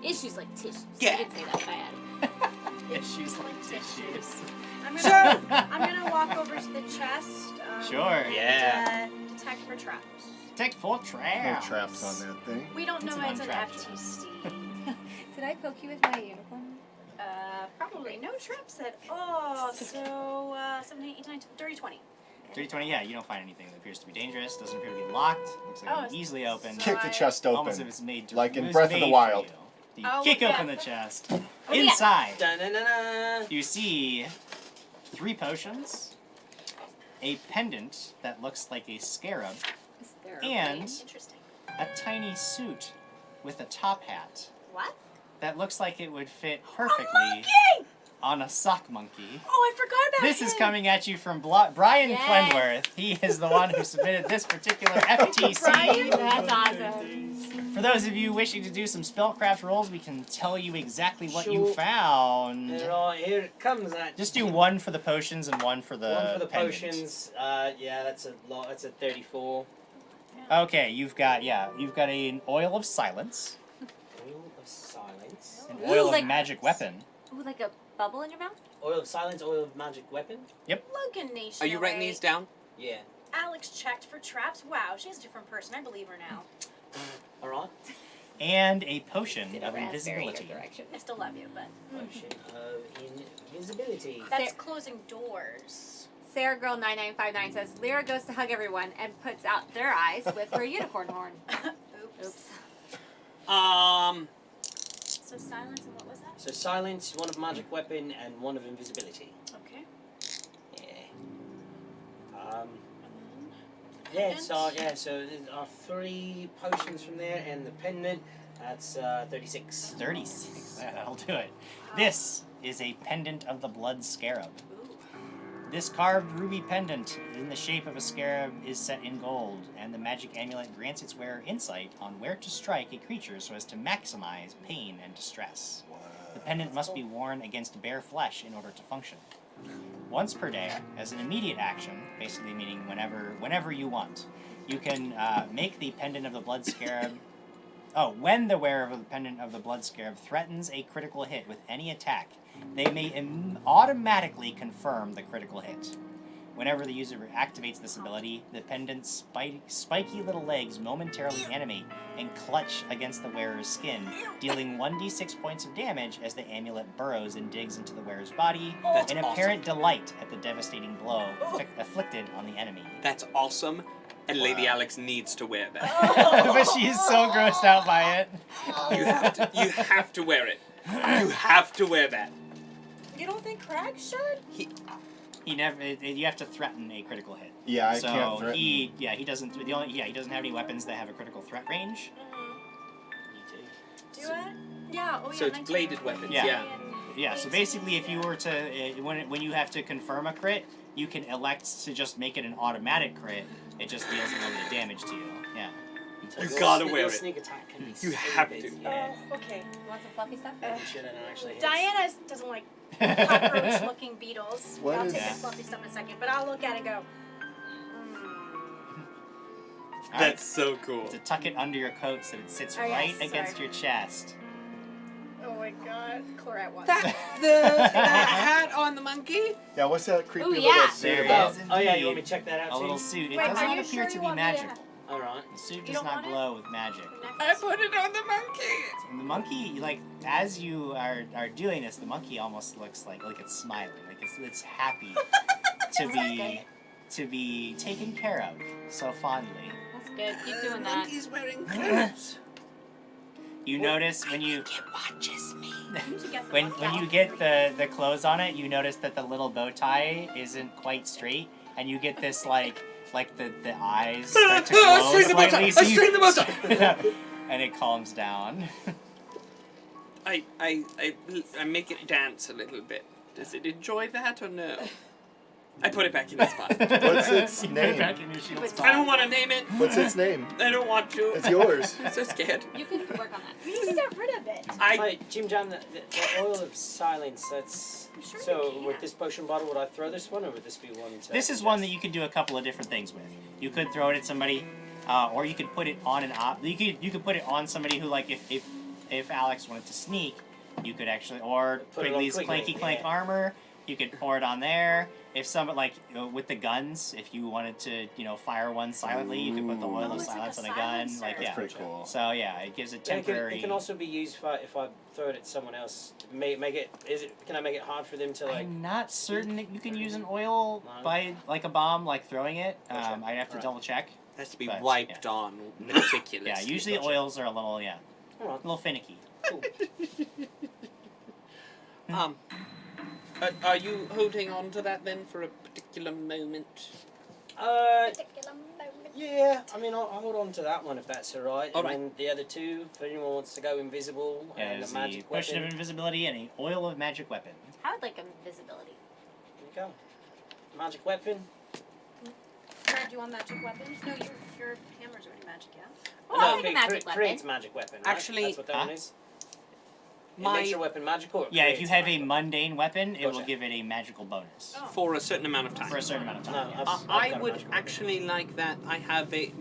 Issues like tissues. Yeah. I didn't say that bad. Issues like tissues. I'm gonna walk over to the chest. Sure. And, Yeah. detect for traps. Take full No traps. traps on that thing. We don't know It's it's an an untrapped FTC. Did I poke you with my unicorn? Probably no traps at all. So 17, 18, 19, 30, 20. 320, yeah, you don't find anything that appears to be dangerous, doesn't appear to be locked, looks like Oh, it's easily open. so Kick the chest open. Almost if it's made to Like in it was Breath of the made Wild. for you. You Oh, kick yeah. open the chest. yeah. Inside, Da-na-na-na. you see 3 potions, a pendant that looks like a scarab, Is there and Interesting. a tiny suit with a top hat What? that looks like it would fit perfectly Monkey! on a sock monkey. Oh, I forgot about This him. is coming at you from Brian Yes. Clenworth. He is the one who submitted this particular FTC. That's awesome. For those of you wishing to do some spellcraft rolls, we can tell you exactly what you Sure. found. Here it comes. Just do 1 for the potions and 1 for the One for the pendant. potions. Yeah, that's a lot. That's a 34. Okay, you've got an oil of silence, Oil of silence. an Ooh, oil of like- magic weapon. Ooh, like a bubble in your mouth? Oil of silence. Oil of magic weapon. Logan Nation. Are you writing these down? Yeah. Alex checked for traps. Wow, she's a different person. I believe her now. All right. And a potion Did a of raspberry invisibility. your direction. I still love you, but Potion of invisibility. that's closing doors. Sarah Girl 9959 says, Lyra goes to hug everyone and puts out their eyes with her unicorn horn. Oops. Oops. So silence and what was that? So silence, one of magic weapon, and one of invisibility. Okay. Yeah. Yeah. So there are 3 potions from there, and the pendant. That's 36. 36. That'll do it. This is a pendant of the blood scarab. Ooh. This carved ruby pendant in the shape of a scarab is set in gold, and the magic amulet grants its wearer insight on where to strike a creature so as to maximize pain and distress. The pendant must be worn against bare flesh in order to function. Once per day, as an immediate action, basically meaning whenever you want, you can make the pendant of the blood scarab. Oh, when the wearer of the pendant of the blood scarab threatens a critical hit with any attack, they may automatically confirm the critical hit. Whenever the user activates this ability, the pendant's spiky little legs momentarily animate and clutch against the wearer's skin, dealing 1d6 points of damage as the amulet burrows and digs into the wearer's body, That's in apparent delight at the devastating blow afflicted on the enemy. That's awesome, and Lady Alex needs to wear that. But she is so grossed out by it. You have to wear it. You have to wear that. You don't think Krag should? He never. You have to threaten a critical hit. Yeah, I So can't threaten. he doesn't. He doesn't have any weapons that have a critical threat range. Do it? Yeah. Oh, yeah. So it's 19. bladed weapons. Yeah. Yeah. Yeah. So basically, if you were to when you have to confirm a crit, you can elect to just make it an automatic crit. It just deals a little bit of damage to you. Yeah. So You your gotta sneak- wear your it. sneak attack can be You so have big, to. Yeah. Oh, okay. You want some fluffy stuff? Making sure that it actually hits. Diana doesn't like cockroach-looking beetles. What I'll is- take Yeah. the fluffy stuff in a second, but I'll look at it and go. All right. That's so cool. To tuck it under your coat so that it sits Oh, yes, right sorry. against your chest. Oh my god. Chlorette one. The hat on the monkey? Yeah, what's that creepy Ooh, little yeah. suit There about? is Oh yeah, you indeed want me to check that out a too? little suit. It Wait, does are not you appear sure to you be want me to magical. Alright. The suit You does don't not want it? glow with magic. I put it on the monkey. And the monkey, like, as you are doing this, the monkey almost looks like it's smiling, like it's happy to be taken care of so fondly. That's good. Keep doing that. Monkey's wearing clothes. You notice when you watches me. when you get the clothes on it, you notice that the little bow tie isn't quite straight, and you get this like the eyes start to glow String the bow tie! slightly, so you String the bow tie! and it calms down. I make it dance a little bit. Does it enjoy that or no? I put it back in its spot. What's its You put it back name? in your shield I spot. don't want to name it. What's its name? I don't want to. It's yours. I'm so scared. You can work on that. We need to get rid of it. Hey, Jim Jam, the oil of silence, that's... I'm sure So, you can. with this potion bottle, would I throw this one, or would this be one to... This is one that you could do a couple of different things with. You could throw it at somebody, or you could put it on you could put it on somebody who, like, if Alex wanted to sneak, you could actually, or Put it on Quigley's Quigley, clanky clank yeah. armor, you could pour it on there. If someone, like, with the guns, if you wanted to, fire one silently, you could put the oil Oh, of it's like silence a on a gun. silencer. Like, That's yeah. pretty cool. So yeah, it gives a Yeah, temporary. it can also be used if I throw it at someone else. Make it. Can I make it hard for them to like? I'm not certain that you can use an oil No. by like a bomb, like throwing it. Gotcha. I'd have to Alright. double check. Has to be But, wiped on meticulously. Yeah, usually Gotcha. oils are a little a Alright. little finicky. Cool. Are you holding on to that then for a particular moment? Yeah. I mean, I'll hold on to that one if that's alright. All And right. then the other two, if anyone wants to go invisible and There's a the magic potion weapon. of invisibility and a oil of magic weapon. I would like invisibility. There you go. Magic weapon. Krag, do you want magic weapons? No, your hammer's already magic, yeah? Oh, I'll take a it magic weapon. creates magic weapon. Right? Actually- that's what that Huh? one is. It My- makes your weapon magical. Or it Yeah, if creates you have a magic mundane weapon, it will Gotcha. give it a magical bonus Oh. For a certain amount of time. for a certain amount of time. No, yes. I've I got a would magic weapon. actually like that. I have the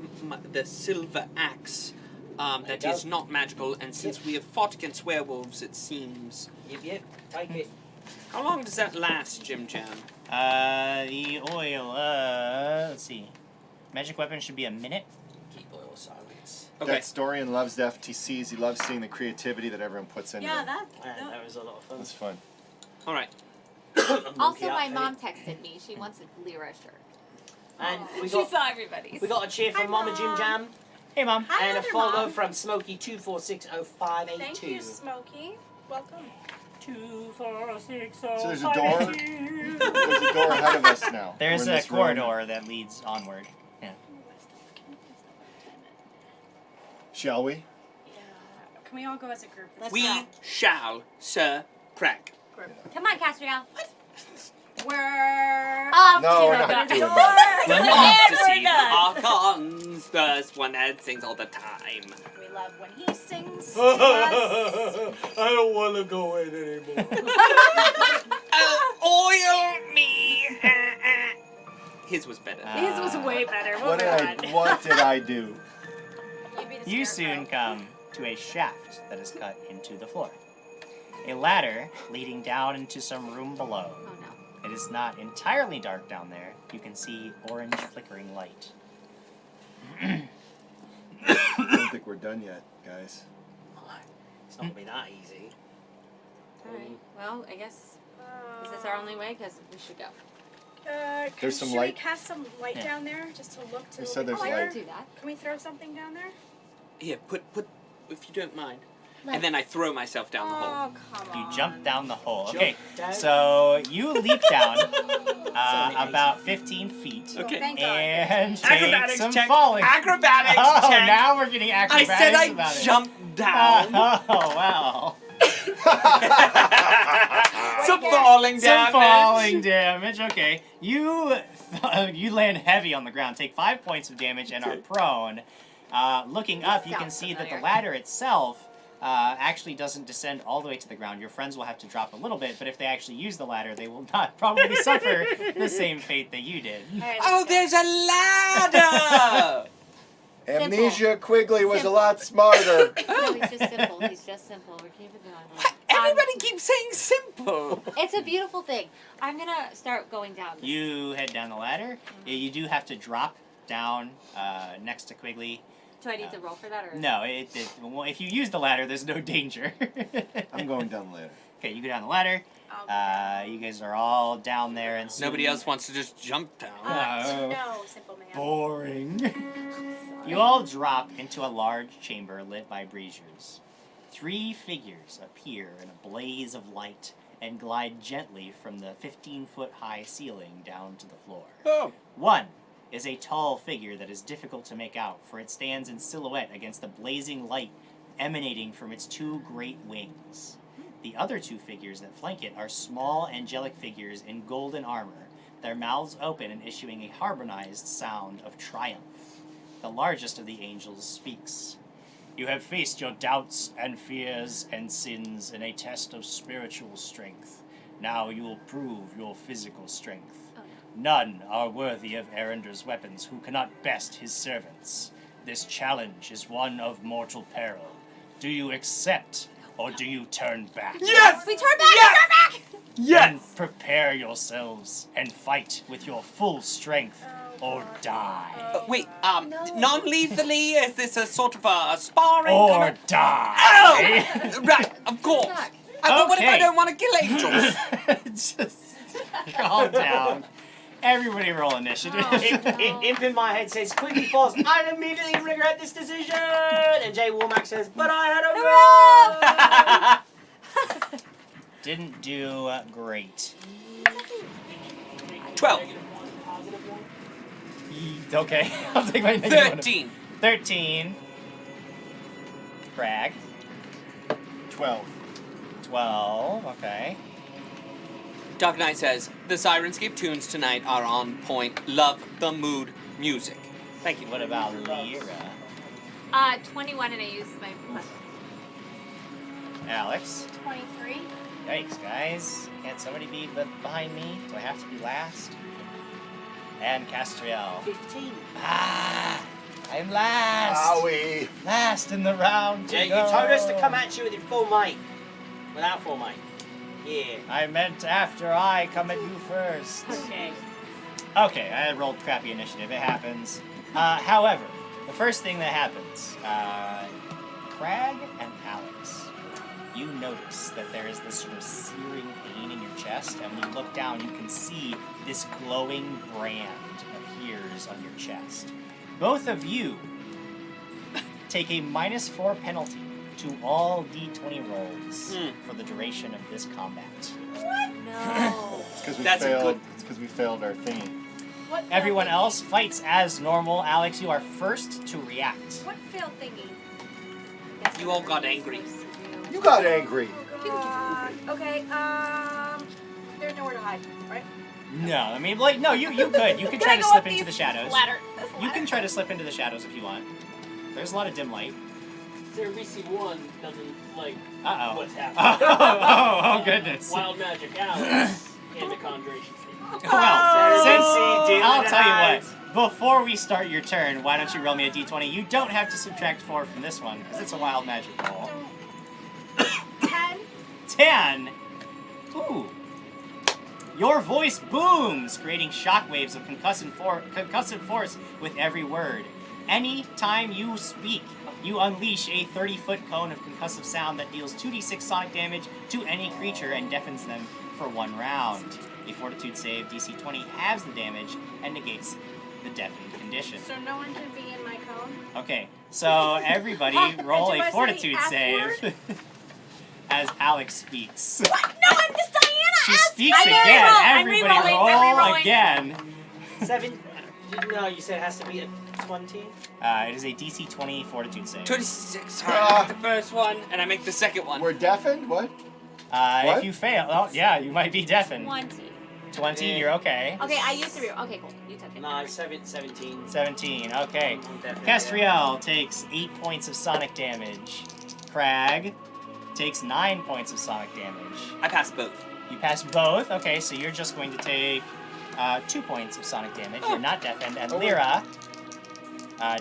silver axe that There you is go. not magical, and since we have fought against werewolves, it seems. Yep. Take it. How long does that last, Jim Jam? The oil. Let's see. Magic weapon should be a minute. Keep oil silence. Okay. That Storian loves the FTCs. He loves seeing the creativity that everyone puts into Yeah, it. Man, that was a lot of fun. That's fun. All right. Also, Monkey my outfit. mom texted me. She wants a Lyra shirt. And we She got saw everybody's. we got a cheer from Hi, Mama Jim Mom. Jam Hey, Mom. Hi, and a other follow Mom. from Smokey24605882. Thank you, Smokey. Welcome. 2, 4, 6, So there's a door. There's a door ahead of us now. There's We're in a this room. corridor that leads onward. Yeah. Shall we? Yeah. Can we all go as a group? Let's We go. shall, Sir Krag. Come on, Castriel. We're Off No, to we're the not door. doing that. We're And off to we're see done. Archon's first one that sings all the time. We love when he sings to us. I don't want to go in anymore. Oil me. His was better. His was way better. What Moving did on. what did I do? You'd be the You scarecrow. soon come to a shaft that is cut into the floor. A ladder leading down into some room below. Oh no. It is not entirely dark down there. You can see orange flickering light. I don't think we're done yet, guys. It's not gonna be that easy. Alright. Well, I guess. Is this our only way? Because we should go. There's some should light. we cast some light Yeah. down there just to look to They the said there's Oh, I light. can do that. Can we throw something down there? Here, put, if you don't mind. Like- And then I throw myself down the hole. Oh, come You on. jump down the hole. Jump Okay, down. so you leap down many about 15 feet Oh, Okay. thank God. and take Acrobatics some check. falling. Acrobatics Oh, check. now we're getting I acrobatics said I about it. jumped down. Oh, wow. Some falling Some damage. falling damage. Okay, you land heavy on the ground, take 5 points of damage, and are prone. Looking up, you can see that the ladder itself actually doesn't descend all the way to the ground. Your friends will have to drop a little bit, but if they actually use the ladder, they will not probably suffer the same fate that you did. Oh, there's a ladder! Amnesia Quigley was a lot smarter. No, he's just simple. He's just simple. We're keeping going. Everybody keeps saying simple. It's a beautiful thing. I'm gonna start going down. This. You head down the ladder. Yeah, you do have to drop down next to Quigley. Do I need to roll for that, or? No, well, if you use the ladder, there's no danger. I'm going down the ladder. Okay, you go down the ladder. You guys are all down there, and Nobody else wants to just jump down. No, simple man. Boring. You all drop into a large chamber lit by braziers. 3 figures appear in a blaze of light and glide gently from the 15-foot-high ceiling down to the floor. Oh. One is a tall figure that is difficult to make out, for it stands in silhouette against the blazing light emanating from its 2 great wings. The other 2 figures that flank it are small angelic figures in golden armor, their mouths open and issuing a harmonized sound of triumph. The largest of the angels speaks. You have faced your doubts and fears and sins in a test of spiritual strength. Now you will prove your physical strength. None are worthy of Erender's weapons who cannot best his servants. This challenge is one of mortal peril. Do you accept, or do you turn back? Yes! We turn back! Yes! We turn back! Then prepare yourselves and fight with your full strength, or die. Wait, non-lethally? Is this a sort of a sparring? Or kind of... die. Oh! Right, of course. But what if I Okay. don't want to kill angels? Just calm down. Everybody roll initiative. Imp in my head says, Quigley falls, I immediately regret this decision! And Jay Womack says, but I had a roll! Didn't do great. 12. Okay, I'll take my negative one. 13. 13. Krag. 12. 12, okay. Dark Knight says, the Sirenscape tunes tonight are on point. Love the mood music. Thank you. What about Lyra? 21 and I used my plus. Alex? 23. Yikes, guys. Can't somebody be behind me? Do I have to be last? And Castriel. 15. Ah! I'm last! Owie. Last in the round. Yeah, you told us to come at you with your full might. Without full might. Yeah. I meant after I come at you first. Okay. Okay, I rolled crappy initiative. It happens. However, the first thing that happens, Krag and Alex, you notice that there is this sort of searing pain in your chest, and when you look down, you can see this glowing brand appears on your chest. Both of you take a -4 penalty to all D20 rolls for the duration of this combat. No. It's because we That's a failed. good- It's because we failed our theme. What Everyone failed else fights as normal. Alex, you are first to react. thingy? What failed thingy? You all got angry. You got angry. Okay, there's nowhere to hide, right? No, I mean, like, no, you could. You could try to slip into the shadows. You can try to slip into the shadows if you want. There's a lot of dim light. Cerebisi 1 doesn't like Uh-oh. what's happening. Oh, goodness. Wild magic Alex and the conjuration thing. Well, since Cerebisi, I'll demon tell you hides. what, before we start your turn, why don't you roll me a d20? You don't have to subtract 4 from this one, because it's a wild magic roll. 10. 10. Ooh. Your voice booms, creating shockwaves of concussive force with every word. Any time you speak, you unleash a 30-foot cone of concussive sound that deals 2d6 sonic damage to any creature and deafens them for 1 round. A fortitude save, DC 20, halves the damage and negates the deafened condition. So no one can be in my cone? Okay, so everybody roll Do I a say fortitude F save as Alex speaks. What? No, I'm just Diana! She speaks I'm again. re-roll. I'm Everybody re-rolling. I'm roll re-rolling. again. 7. No, you said it has to be a 20? It is a DC 20 fortitude save. 26. Alright, the first one, and I make the second one. We're deafened? What? If What? you fail, oh yeah, you might be deafened. 20. 20, Yeah. you're okay. Okay, I used to be. Okay, cool. You took it. No, 17. 17, okay. Definitely, Castriel takes 8 points of sonic damage. Krag takes 9 points of sonic damage. I passed both. You pass both, okay, so you're just going to take 2 points of sonic damage. You're not deafened. And Lyra,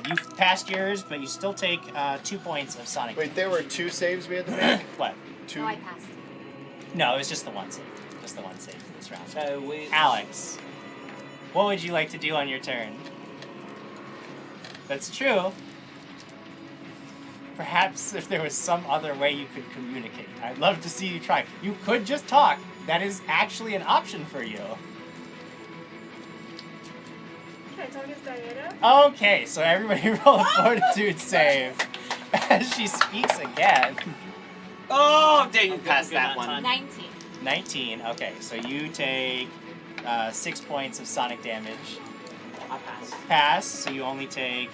you've passed yours, but you still take 2 points of sonic Wait, damage. there were 2 saves we had to make? What? 2? Oh, I passed. No, it was just the one save. Just the one save this round. So we. Alex, what would you like to do on your turn? That's true. Perhaps if there was some other way you could communicate. I'd love to see you try. You could just talk. That is actually an option for you. Can I talk as Diana? Okay, so everybody roll a fortitude save as she speaks again. Oh, dang, I'm passed good that that one. time. 19. 19. Okay, so you take 6 points of sonic damage. I pass. Pass, so you only take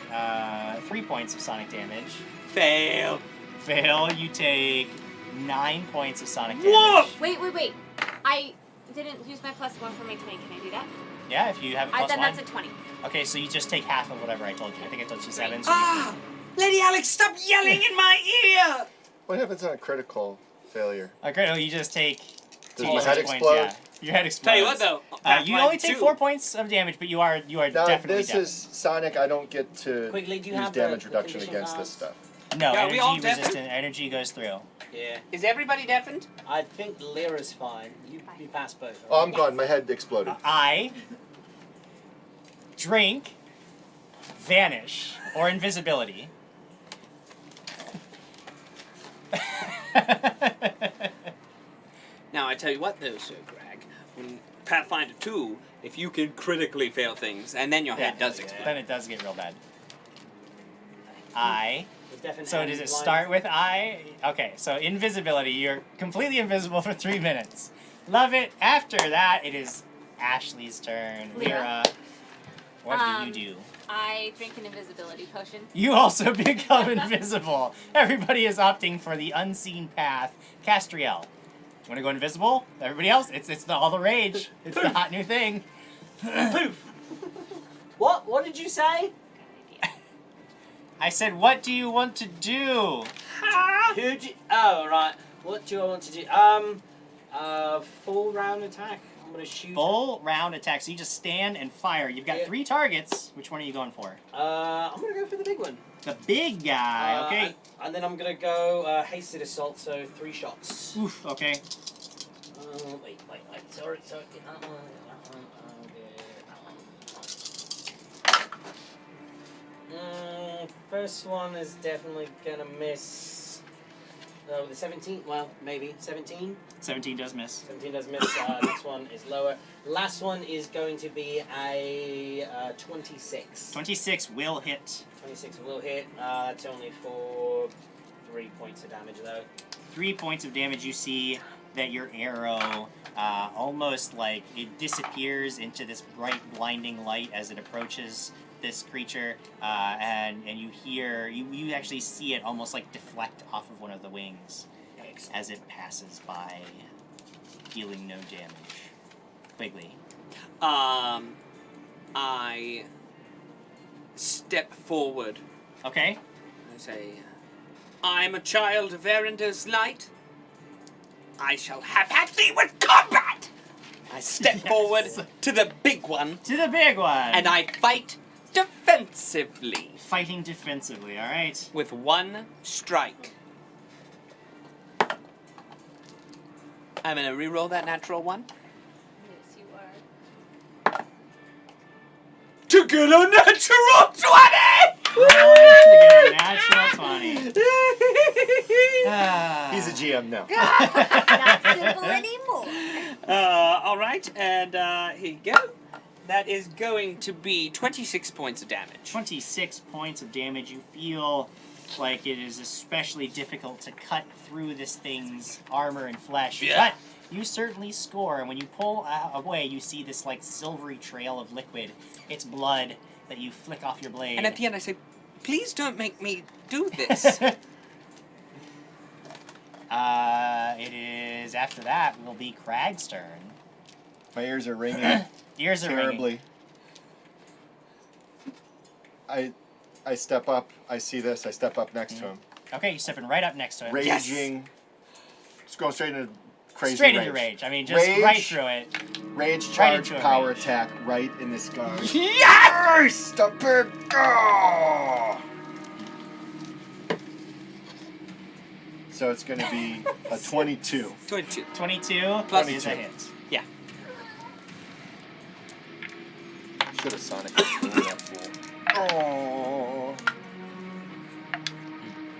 3 points of sonic damage. Fail. Fail, you take 9 points of sonic damage. Whoa! Wait. I didn't use my +1 for my 20. Can I do that? Yeah, if you have a plus Then one. that's a 20. Okay, so you just take half of whatever I told you. I think I told you 7. So Ah! Lady Alex, stop yelling in my ear! What happens on a critical failure? okay, no, you just take Does 2 my head points, explode? yeah. Your head explodes. Tell you what, though. You only take 4 points of damage, but you are Now, definitely this dead. is Sonic. I don't get to Quickly, do you use have damage the reduction condition against this cards? stuff. No, Yeah, we all energy deafened? resistant. Energy goes through. Yeah. Is everybody deafened? I think Lyra's fine. You pass both. Oh, I'm right? gone. My head exploded. I drink, vanish, or invisibility. Now, I tell you what, though, Sir Krag. When Pathfinder 2, if you can critically fail things, and then your head does explode. Then it does get real bad. I. With deafened So and does it blind. start with I? Okay, so invisibility. You're completely invisible for 3 minutes. Love it. After that, it is Ashley's turn. Lyra, what do you do? I drink an invisibility potion. You also become invisible. Everybody is opting for the unseen path. Castriel. You want to go invisible? Everybody else? It's all the rage. It's the hot new thing. Poof. What? What did you say? I said, what do you want to do? Who do? Oh, right. What do I want to do? Full round attack. I'm gonna shoot. Full round attack. So you just stand and fire. You've got 3 targets. Which one are you going for? I'm gonna go for the big one. The big guy. Okay. And then I'm gonna go hasted assault, so 3 shots. Oof. Okay. Wait. Sorry. First one is definitely gonna miss. No, the 17. Well, maybe 17. 17 does miss. 17 does miss. Next one is lower. Last one is going to be a 26. 26 will hit. 26 will hit. That's only for 3 points of damage, though. 3 points of damage. You see that your arrow almost like it disappears into this bright, blinding light as it approaches this creature, and you hear, you actually see it almost like deflect off of one of the wings as it passes by, dealing no damage. Quigley. I step forward. Okay. I say, I'm a child of Erinder's light. I shall have at thee with combat! I step forward to the big one. To the big one. And I fight defensively. Fighting defensively, alright. With 1 strike. I'm gonna reroll that natural 1. Yes, you are. To get a natural 20! To get a natural 20. He's a GM now. Not simple anymore. Alright, and here you go. That is going to be 26 points of damage. 26 points of damage. You feel like it is especially difficult to cut through this thing's armor and flesh. Yeah. But you certainly score, and when you pull away, you see this like silvery trail of liquid. It's blood that you flick off your blade. And at the end I say, please don't make me do this. It is, after that, will be Krag's turn. My ears are ringing Ears are terribly. ringing. I step up. I see this. I step up next to him. Okay, you're stepping right up next to him. Raging. Just go straight into crazy Straight rage. into rage. I mean, just right through it. Rage Right charge into a power rage. attack right in this guy. Yes! The big go! So it's going to be a 22. 22. 22 Plus is a 22. hit. Yeah. Should have Sonic destroyed that fool. Oh.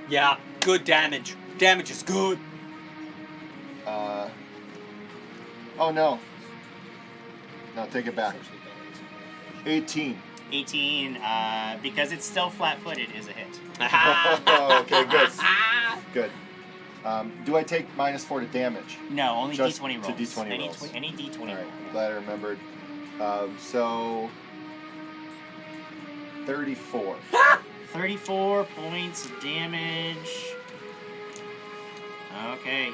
Yeah. Good damage. Damage is good. Oh no. No, take it back. 18. 18, because it's still flat-footed, is a hit. Oh, okay, good. Good. Do I take -4 to damage? No, only Just D20 rolls. to D20 any, rolls. Any D20 All right, roll. glad I remembered. So 34. 34 points of damage. Okay.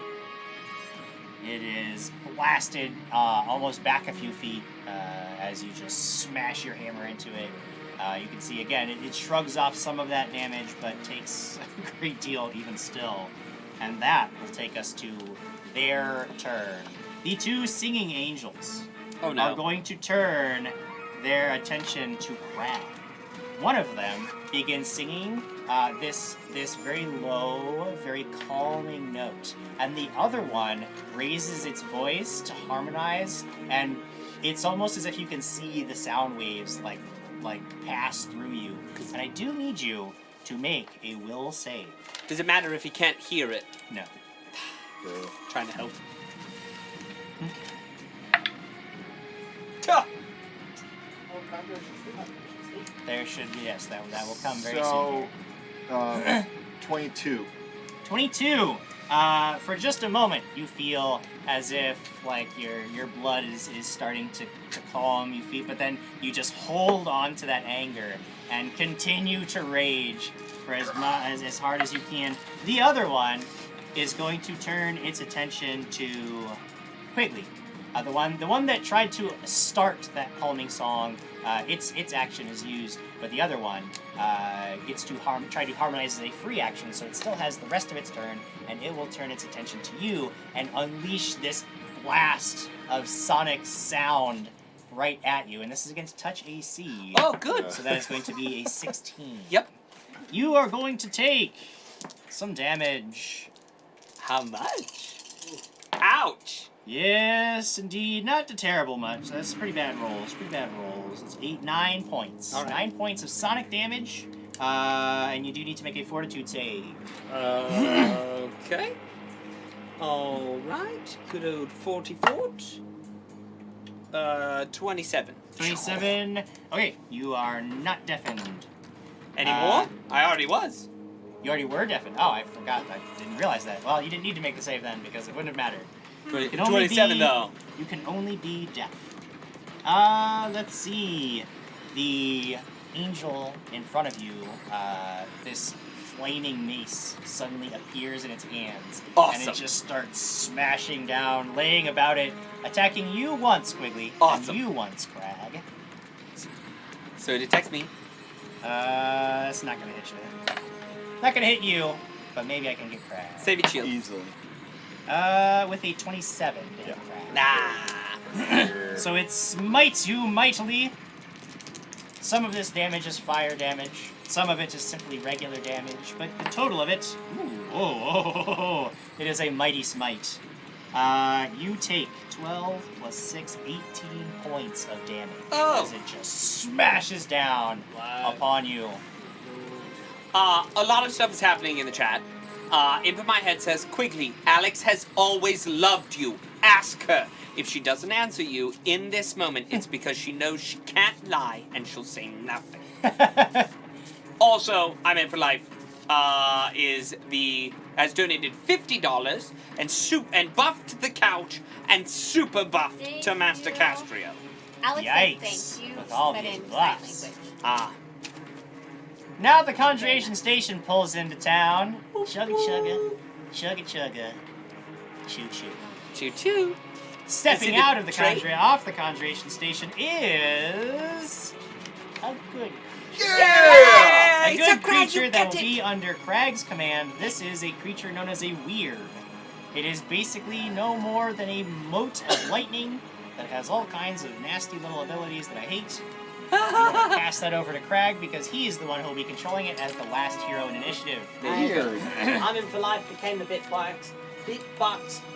It is blasted almost back a few feet as you just smash your hammer into it. You can see, again, it shrugs off some of that damage, but takes a great deal even still. And that will take us to their turn. The two singing angels Oh are no. going to turn their attention to Krag. One of them begins singing this very low, very calming note, and the other one raises its voice to harmonize, and it's almost as if you can see the sound waves like pass through you. And I do need you to make a will save. Does it matter if he can't hear it? No. Trying to help. There should be, yes, that will come very So, soon. 22. 22. For just a moment, you feel as if like your blood is starting to calm. You feel, but then you just hold on to that anger and continue to rage for as hard as you can. The other one is going to turn its attention to Quigley. The one that tried to start that calming song, its action is used, but the other one gets to try to harmonize as a free action, so it still has the rest of its turn, and it will turn its attention to you and unleash this blast of sonic sound right at you. And this is against touch AC. Oh, good. So that is going to be a 16. Yep. You are going to take some damage. How much? Ouch. Yes, indeed. Not a terrible much. That's pretty bad rolls. It's 9 points. All right. 9 points of sonic damage. And you do need to make a fortitude save. Okay. All right. Good old 44. 27. 27. Okay, you are not deafened. Anymore? I already was. You already were deafened. Oh, I forgot. I didn't realize that. Well, you didn't need to make the save then because it wouldn't have mattered. You can only 27 be, though. You can only be deaf. Let's see. The angel in front of you, this flaming mace suddenly appears in its hands. Awesome. And it just starts smashing down, laying about it, attacking you once, Quigley. Awesome. And you once, Krag. So it attacks me. It's not gonna hit you. Not gonna hit you, but maybe I can get Krag. Save your shield. Easily. With a 27 to hit Krag. Nah. So it smites you mightily. Some of this damage is fire damage. Some of it is simply regular damage. But the total of it, it is a mighty smite. You take 12 plus 6, 18 points of damage as it just smashes down upon you. A lot of stuff is happening in the chat. Imp in my head says, Quigley, Alex has always loved you. Ask her. If she doesn't answer you in this moment, it's because she knows she can't lie and she'll say nothing. Also, I'm in for life. Has donated $50 and buffed the couch and super buffed Thank to Master you. Castrio. Alex Yikes, says thank you, with all but these in sign buffs. language. Now the conjuration station pulls into town. Chugga chugga, chugga chugga, choo choo. Choo choo. Stepping Is it out of the Trey? off the conjuration station is a good Yeah! a It's good a Krag, creature you that will get it. be under Krag's command. This is a creature known as a weird. It is basically no more than a mote of lightning that has all kinds of nasty little abilities that I hate. I'm going to pass that over to Krag because he is the one who will be controlling it as the last hero in initiative. Weird. I'm in for life became the Bitbox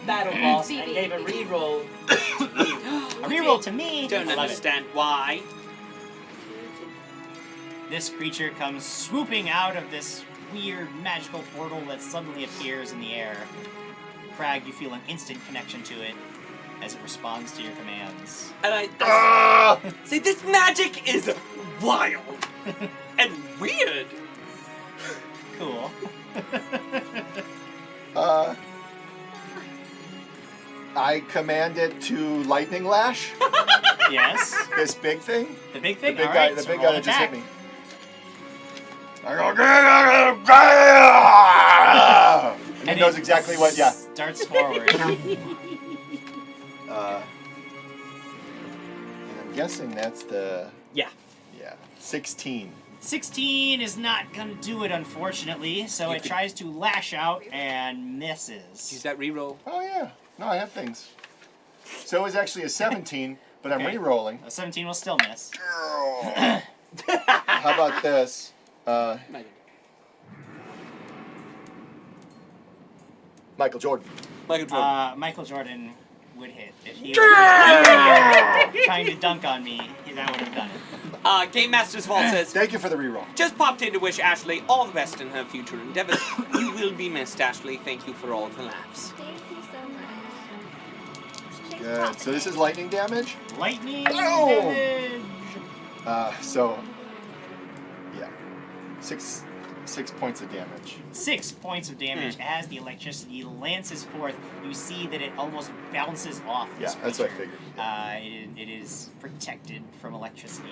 battle boss and gave a reroll. A reroll to me. Don't I love it. understand why. This creature comes swooping out of this weird magical portal that suddenly appears in the air. Krag, you feel an instant connection to it as it responds to your commands. And I say this magic is wild and weird. Cool. I command it to lightning lash. Yes. This big thing. The big The thing? big All guy. right, The so big roll guy that just attack. hit me. I go. And he knows exactly what. Yeah. Starts forward. And I'm guessing that's the. Yeah. Yeah. 16. 16 is not going to do it, unfortunately, so You it could- tries to lash out and misses. Use that reroll. Oh yeah. No, I have things. So it was actually a 17, but I'm Okay. re-rolling. A 17 will still miss. How about this? Michael Jordan. Michael Jordan. Michael Jordan would hit. If he was trying to dunk on me, that would have done it. Game Master's Vault says, Thank you for the re-roll. just popped in to wish Ashley all the best in her future endeavors. You will be missed, Ashley. Thank you for all the laughs. Thank you so much. Good. So this is lightning damage. Lightning Boom! damage! So yeah, six points of damage. 6 points of damage as the electricity lances forth. You see that it almost bounces off this Yeah, that's what I creature. figured. It is protected from electricity.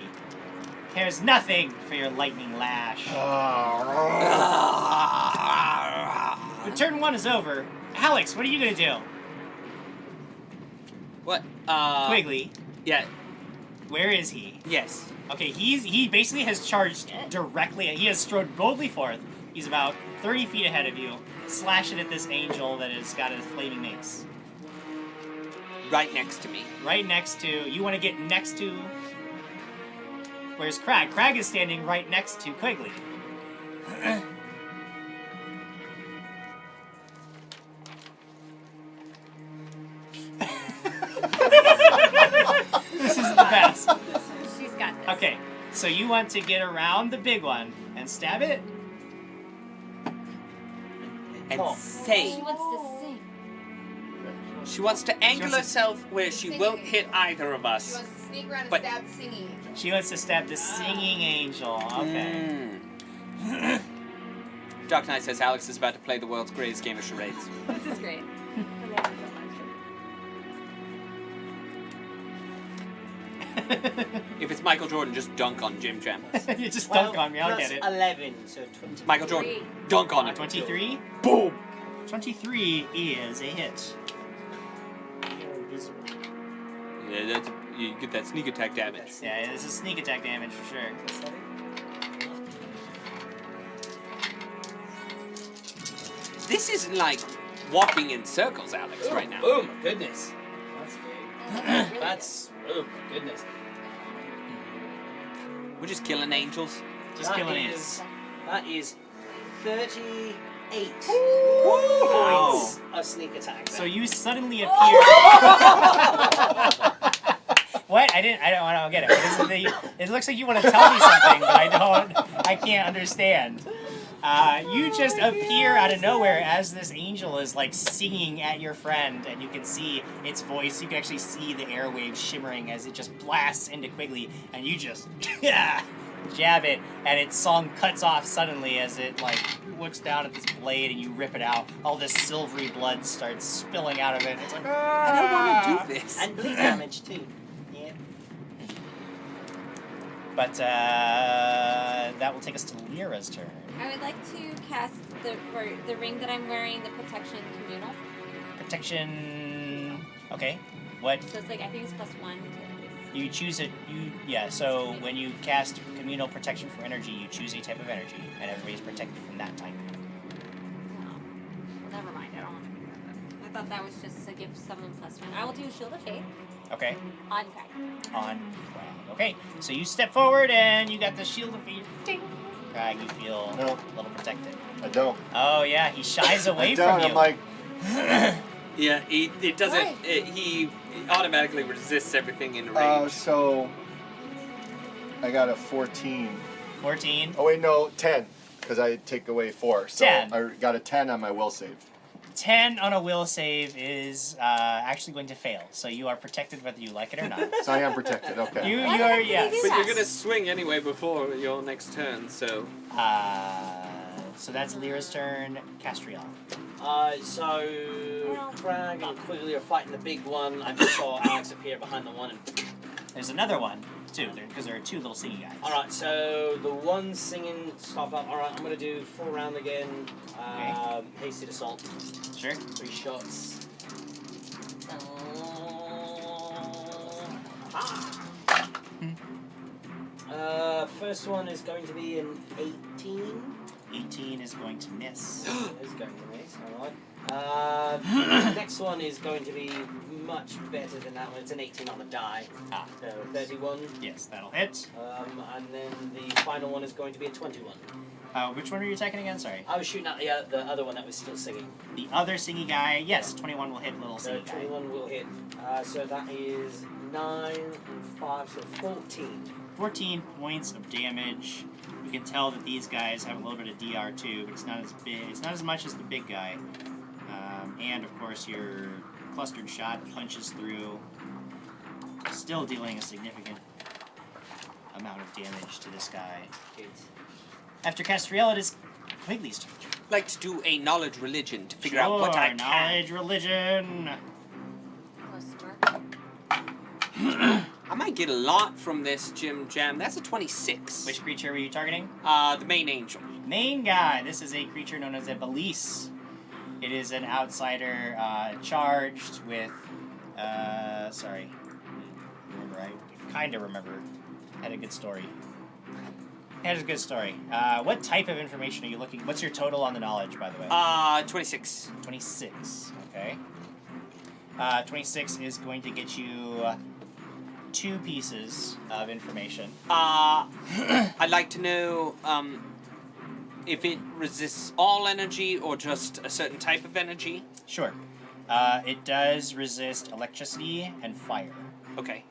Cares nothing for your lightning lash. But turn 1 is over. Alex, what are you gonna do? What? Quigley, Yeah. where is he? Yes. Okay, he basically has charged directly. He has strode boldly forth. He's about 30 feet ahead of you, slashing at this angel that has got a flaming mace. Right next to me. Right next to, you want to get next to, where's Krag? Krag is standing right next to Quigley. This is the best. She's got this. Okay, so you want to get around the big one and stab it? And say She wants to sing. she wants to angle herself where she won't hit either of She us. wants to sneak around and But- stab the singing angel. She wants to stab the singing angel. Okay. Dark Knight says Alex is about to play the world's greatest game of charades. This is great. I love it so If it's Michael Jordan, just dunk on Jim Chambliss. You just dunk on me, I'll plus get it. 11, so 20. Michael Jordan, dunk on it. 23? Boom! 23 is a hit. Yeah, that's, you get that sneak attack damage. Yeah, this is sneak attack damage for sure. This isn't like walking in circles, Alex, right now. Oh my goodness. That's big. That's, oh my goodness. We're just killing angels. Just That killing it. is- That is 38 Wow. points of sneak attack. So there. you suddenly appear. What? I don't get it. This is it looks like you want to tell me something, but I can't understand. You just appear out of nowhere as this angel is like singing at your friend, and you can see its voice. You can actually see the airwaves shimmering as it just blasts into Quigley, and you just jab it, and its song cuts off suddenly as it like looks down at this blade, and you rip it out. All this silvery blood starts spilling out of it. It's like, I don't want to do this. And bleed damage too. Yeah. But that will take us to Lyra's turn. I would like to cast the ring that I'm wearing, the protection communal. Protection. Okay. What So it's like, I think it's +1 to his. you choose so when you cast communal protection for energy, you choose a type of energy, and everybody's protected from that type. No. Well, never mind. I don't want to do that. I thought that was just to give someone +1. I will do Shield of Faith Okay. on Krag. On Krag. Okay. So you step forward and you got the shield of feet. Ding. Krag, you feel No. a little protected. I don't. Oh yeah, he shies away I don't. from you. I'm like, Yeah, it doesn't. Why? He automatically resists everything in range. so I got a 14. 14. Oh wait, no, 10, because I take away 4. So 10. I got a 10 on my will save. 10 on a will save is actually going to fail, so you are protected whether you like it or not. So I am protected. Okay. You Why the are heck did he yes. do But that? you're gonna swing anyway before your next turn, so. So that's Lyra's turn. Castriel. So Krag and Quigley are fighting the big one. I just saw Alex appear behind the one. And There's another one too, because there are 2 little singing guys. all right, so the one singing stop up. All right, I'm gonna do full round again. Hasted assault. Sure. 3 shots. First one is going to be an 18. 18 is going to miss. It's going to miss, alright. Next one is going to be much better than that one. It's an 18 on the die. Ah. So 31. Yes, that'll hit. And then the final one is going to be a 21. Which one are you attacking again? Sorry. I was shooting at the other one that was still singing. The other singy guy. Yes, 21 will hit little So singy guy. 21 will hit. So that is 9 and 5, so 14. 14 points of damage. You can tell that these guys have a little bit of DR too, but it's not as big. It's not as much as the big guy. And of course, your clustered shot punches through, still dealing a significant amount of damage to this guy. After Castriel, it is Quigley's turn. I'd like to do a knowledge religion to figure out what I can. Knowledge religion. I might get a lot from this Jim Jam. That's a 26. Which creature were you targeting? The main angel. Main guy. This is a creature known as a Balise. It is an outsider charged with. Sorry. Remember, I kind of remember. Had a good story. Had a good story. What type of information are you looking? What's your total on the knowledge, by the way? 26. 26. Okay. 26 is going to get you 2 pieces of information. I'd like to know if it resists all energy or just a certain type of energy. Sure. It does resist electricity and fire. Okay.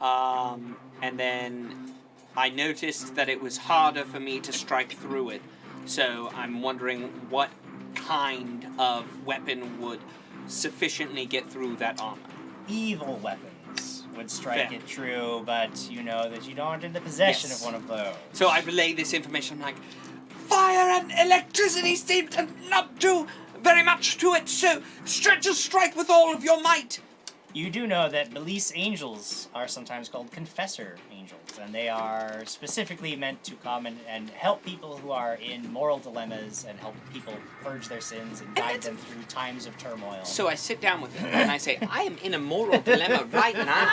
And then I noticed that it was harder for me to strike through it. So I'm wondering what kind of weapon would sufficiently get through that armor. Evil weapons would strike Fair. it true, but you know that you aren't in the possession Yes. of one of those. So I relay this information. I'm like, fire and electricity seem to not do very much to it, so just strike with all of your might. You do know that Balise angels are sometimes called confessor angels, and they are specifically meant to come and help people who are in moral dilemmas and help people purge their sins and guide them through times of turmoil. So I sit down with him and I say, I am in a moral dilemma right now.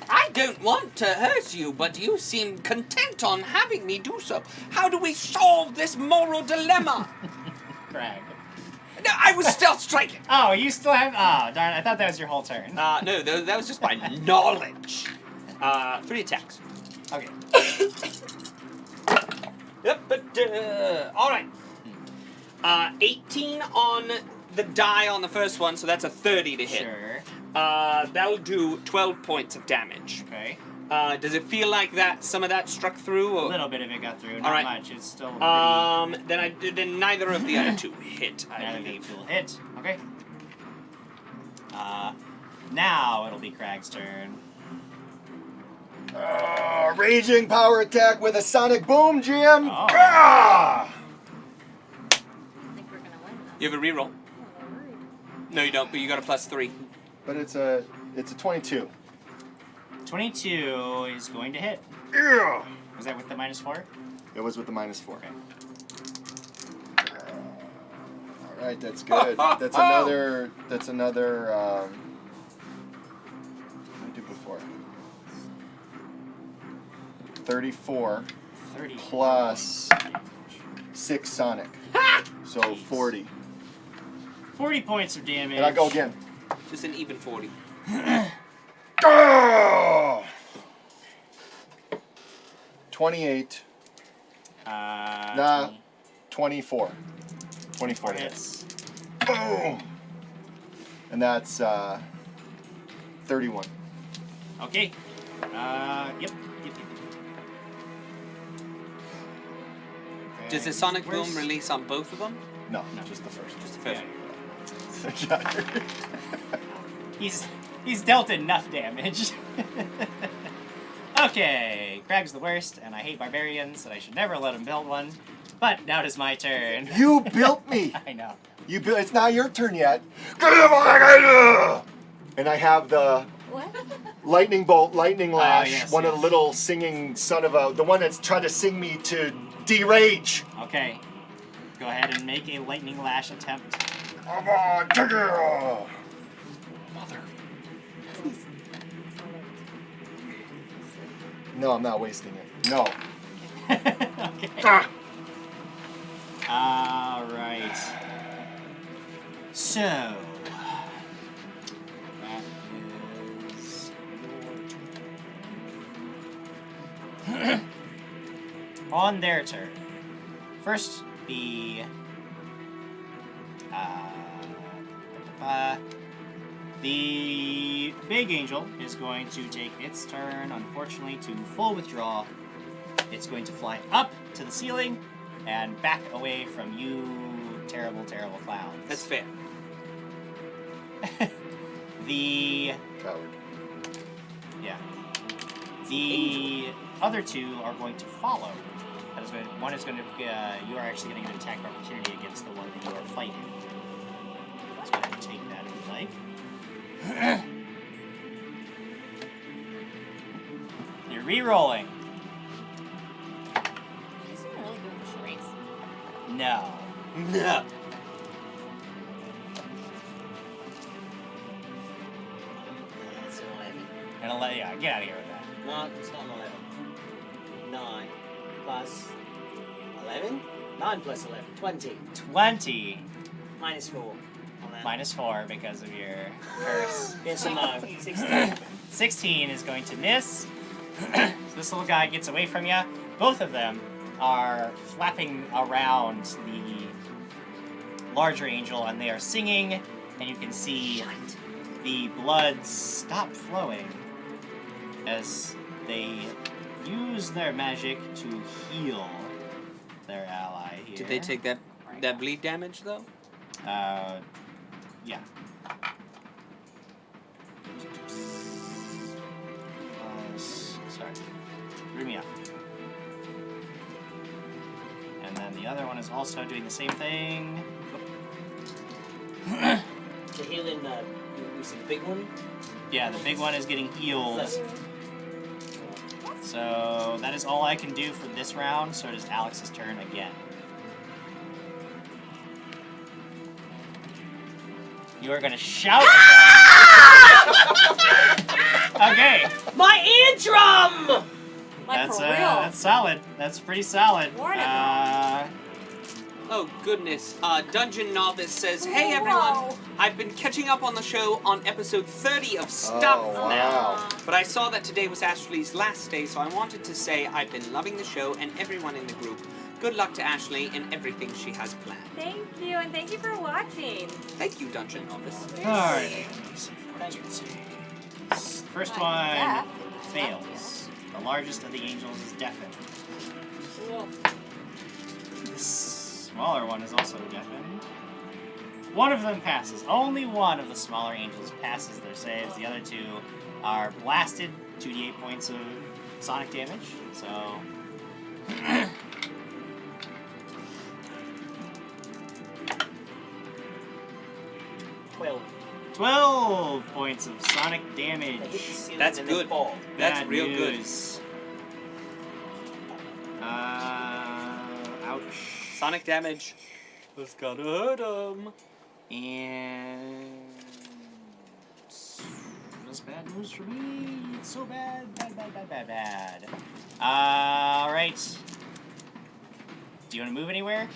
I don't want to hurt you, but you seem content on having me do so. How do we solve this moral dilemma? Krag. No, I was still striking. Oh, you still have... Oh, darn, I thought that was your whole turn. No, that was just my knowledge. 3 attacks. Okay. All right. 18 on the die on the first one, so that's a 30 to hit. Sure. That'll do 12 points of damage. Okay. Does it feel like that some of that struck through? A Or? little bit of it got through, not All right. much. It's still pretty... Then neither of the other 2 hit. I Neither of believe. you will hit. Okay. Now it'll be Krag's turn. Raging power attack with a sonic boom, Jim. Oh. Ah! I think we're gonna win this. You have a reroll. No, you don't. But you got a +3. But it's a 22. 22 is going to hit. Yeah. Was that with the -4? It was with the -4. Okay. All right, that's good. That's another 34. 34 30 plus 6 Sonic. So Jeez. 40. 40 points of damage. And I go again. Just an even 40. Oh! 28. Nah. 24. 24 hits. Boom! And that's 31. Okay. Yep. Does the sonic boom release on both of them? No, just the first. Just the first. He's dealt enough damage. Okay, Krag's the worst, and I hate barbarians, and I should never let him build one. But now it is my turn. You built me. I know. You built. It's not your turn yet. And I have the What? lightning bolt, lightning lash. yes, one of yes. the little singing son of a, the one that's trying to sing me to derage. Okay. Go ahead and make a lightning lash attempt. Come on, Jigger! Mother. No, I'm not wasting it. No. Okay. Alright. So. That is your turn. On their turn. First, the big angel is going to take its turn, unfortunately, to full withdraw. It's going to fly up to the ceiling and back away from you, terrible, terrible clowns. That's fair. The Coward. yeah. The other two are going to follow. That is going. One is going to. You are actually getting an attack of opportunity against the one that you are fighting. Let's go ahead and take that if you like. You're re-rolling. She's doing really good with charades. No. No. That's an 11. And yeah, get out of here with that. No, it's not an 11. 9 plus 11? 9 plus 11. 20. 20 Minus 4 on that. minus 4 because of your curse. Yes or no? 16. 16 is going to miss. So this little guy gets away from you. Both of them are flapping around the larger angel, and they are singing, and you can see the blood stop flowing as they use their magic to heal their ally here. Did they take that bleed damage though? Yeah. Sorry. Threw me off. And then the other one is also doing the same thing. The healing, was the big one? Yeah, the big one is getting healed. Plus, So that is all I can do for this round, so it is Alex's turn again. You are gonna shout at them. Okay. my eardrum! Like That's for real. that's solid. That's pretty solid. Warden. Oh goodness. Dungeon Novice says, "Hey everyone, I've been catching up on the show on episode 30 of Stuff Oh, now. wow. But I saw that today was Ashley's last day, so I wanted to say I've been loving the show and everyone in the group. Good luck to Ashley in everything she has planned." Thank you, and thank you for watching. Thank you, Dungeon Novice. Alright. First one Deaf. fails. The largest of the angels is deafened. The smaller one is also deafened. One of them passes. Only one of the smaller angels passes their saves. The other two are blasted. 2d8 points of sonic damage. So. 12. 12 points of sonic They hit the damage. ceiling That's and good. They fall. That's Bad real good. news. Ouch. Sonic damage. That's gotta hurt him. And as is bad news for me. It's so bad. Bad. Alright. Do you want to move anywhere?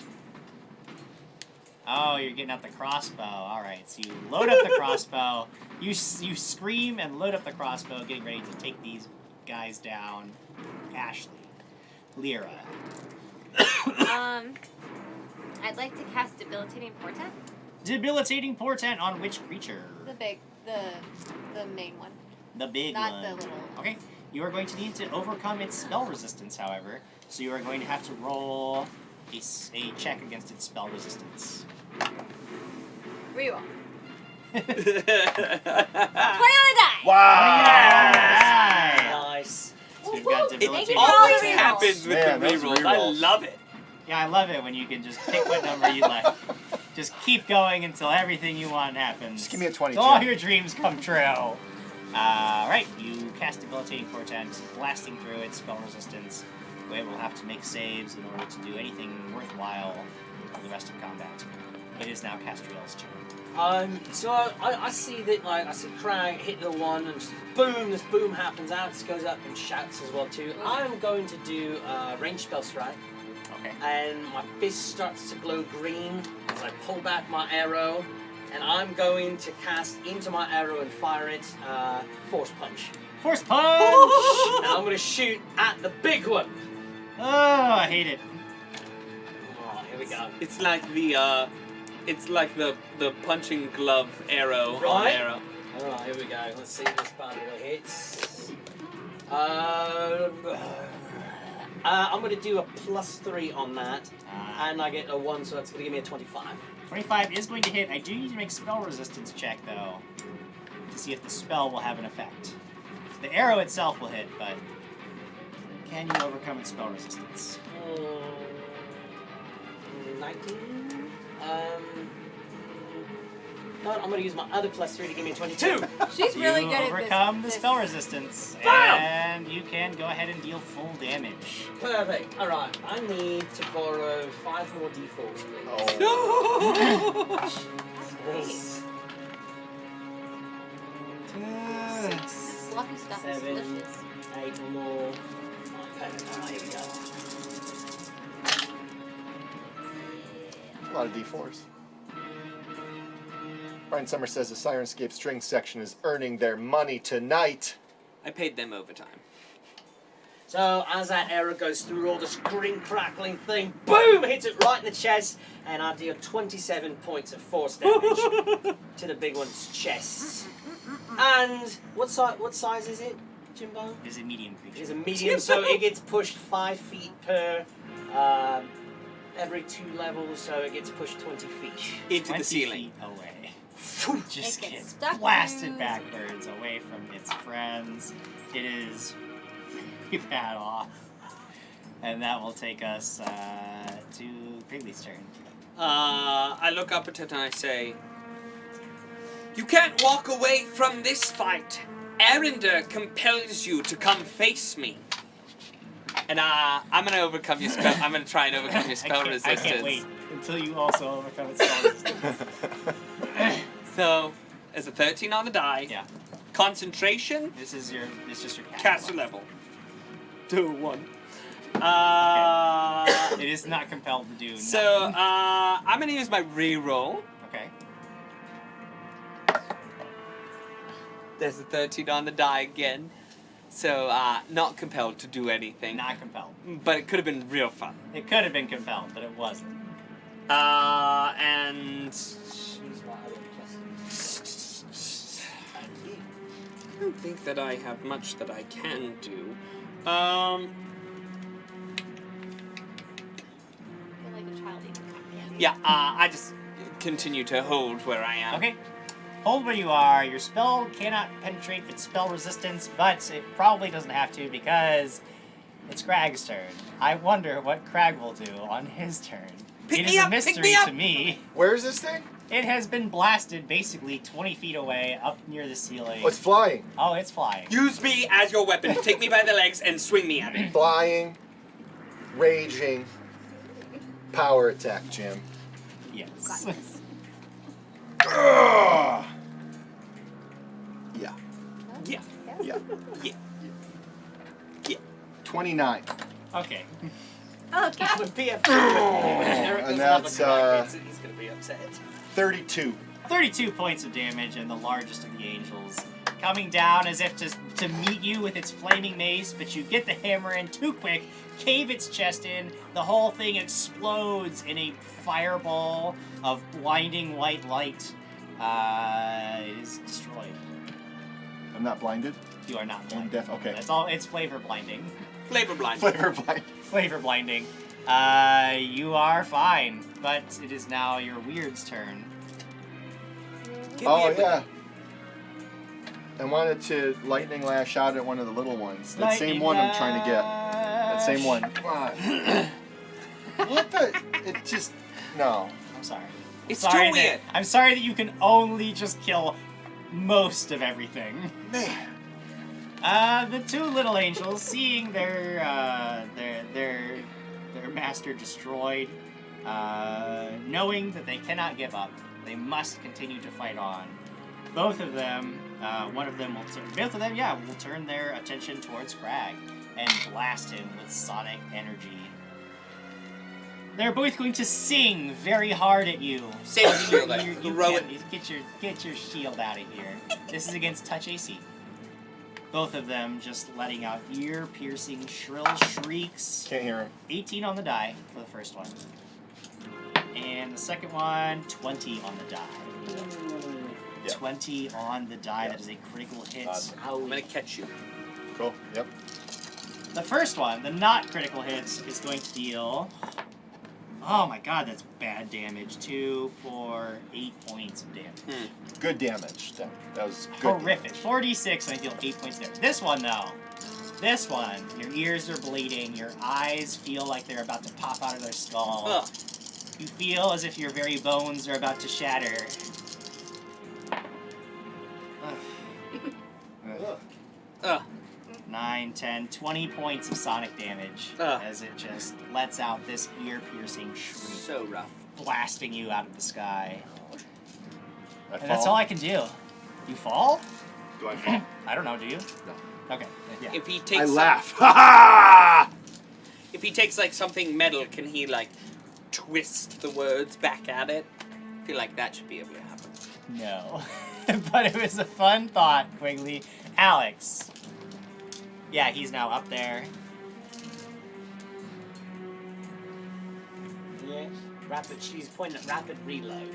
Oh, you're getting out the crossbow. Alright, so you load up the crossbow. You scream and load up the crossbow, getting ready to take these guys down. Ashley. Lyra. I'd like to cast Debilitating Portent. Debilitating Portent on which creature? The main one. The big Not one. the little. Okay. You are going to need to overcome its spell resistance, however. So you are going to have to roll a check against its spell resistance. Reroll. 20 on the die! Wow! Nice. So you've got Thank you debilitating for all the Always rerolls. happens with Man, the those rerolls. I rerolls. love it. Yeah, I love it when you can just pick what number you like. Just keep going until everything you want happens. Just give me a 20, Till all Jim. your dreams come true. Right, you cast Debilitating Portent, blasting through its spell resistance. It will have to make saves in order to do anything worthwhile for the rest of combat. It is now Castriel's turn. So I see that, like, I see Krag hit the one and just boom, this boom happens. Alex goes up and shouts as well too. I'm going to do range spell strike, Okay. and my fist starts to glow green as I pull back my arrow, and I'm going to cast into my arrow and fire it force punch. Force punch! And I'm going to shoot at the big one. Oh, I hate it. Oh, here we go. It's like the punching glove arrow on Right. arrow. Alright, here we go. Let's see if this bad boy hits. I'm going to do a +3 on that, and I get a 1, so that's going to give me a 25. 25 is going to hit. I do need to make spell resistance check, though, to see if the spell will have an effect. The arrow itself will hit, but can you overcome its spell resistance? 19? No, I'm going to use my other +3 to give me a 22. She's really you good at this. overcome the this- spell resistance, Bam! and you can go ahead and deal full damage. Perfect. Alright, I need to borrow 5 more d4s, please. Oh. Six, Fluffy stuff is 7, delicious. 8 more. Perfect. Alright, here we go. A lot of D4s. Brian Summer says the Sirenscape string section is earning their money tonight. I paid them overtime. So as that arrow goes through all this green crackling thing, boom, hits it right in the chest, and I deal 27 points of force damage to the big one's chest. And what size is it, Jimbo? It is a medium creature. It is a medium, so it gets pushed 5 feet per every 2 levels, so it gets pushed 20 feet. Into 20 the ceiling. feet away. Just It gets gets stuck blasted to- backwards away from its friends. It is very bad off. And that will take us to Krigley's turn. I look up at it and I say, "You can't walk away from this fight. Erinder compels you to come face me." And I'm gonna overcome your spell. I'm gonna try and overcome your spell resistance. I can't wait until you also overcome its spell resistance. So, as a 13 on the die. Yeah. Concentration. This is just your Caster level. 2-1. It is not compelled to do So, nothing. I'm gonna use my reroll. Okay. There's a 13 on the die again. So, not compelled to do anything. Not compelled. But it could have been real fun. It could have been compelled, but it wasn't. And I don't think that I have much that I can do. I feel like a child eating popcorn. Yeah, I just continue to hold where I am. Okay. Hold where you are. Your spell cannot penetrate its spell resistance, but it probably doesn't have to because it's Krag's turn. I wonder what Krag will do on his turn. Pick It me is up, a pick mystery me up. to me. Where is this thing? It has been blasted basically 20 feet away, up near the ceiling. Oh, it's flying. Oh, it's flying. Use me as your weapon. Take me by the legs and swing me at it. Flying. Raging. Power attack, Jim. Yes. Ugh. Yeah. Yeah. Yeah. Yeah. Yeah. 29. Okay. Okay. Would be Eric And doesn't have a that's, crack, he's gonna be upset. 32. 32 points of damage, and the largest of the angels coming down as if to meet you with its flaming mace, but you get the hammer in too quick, cave its chest in, the whole thing explodes in a fireball of blinding white light. It is destroyed. I'm not blinded. You are not I'm blinded. deaf. Okay. That's all. It's flavor blinding. Flavor blind. Flavor blind. Flavor blinding. You are fine, but it is now your weird's turn. Oh, yeah. I wanted to lightning lash out at one of the little ones. That same one I'm trying to get. That same one. Come on. What the? It just. No. I'm sorry. It's Sorry too weird. I'm sorry that you can only just kill most of everything. Man. The two little angels, seeing their master destroyed, knowing that they cannot give up, they must continue to fight on. Both of them, both of them, will turn their attention towards Krag and blast him with sonic energy. They're both going to sing very hard at you. Save the shield, throw it. Get your shield out of here. This is against touch AC. Both of them just letting out ear-piercing, shrill shrieks. Can't hear him. 18 on the die for the first one. And the second one, 20 on the die. Yep. 20 on the die. That is a critical hit. I'm gonna catch you. Cool. Yep. The first one, the not critical hit, is going to deal... Oh my god, that's bad damage. 2, 4, 8 points of damage. Good damage. That was good. Horrific. 46 and I deal 8 points of damage. This one, though. This one, your ears are bleeding. Your eyes feel like they're about to pop out of their skull. Ugh. You feel as if your very bones are about to shatter. 9, 10, 20 points of sonic damage as it just lets out this ear-piercing shriek, So rough. blasting you out of the sky. I And that's fall? all I can do. You fall? Do I fall? I don't know, do you? No. Okay, yeah. If he takes I laugh. Ha ha! if he takes like something metal, can he like twist the words back at it? I feel like that should be able to happen. No. But it was a fun thought, Quigley. Alex. Yeah, he's now up there. Yeah. She's pointing at rapid reload.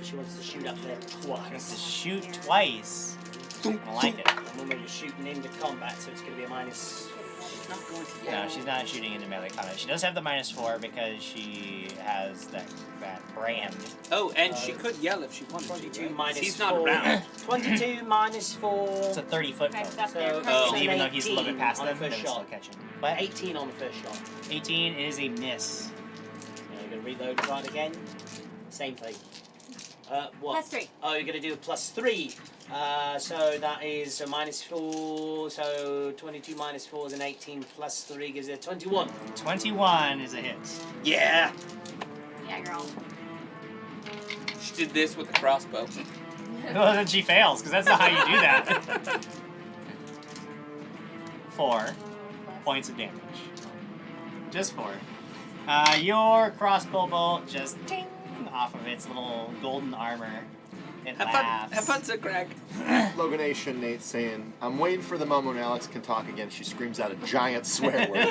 She wants to shoot up there He wants to twice. shoot twice. I like it. Remember, you're shooting into combat, so it's going to be a minus. She's not going to. No, she's not shooting into melee combat. She does have the -4 because she has that brand. Oh, and she could yell if she wanted 22 to. Right? minus He's not 4. around. 22 minus 4. It's a 30-foot Craig's bonus. up there. So- Craig's Oh. So up even there. though he's a little bit past on them, the they first would still shot. catch him. But 18 on the first shot. 18 is a miss. You're going to reload the card again. Same thing. What? +3. Oh, you're going to do a +3. So that is a -4. So 22 minus 4 is an 18 plus 3 gives it a 21. 21 is a hit. Yeah. Yeah, girl. She did this with a crossbow. Well, then she fails, because that's not how you do that. 4 points of damage. Just 4. Your crossbow bolt just ding off of its little golden armor. It Have fun. laughs. Have fun, Sir Krag. Loganation Nate saying, I'm waiting for the moment when Alex can talk again. She screams out a giant swear word.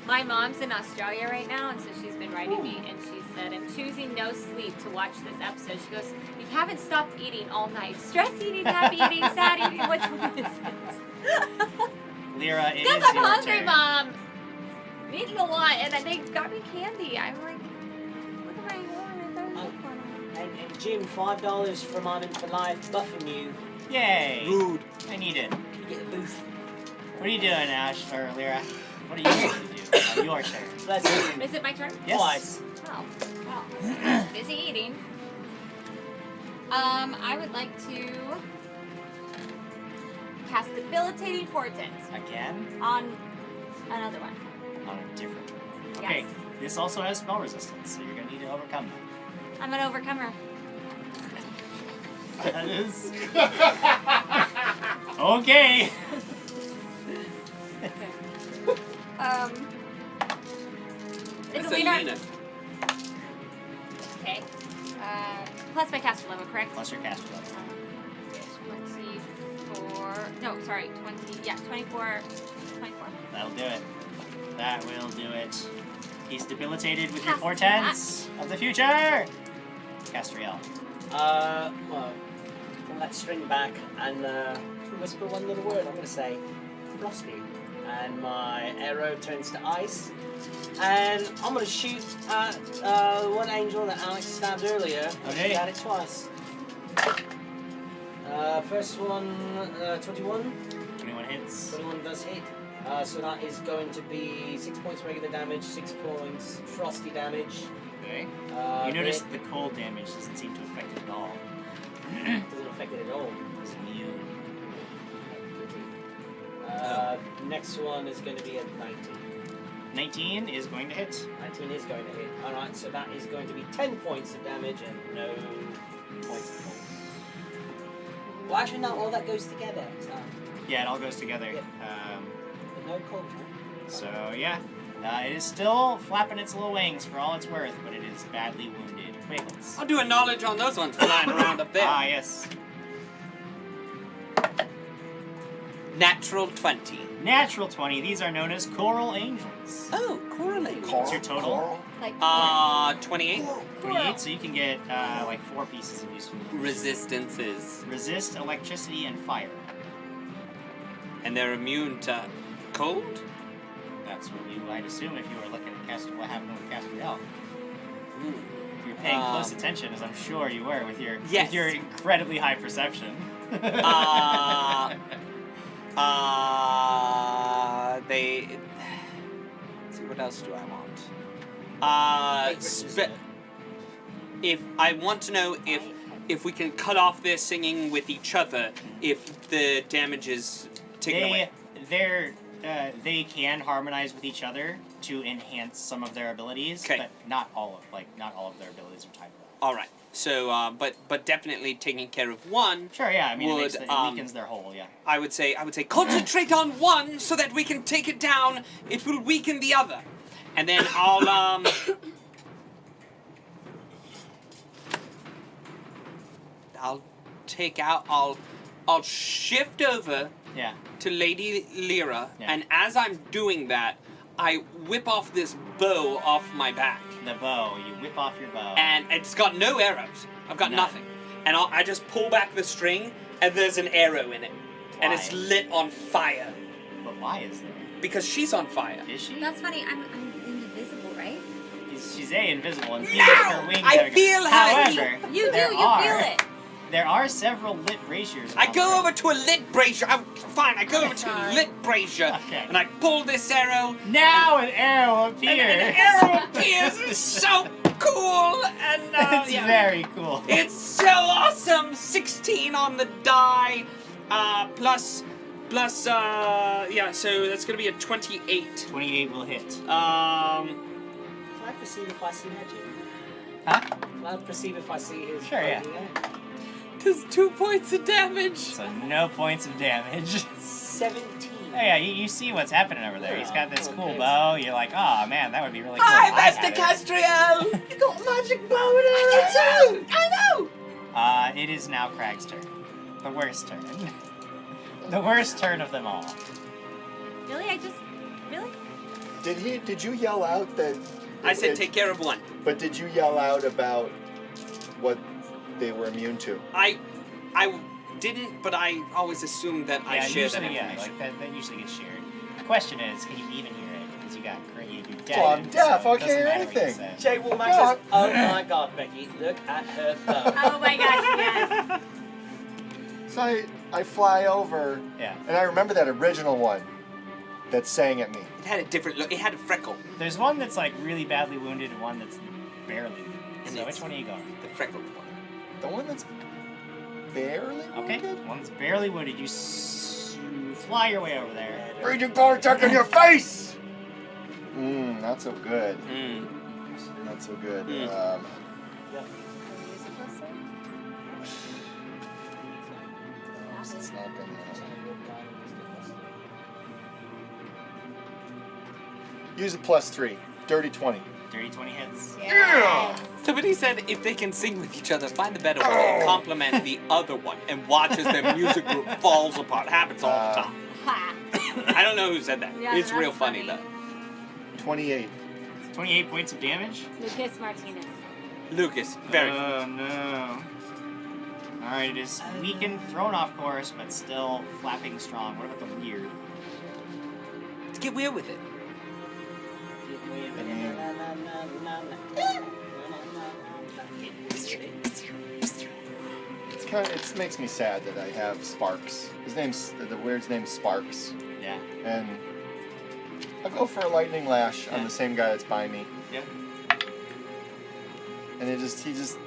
My mom's in Australia right now, and so she's been writing me, and she said, I'm choosing no sleep to watch this episode. She goes, you haven't stopped eating all night. Stress eating, happy eating, sad eating, which one is it? Lyra, it is Because I'm your hungry, turn. Mom. I'm eating a lot, and then they got me candy. I'm like, look at my horn. And Jim, $5 from I'm in for life, buffing you. Yay! Rude. I need it. You get a booth. What are you doing, Ash or Lyra? What are you going to do? Your turn. Bless you. Is it my turn? Yes. Twice. Oh, well, busy eating. I would like to cast Debilitating Portent Again? on another one. On a different one. Okay, Yes. this also has spell resistance, so you're going to need to overcome that. I'm an overcomer. That is. Okay. It's That's a leader. Alina. Okay. Plus my caster level, correct? Plus your caster level. 24. No, sorry. 20. Yeah, 24. 24. That'll do it. That will do it. He's debilitated with your Cast portents of the future. Castriel. Well, pull that string back and whisper one little word. I'm going to say frosty. And my arrow turns to ice. And I'm going to shoot at one angel that Alex stabbed earlier. Okay. Shoot at it twice. First one, 21. 21 hits. 21 does hit. So that is going to be 6 points regular damage, 6 points frosty damage. Okay. Uh, You notice hit. the cold damage doesn't seem to affect it at all. Doesn't affect it at all. It's immune. Next one is going to be a 19. 19 is going to hit. 19 is going to hit. Alright, so that is going to be 10 points of damage and no points of cold. Well, actually, no, all that goes together. So, Yeah, it all goes together. Yep. but no cold, huh? So yeah, it is still flapping its little wings for all it's worth, but it is badly wounded. Wiggles. I'll do a knowledge on those ones flying around up there. Ah, yes. Natural 20. Natural 20. These are known as coral angels. Oh, correlate. What's your total? Like 28. 28, so you can get like 4 pieces of useful. Resistances. Resist electricity and fire. And they're immune to cold? That's what we might assume if you were looking at what happened with Castriel. Hmm. If you're paying close attention, as I'm sure you were with your Yes. incredibly high perception. They. Let's see, what else do I want? If I want to know if we can cut off their singing with each other, if the damage is taken away. They can harmonize with each other to enhance some of their abilities, Okay. but not all of their abilities are tied to that. All right. So, but definitely taking care of one. Sure, yeah. I mean, Would, it weakens their whole, yeah. I would say concentrate on one so that we can take it down. It will weaken the other, and then I'll I'll shift over Yeah. to Lady Lyra, Yeah. and as I'm doing that, I whip off this bow off my back, The bow. You whip off your bow. and it's got no arrows. I've got None. nothing, and I just pull back the string, and there's an arrow in it, and it's Why? lit on fire But why is there? because she's on fire. Is she? That's funny. I'm invisible, right? She's invisible, and No! even her wings I are- feel her However, You do. there You are, feel it. There are several lit braziers. I around go her. over to a lit brazier. I go over to a lit brazier, Okay. and I pull this arrow. Now an arrow And appears. an arrow appears. It's so cool, and It's yeah. very cool. It's so awesome. 16 on the die, plus, yeah. So that's gonna be a 28. 28 will hit. Can I perceive if I see magic? Huh? Can I perceive if I see his Sure, yeah. fighting there? Does 2 points of damage. So no points of damage. 17. Oh yeah, you see what's happening over there. He's got this Oh, cool okay. bow. You're like, oh man, that would be really cool. Hi, if I Master had it." Castriel. You got magic bow and arrow too! I know. It is now Krag's turn. The worst turn. The worst turn of them all. Really? Really? Did you yell out that? I said take care of one. But did you yell out about what they were immune to? I didn't, but I always assumed that I Yeah, shared that usually, information. like that usually gets shared. The question is, can you even hear it? Because you got you're dead. Well, I'm deaf, so I it can't doesn't hear matter what you anything. say. Jay Womack says, oh my god, Becky, look at her bow. Oh my gosh, yes. So I fly over, Yeah. and I remember that original one that sang at me. It had a different look. It had a freckle. There's one that's like really badly wounded and one that's barely. And So it's- which one are you going? The freckled one. The one that's barely Okay, wounded? one that's barely wounded. You fly your way over there. Raging Bartek in your face! Not so good. Mm. Not so good. Mm. guess it's not gonna. Use a +3. Dirty 20. Dirty 20 hits. Yeah. Somebody said if they can sing with each other, find the better one and compliment the other one and watch as their music group falls apart. Happens all the time. Ha. I don't know who said that. Yeah, It's that's real funny funny. though. 28. 28 points of damage. Lucas Martinez. Lucas, very Oh no. Alright, it is weakened, thrown off course, but still flapping strong. What about the weird? Get weird with it. It's kind of, it makes me sad that I have Sparks. His name's, the weird's name's Sparks. Yeah. And I'll go for a lightning lash on the same guy that's by me. Yep. And he's just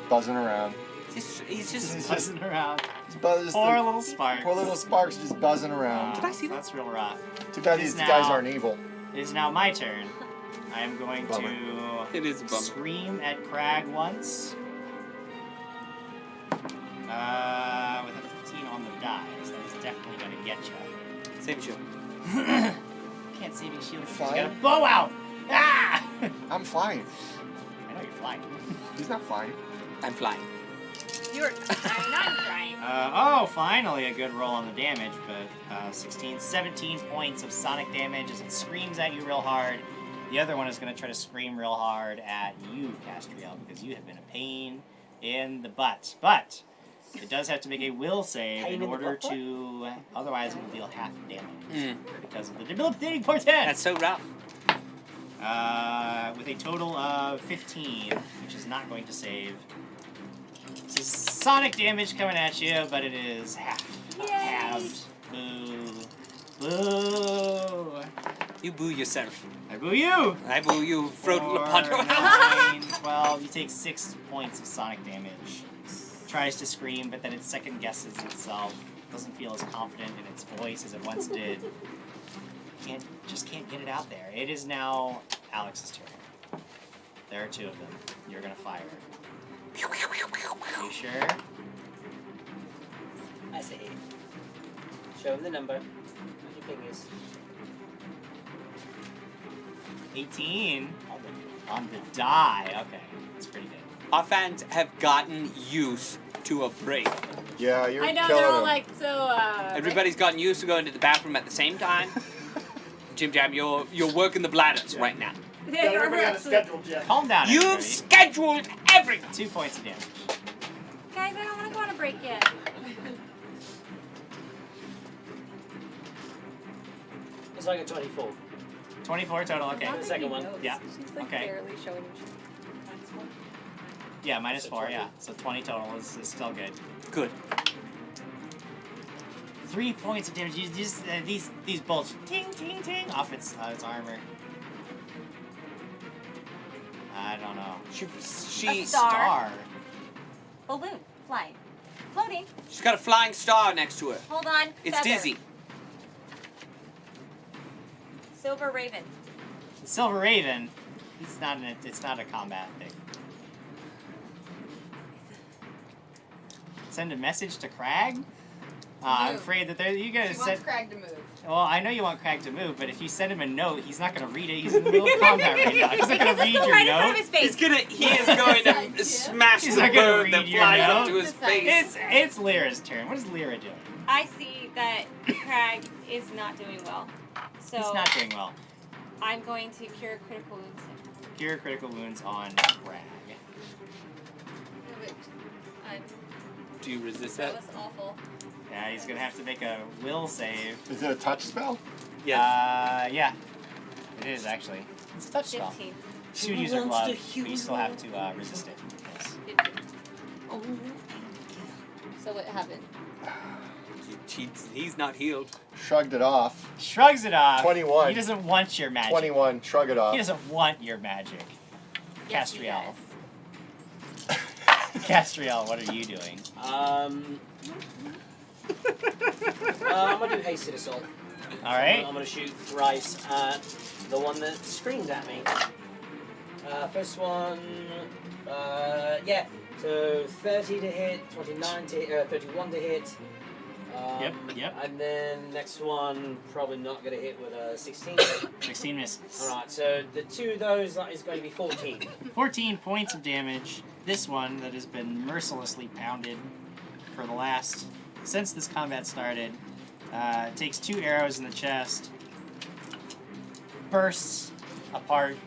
buzzing around. He's just Buzzing around. Just Poor little Sparks. Poor little Sparks just buzzing around. Did I see that? That's real rough. Too bad It these is guys now- aren't evil. It is now my turn. I am going Bummer. to It is a bummer. scream at Krag once. With a 15 on the dice, that is definitely going to get you. Same shield. Can't saving shield. He's Flying? got a bow out. Ah! I'm flying. I know you're flying. He's not flying. I'm flying. You're. I'm not trying. Finally a good roll on the damage, but 16, 17 points of sonic damage as it screams at you real hard. The other one is going to try to scream real hard at you, Castriel, because you have been a pain in the butt. But it does have to make a will save in order to, otherwise it will deal half damage because of the debilitating portent. That's so rough. With a total of 15, which is not going to save. This is sonic damage coming at you, but it is half. Halved. Boo. Boo. You boo yourself. I boo you. I boo you, Frodo 4, Lepanto. 9, 12. You take 6 points of sonic damage. Tries to scream, but then it second guesses itself. Doesn't feel as confident in its voice as it once did. Just can't get it out there. It is now Alex's turn. There are 2 of them. You're gonna fire. You sure? I see. Show him the number. What do you think is? 18 on the die. Okay, that's pretty good. Our fans have gotten used to a break. Yeah, you're I know killing they're all him. like so. Everybody's gotten used to going to the bathroom at the same time. Jim Jam, you're working the bladders right now. Calm down, You've everybody. scheduled everything. 2 points of damage. Guys, I don't want to go on a break yet. It's like a 24. 24 total. Okay. The second one. Yeah. She's like Okay. barely showing him. She's -1. Yeah, minus So 4. 20. Yeah. So 20 total is still good. Good. 3 points of damage. These bolts ting ting ting off its armor. I don't know. She's Star. Balloon. Flying. Floating. she's got a flying star next to her. Hold on. It's Feather. dizzy. Silver Raven. The Silver Raven. It's not a combat thing. Send a message to Krag. I'm Move. afraid that you guys She said. wants Krag to move. Well, I know you want Krag to move, but if you send him a note, he's not going to read it. He's in the middle of combat right now. He's not going to read your right in front of note. his face. He is going to smash He's the not gonna bird read that your flies note. up to his face. It's Lyra's turn. What is Lyra doing? I see that Krag is not doing well. So He's not doing well. I'm going to cure critical wounds. Cure critical wounds on Krag. Do you resist That that? was awful. Yeah, he's going to have to make a will save. Is it a touch spell? Yes. Yeah. It is, actually. It's a touch spell. 15. You should use your glove, but you still have to resist it. Yes. 15. So what happened? He's not healed. Shrugged it off. Shrugs it off. 21. He doesn't want your magic. 21. Shrug it off. He doesn't want your magic. Yes, he Castriel. does. Castriel, what are you doing? I'm gonna do hasted assault. Alright. I'm gonna shoot thrice at the one that screamed at me. First one, yeah, So 30 to hit, 29 to hit, 31 to hit. Yep. And then next one, probably not going to hit with a 16. 16 misses. Alright, so the two of those, that is going to be 14. 14 points of damage. This one that has been mercilessly pounded for the last, since this combat started, takes 2 arrows in the chest, bursts apart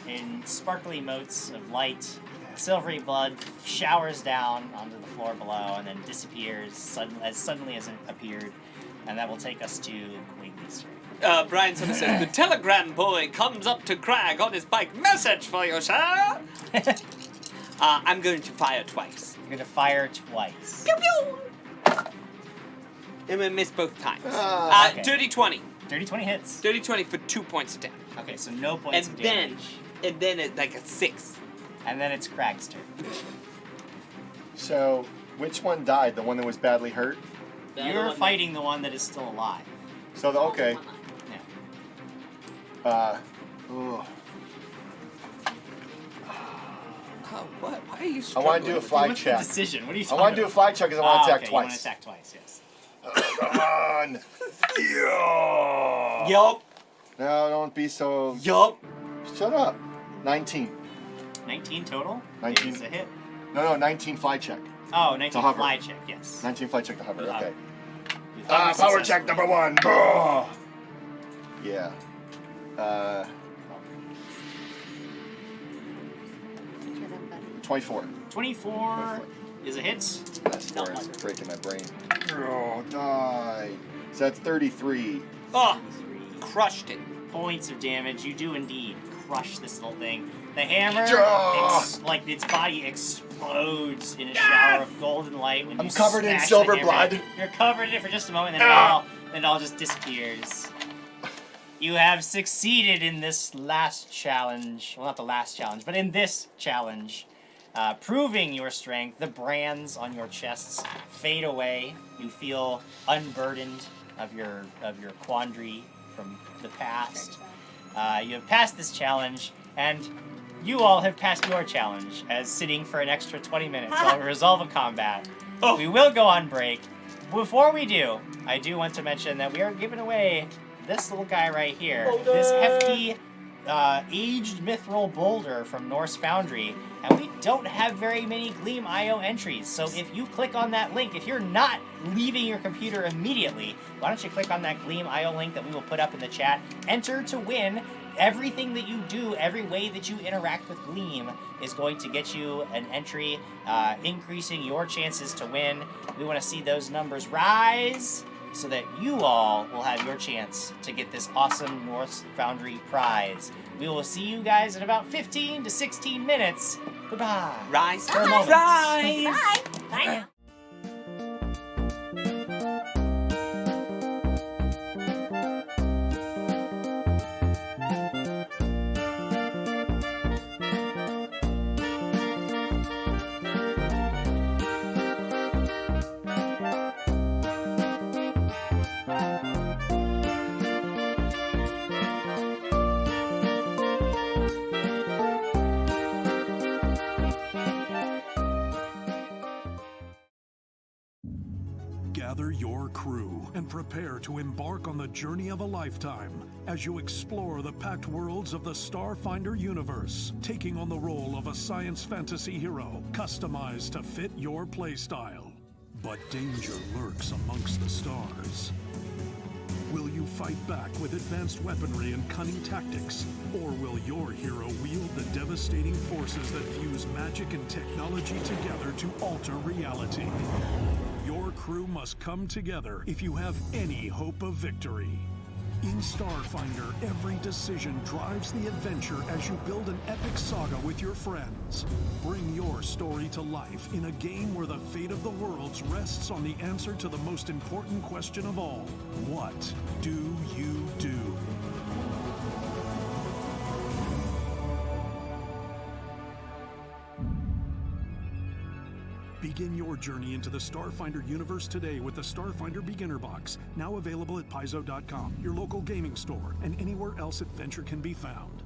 in sparkly motes of light. Silvery blood showers down onto the floor below and then disappears as suddenly as it appeared. And that will take us to Quigley's turn. Brian Summers says, the telegram boy comes up to Krag on his bike. Message for you, sir! I'm going to fire twice. You're going to fire twice. Pew pew! I'm going to miss both times. Okay. Dirty 20. Dirty 20 hits. Dirty 20 for 2 points of damage. Okay, so no points of damage. And then it's like a 6. And then it's Krag's turn. So, which one died? The one that was badly hurt? You're fighting the one that is still alive. So, okay. Yeah. Ugh. What? Why are you I struggling? want to do a flag What's check. the decision? What are you I talking want to do a about? flag check because I want to attack okay, twice. You want to attack twice, yes. Come on. Yeah. Yup. No, don't be so. Yup. Shut up. 19. 19 total? 19. Is a hit? No, 19 fly check. Oh, 19 hover. fly check, yes. 19 fly check to hover. To hover. Okay. You hover Power check successfully. number 1. Ugh. Yeah. 24. 24 is a hit. That's where it's breaking my brain. Oh, die. So that's 33. Oh, 3 crushed it. points of damage. You do indeed crush this little thing. The hammer, like its body explodes in a shower of golden light when you I'm covered in smash silver the hammer. blood. You're covered in it for just a moment, and then it all just disappears. You have succeeded in this last challenge. Well, not the last challenge, but in this challenge. Proving your strength, the brands on your chests fade away. You feel unburdened of your quandary from the past. You have passed this challenge, and you all have passed your challenge as sitting for an extra 20 minutes while we resolve a combat. Oh. We will go on break. Before we do, I do want to mention that we are giving away this little guy right here. This hefty, aged mithril boulder from Norse Foundry. And we don't have very many Gleam IO entries. So if you click on that link, if you're not leaving your computer immediately, why don't you click on that Gleam IO link that we will put up in the chat. Enter to win. Everything that you do, every way that you interact with Gleam is going to get you an entry, increasing your chances to win. We want to see those numbers rise so that you all will have your chance to get this awesome Norse Foundry prize. We will see you guys in about 15 to 16 minutes. Goodbye. Rise for a moment. Rise. Bye. Bye. Gather your crew and prepare to embark on the journey of a lifetime as you explore the packed worlds of the Starfinder universe, taking on the role of a science fantasy hero customized to fit your playstyle. But danger lurks amongst the stars. Will you fight back with advanced weaponry and cunning tactics? Or will your hero wield the devastating forces that fuse magic and technology together to alter reality? Your crew must come together if you have any hope of victory. In Starfinder, every decision drives the adventure as you build an epic saga with your friends. Bring your story to life in a game where the fate of the worlds rests on the answer to the most important question of all. What do you do? Begin your journey into the Starfinder universe today with the Starfinder Beginner Box, now available at Paizo.com, your local gaming store, and anywhere else adventure can be found.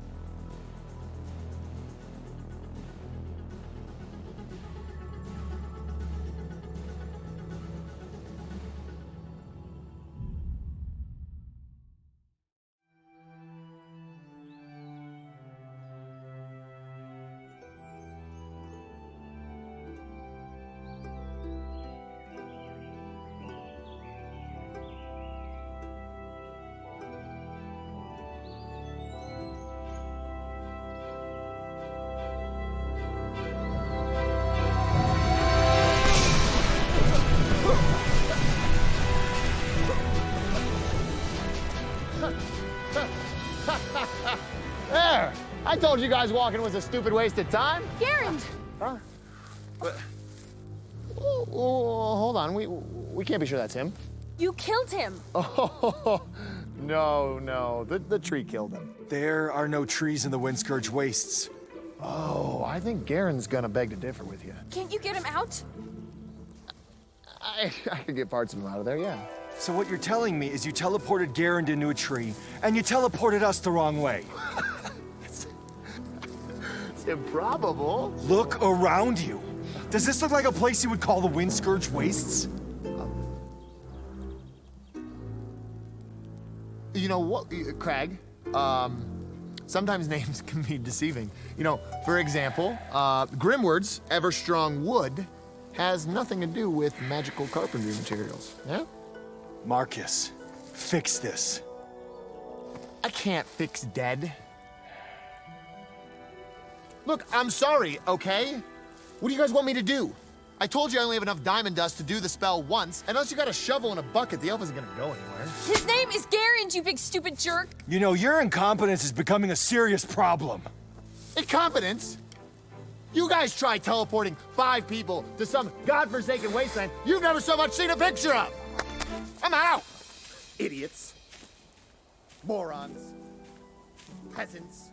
I told you guys walking was a stupid waste of time. Garen! Huh? Oh, hold on. We can't be sure that's him. You killed him. Oh, no. The tree killed him. There are no trees in the Windscourge Wastes. Oh, I think Garen's gonna beg to differ with you. Can't you get him out? I could get parts of him out of there, yeah. So what you're telling me is you teleported Garen into a tree, and you teleported us the wrong way. It's improbable. Look around you. Does this look like a place you would call the Windscourge Wastes? You know what, Krag? Sometimes names can be deceiving. You know, for example, Grimward's Everstrong Wood has nothing to do with magical carpentry materials, yeah? Marcus, fix this. I can't fix dead. Look, I'm sorry, okay? What do you guys want me to do? I told you I only have enough diamond dust to do the spell once. Unless you got a shovel and a bucket, the elf isn't gonna go anywhere. His name is Garen, you big stupid jerk. You know, your incompetence is becoming a serious problem. Incompetence? You guys try teleporting 5 people to some godforsaken wasteland you've never so much seen a picture of. I'm out. Idiots. Morons. Peasants.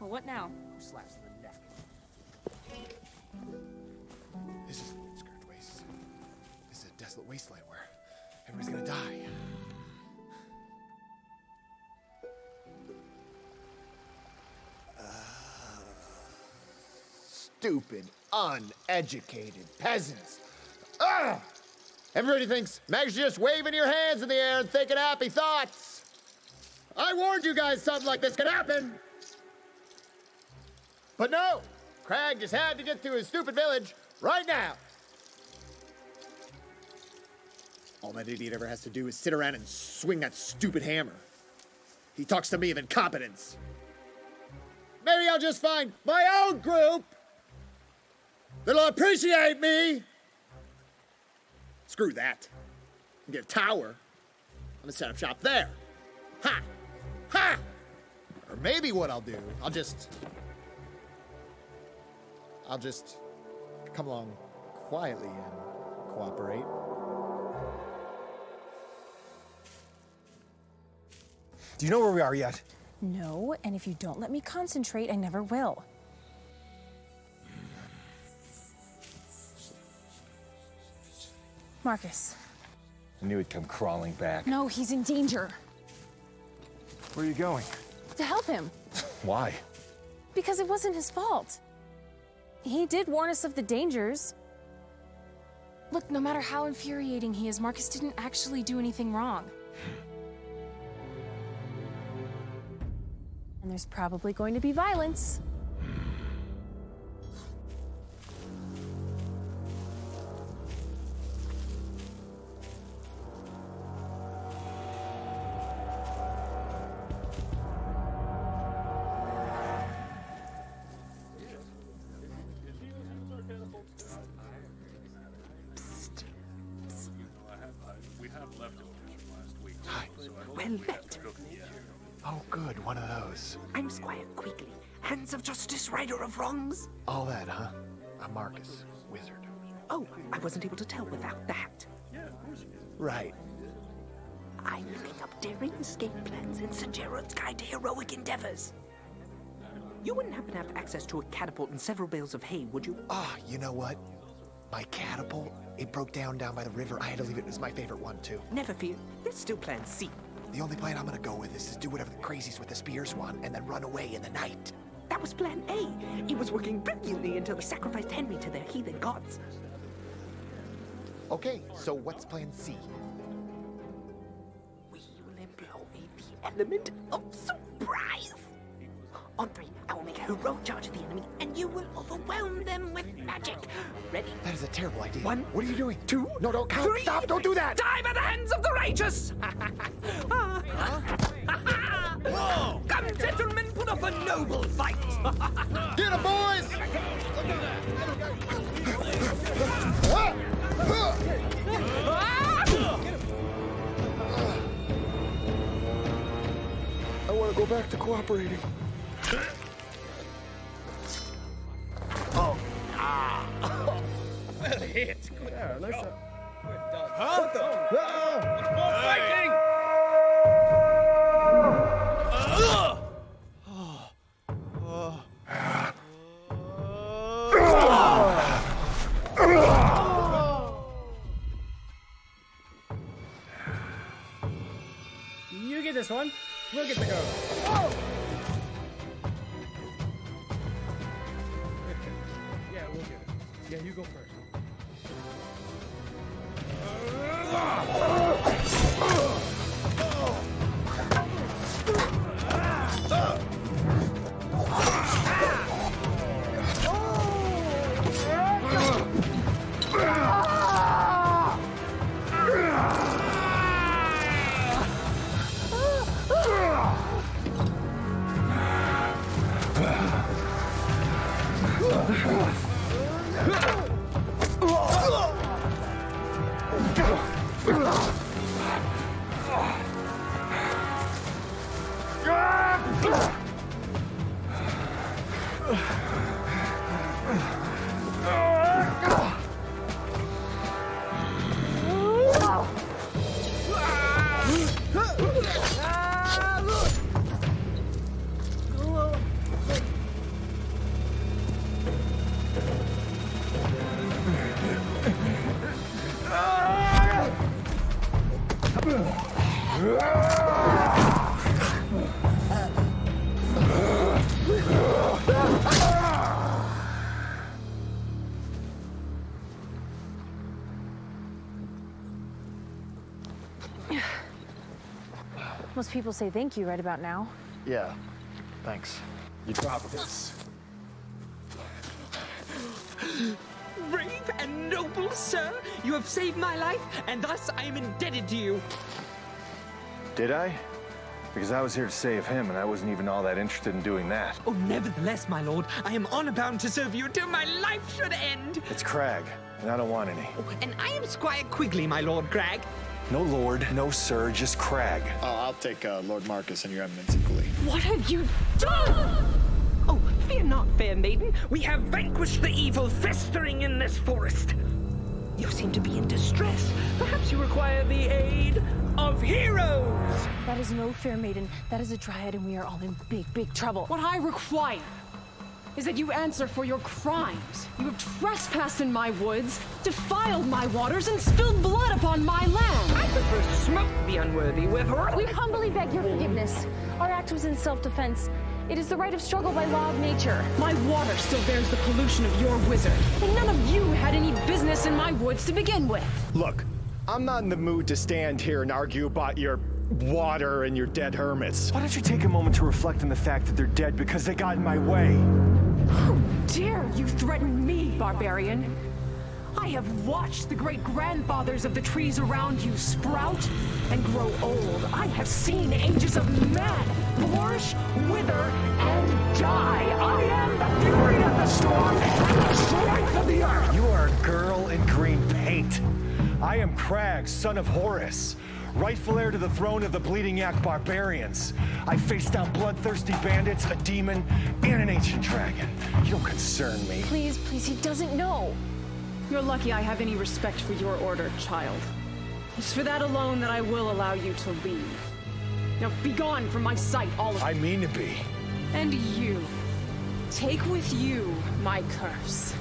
Well, what now? Who slaps in the neck? This is the Scourge Waste. This is a desolate wasteland where everybody's gonna die. Stupid, uneducated peasants. Ugh! Everybody thinks Meg's just waving your hands in the air and thinking happy thoughts. I warned you guys something like this could happen. But no, Krag just had to get to his stupid village right now. All that idiot ever has to do is sit around and swing that stupid hammer. He talks to me of incompetence. Maybe I'll just find my own group that'll appreciate me. Screw that. I'll get a tower. I'm gonna set up shop there. Ha! Ha! Or maybe what I'll do, I'll just come along quietly and cooperate. Do you know where we are yet? No, and if you don't let me concentrate, I never will. Marcus. I knew he'd come crawling back. No, he's in danger. Where are you going? To help him. Why? Because it wasn't his fault. He did warn us of the dangers. Look, no matter how infuriating he is, Marcus didn't actually do anything wrong. And there's probably going to be violence. Well met. Oh, good, one of those. I'm Squire Quigley, Hands of Justice, Righter of Wrongs. All that, huh? I'm Marcus, wizard. Oh, I wasn't able to tell without that. Right. I'm looking up daring escape plans in Sir Gerard's Guide to Heroic Endeavors. You wouldn't happen to have access to a catapult and several bales of hay, would you? Ah, you know what? My catapult, it broke down by the river. I had to leave it. It was my favorite one, too. Never fear. There's still plan C. The only plan I'm gonna go with is to do whatever the crazies with the spears want and then run away in the night. That was plan A. It was working brilliantly until they sacrificed Henry to their heathen gods. Okay, so what's plan C? We will employ the element of surprise. On 3, I will make a heroic charge at the enemy, and you will overwhelm them with magic. Ready? That is a terrible idea. 1. What are you doing? 2. No, don't count. 3. Stop, don't do that. Die by the hands of the righteous. Whoa! Come, gentlemen, put up a noble fight. Get him, boys! I want to go back to cooperating. Yeah, nice shot. Huh? What the? More fighting! You get this one. We'll get the go. Yeah, we'll get it. Yeah, you go first. Most people say thank you right about now. Yeah, thanks. You dropped this. Brave and noble, sir! You have saved my life, and thus I am indebted to you. Did I? Because I was here to save him, and I wasn't even all that interested in doing that. Oh, nevertheless, my lord, I am honor bound to serve you until my life should end. It's Krag, and I don't want any. Oh, and I am Squire Quigley, my lord Krag. No lord, no sir, just Krag. I'll take Lord Marcus and your eminence equally. What have you done? Oh, fear not, fair maiden. We have vanquished the evil festering in this forest. You seem to be in distress. Perhaps you require the aid of heroes. That is no fair maiden. That is a dryad, and we are all in big, big trouble. What I require is that you answer for your crimes. You have trespassed in my woods, defiled my waters, and spilled blood upon my land. I prefer smoke the unworthy with her. We humbly beg your forgiveness. Our act was in self-defense. It is the right of struggle by law of nature. My water still bears the pollution of your wizard, and none of you had any business in my woods to begin with. Look, I'm not in the mood to stand here and argue about your water and your dead hermits. Why don't you take a moment to reflect on the fact that they're dead because they got in my way? How dare you threaten me, barbarian? I have watched the great-grandfathers of the trees around you sprout and grow old. I have seen ages of men flourish, wither, and die. I am the fury of the storm and the strength of the earth. You are a girl in green paint. I am Krag, son of Horus, rightful heir to the throne of the Bleeding Yak barbarians. I faced down bloodthirsty bandits, a demon, and an ancient dragon. You don't concern me. Please, please, he doesn't know. You're lucky I have any respect for your order, child. It's for that alone that I will allow you to leave. Now be gone from my sight, all of you. I mean to be. And you. Take with you my curse.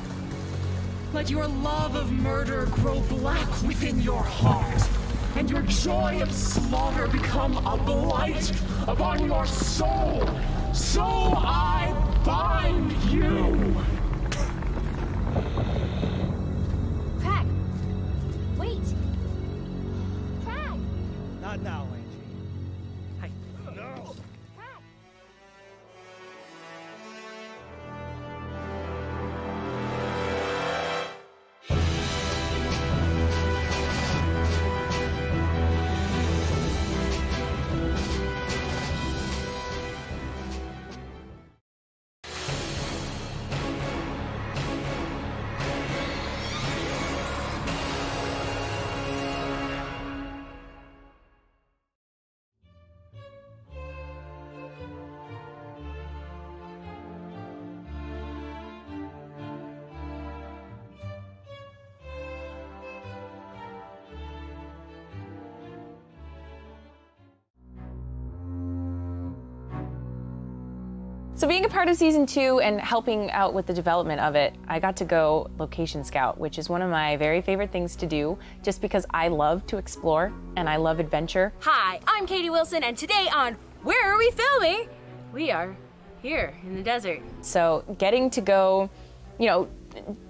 Let your love of murder grow black within your heart, and your joy of slaughter become a blight upon your soul. So I bind you. Krag! Wait! Krag! Not now, Angie. So being a part of season 2 and helping out with the development of it, I got to go location scout, which is one of my very favorite things to do, just because I love to explore and I love adventure. Hi, I'm Katie Wilson, and today on Where Are We Filming? We are here in the desert. So getting to go,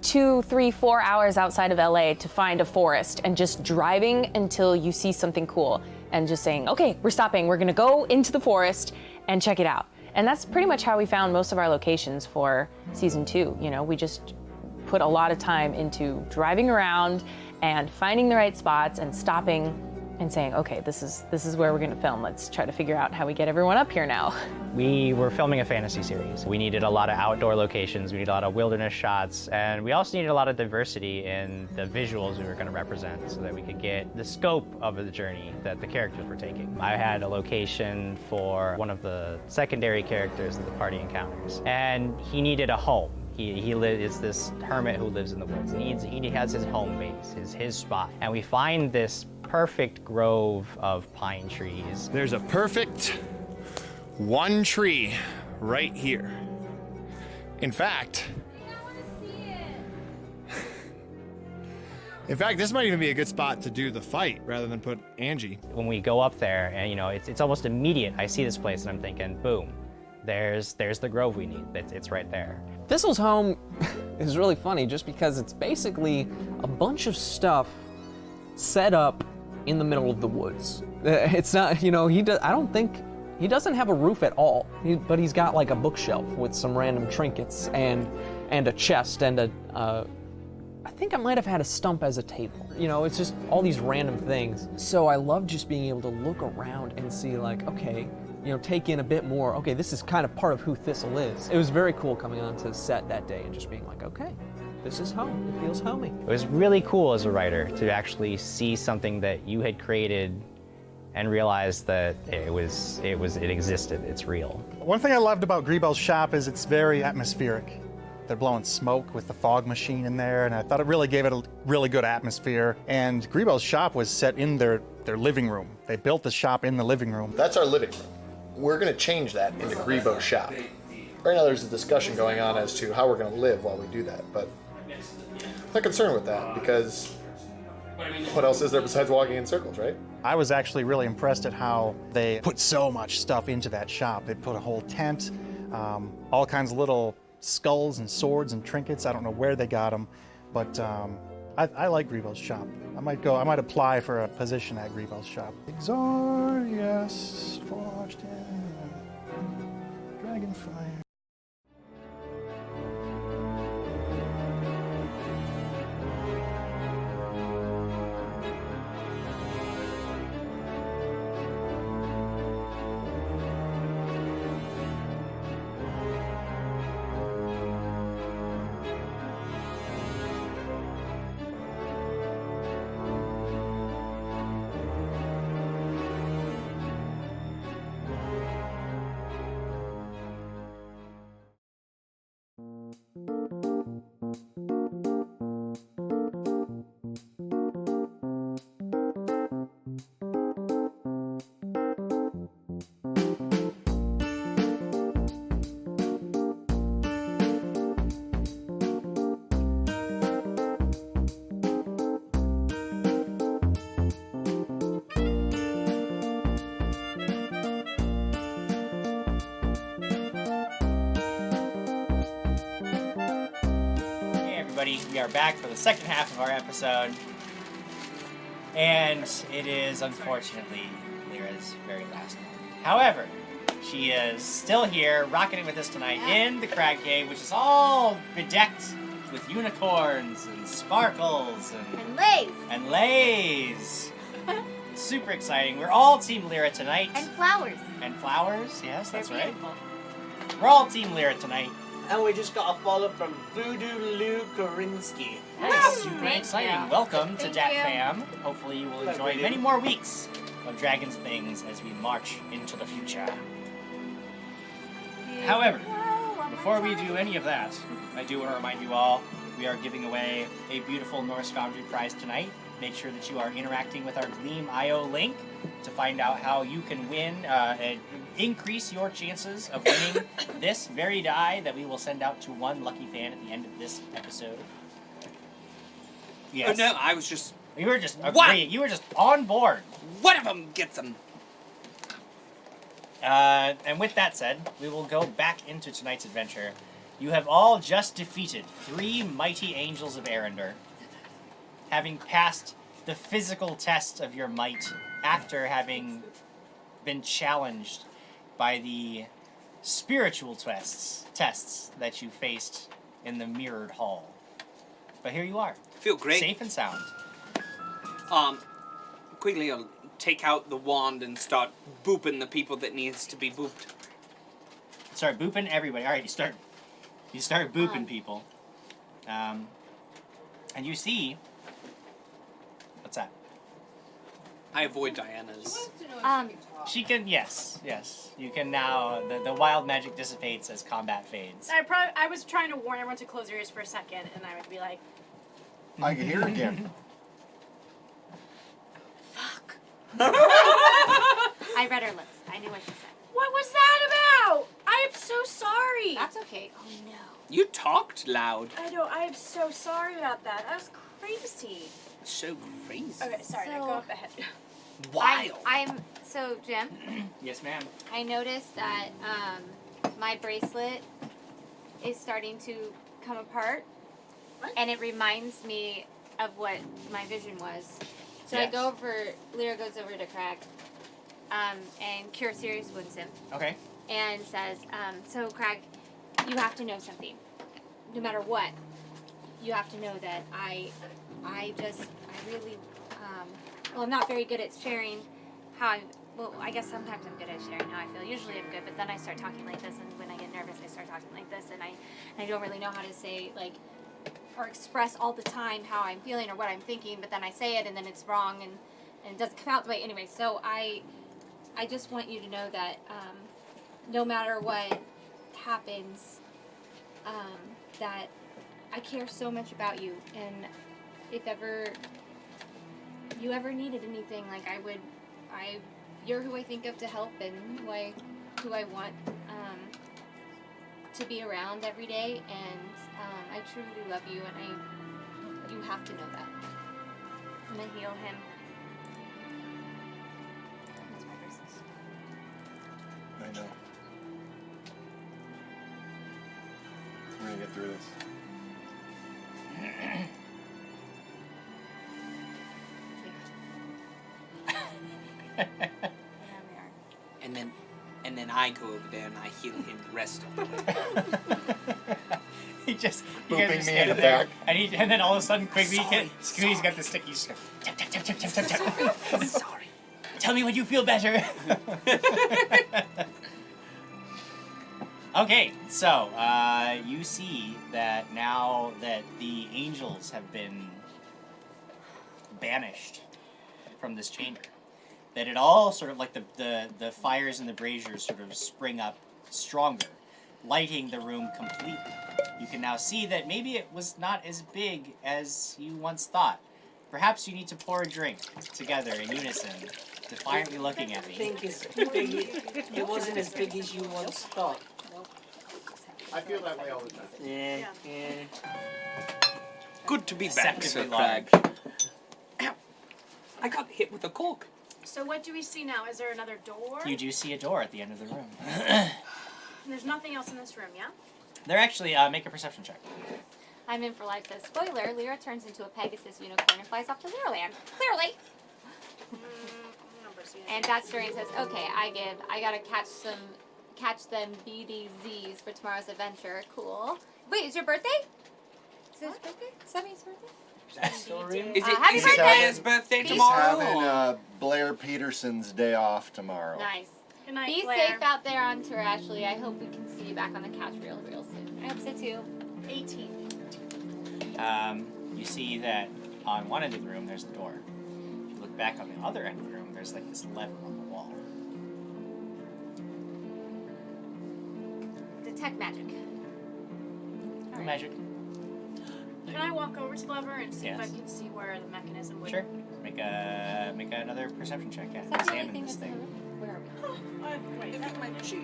2, 3, 4 hours outside of LA to find a forest and just driving until you see something cool and just saying, okay, we're stopping, we're gonna go into the forest and check it out. And that's pretty much how we found most of our locations for season 2. We just put a lot of time into driving around and finding the right spots and stopping and saying, okay, this is where we're gonna film. Let's try to figure out how we get everyone up here now. We were filming a fantasy series. We needed a lot of outdoor locations, we needed a lot of wilderness shots, and we also needed a lot of diversity in the visuals we were gonna represent so that we could get the scope of the journey that the characters were taking. I had a location for one of the secondary characters that the party encounters, and he needed a home. It's this hermit who lives in the woods. He has his home base, his spot. And we find this perfect grove of pine trees. There's a perfect one tree right here. In fact, this might even be a good spot to do the fight rather than put Angie. When we go up there and it's almost immediate. I see this place and I'm thinking, boom, there's the grove we need. It's right there. This'l's home is really funny just because it's basically a bunch of stuff set up in the middle of the woods. It's not, I don't think, he doesn't have a roof at all, but he's got like a bookshelf with some random trinkets and a chest and I think I might have had a stump as a table. It's just all these random things. So I love just being able to look around and see like, okay, take in a bit more, okay, this is kind of part of who Thistle is. It was very cool coming onto the set that day and just being like, okay, this is home, it feels homey. It was really cool as a writer to actually see something that you had created and realize that it existed, it's real. One thing I loved about Greebel's shop is it's very atmospheric. They're blowing smoke with the fog machine in there, and I thought it really gave it a really good atmosphere. And Greebel's shop was set in their living room. They built the shop in the living room. That's our living room. We're going to change that into Greebo's shop. Right now there's a discussion going on as to how we're going to live while we do that, but I'm not concerned with that because what else is there besides walking in circles, right? I was actually really impressed at how they put so much stuff into that shop. They put a whole tent, all kinds of little skulls and swords and trinkets. I don't know where they got them, but I like Greebel's shop. I might apply for a position at Greebel's shop. Exorius, forged in Dragonfire. We are back for the second half of our episode, and it is unfortunately Lyra's very last one. However, she is still here, rocking it with us tonight in the Krag Cave, which is all bedecked with unicorns and sparkles and lays. Super exciting. We're all Team Lyra tonight. And flowers. And flowers, yes, that's They're right. beautiful. We're all Team Lyra tonight. And we just got a follow from Voodoo Lou Korinsky. That's super exciting. you. Welcome to Thank Dat you. Fam. Hopefully you will enjoy Voodoo. many more weeks of Dragon's Things as we march into the future. However, before we do any of that, I do want to remind you all we are giving away a beautiful Norse Foundry prize tonight. make sure that you are interacting with our Gleam IO link to find out how you can win and increase your chances of winning this very die that we will send out to one lucky fan at the end of this episode. Yes. Oh, no, I was just... You were just What? You were just on board. One of them gets them. And with that said, we will go back into tonight's adventure. You have all just defeated 3 mighty angels of Arendar, having passed the physical test of your might after having been challenged by the spiritual tests that you faced in the mirrored hall. But here you are. Feel great. Safe and sound. Quigley will take out the wand and start booping the people that needs to be booped. Start booping everybody. All right, you start booping people. And you see, what's that? I avoid Diana's. She can, yes. You can now, the wild magic dissipates as combat fades. I was trying to warn everyone to close their ears for a second, and I would be like, I can hear it again. I read her lips. I knew what she said. what was that about? I am so sorry. That's okay. Oh no. You talked loud. I know, I am so sorry about that. That was crazy. So crazy. Okay, sorry, So- go up ahead. Wild. So Jim, Yes, ma'am. I noticed that my bracelet is starting to come apart, and it reminds me of what my vision was. So Yes. I go over. Lyra goes over to Krag, and Cure Serious wounds him, Okay. and says, "So Krag, you have to know something. No matter what, you have to know that I really, well, I'm not very good at sharing how I. Well, I guess sometimes I'm good at sharing how I feel. Usually I'm good, but then I start talking like this, and when I get nervous, I start talking like this, and I don't really know how to say, like, or express all the time how I'm feeling or what I'm thinking, but then I say it, and then it's wrong, and it doesn't come out the way. Anyway, so I just want you to know that no matter what happens, that I care so much about you, and if ever you ever needed anything, like you're who I think of to help, and who I want to be around every day, and I truly love you, and you have to know that. I'm gonna heal him. That's my verses. I know. We're gonna get through this. And then I go over there and I heal him the rest of the way. You guys Booping are me in standing the there, back. and then all of a sudden, Quigley's got the stick. You just go, tap, tap, tap, tap, tap, tap, tap. Sorry. Tell me when you feel better. Okay, so you see that now that the angels have been banished from this chamber, that it all sort of like the fires and the braziers sort of spring up stronger, lighting the room completely. You can now see that maybe it was not as big as you once thought. Perhaps you need to pour a drink together in unison, defiantly looking at I me. think it's big. It wasn't as big as you once thought. I feel that way all the time. Yeah. Good to be back, Sir Deceptively Krag. Ow. I got hit with a cork. So what do we see now? Is there another door? You do see a door at the end of the room. There's nothing else in this room, yeah? They're actually, make a perception check. I'm in for life. Says spoiler. Lyra turns into a Pegasus unicorn and flies off to Lyraland. Clearly. And that story says, okay, I gotta catch them BDZs for tomorrow's adventure. Cool. Wait, is your birthday? Is it his birthday? Is that his birthday? That story? Is it happy is birthday! Diana's birthday He's He's tomorrow? having Blair Peterson's day off tomorrow. Nice. Good night, Be Claire. safe out there on tour, Ashley. I hope we can see you back on the couch real soon. I hope so too. 18. You see that on one end of the room there's the door. If you look back on the other end of the room, there's like this lever on the wall. Detect magic. Magic. Can I walk over to the lever and see if I Yes. can see where the mechanism would? Sure. Make another perception check. Yeah. Is that the only Examine thing this that's thing. Where are we? Wait, that might cheat.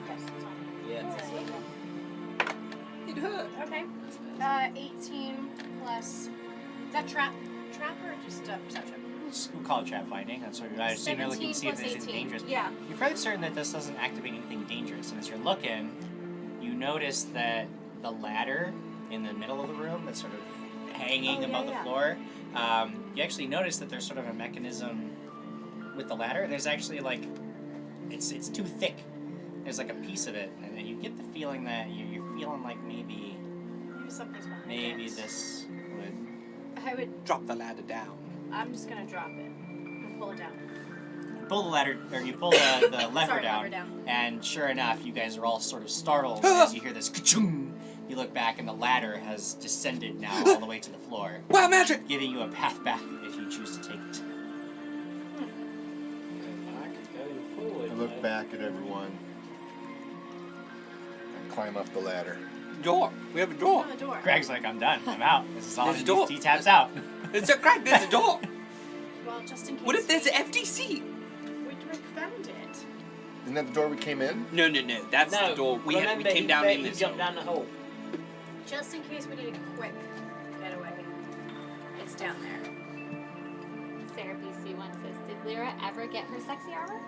Yes, it's on. Yeah. It hurt. Okay. 18 plus. Is that trap or just perception? We'll call it trap finding. That's what I assume you're looking to see if 17 there's plus anything 18. dangerous. Yeah. You're fairly certain that this doesn't activate anything dangerous. And as you're looking, you notice that the ladder in the middle of the room that's sort of hanging above the floor, you actually notice that there's sort of a mechanism with the ladder. There's actually like, it's too thick. There's like a piece of it, and then you get the feeling that you're feeling like maybe Something's behind maybe it. this would I would. Drop the ladder down. I'm just gonna drop it and pull it down. pull the ladder, or you pull the lever, Sorry, down, lever down. and sure enough, you guys are all sort of startled as you hear this ka-chung. You look back, and the ladder has descended now all the way to the floor. Wow, magic! Giving you a path back if you choose to take it. I look back at everyone and climb up the ladder. Door. We have a door. On the door. Greg's like, I'm done. I'm out. This is all. There's a door. He taps out. It's a Greg. There's a door. Well, just in case. What if there's an FDC? We found it. Isn't that the door we came in? No. That's the door. We came down in this. Jumped down the hole. Just in case we need a quick getaway. It's down there. Sarah BC1 says, did Lyra ever get her sexy armor?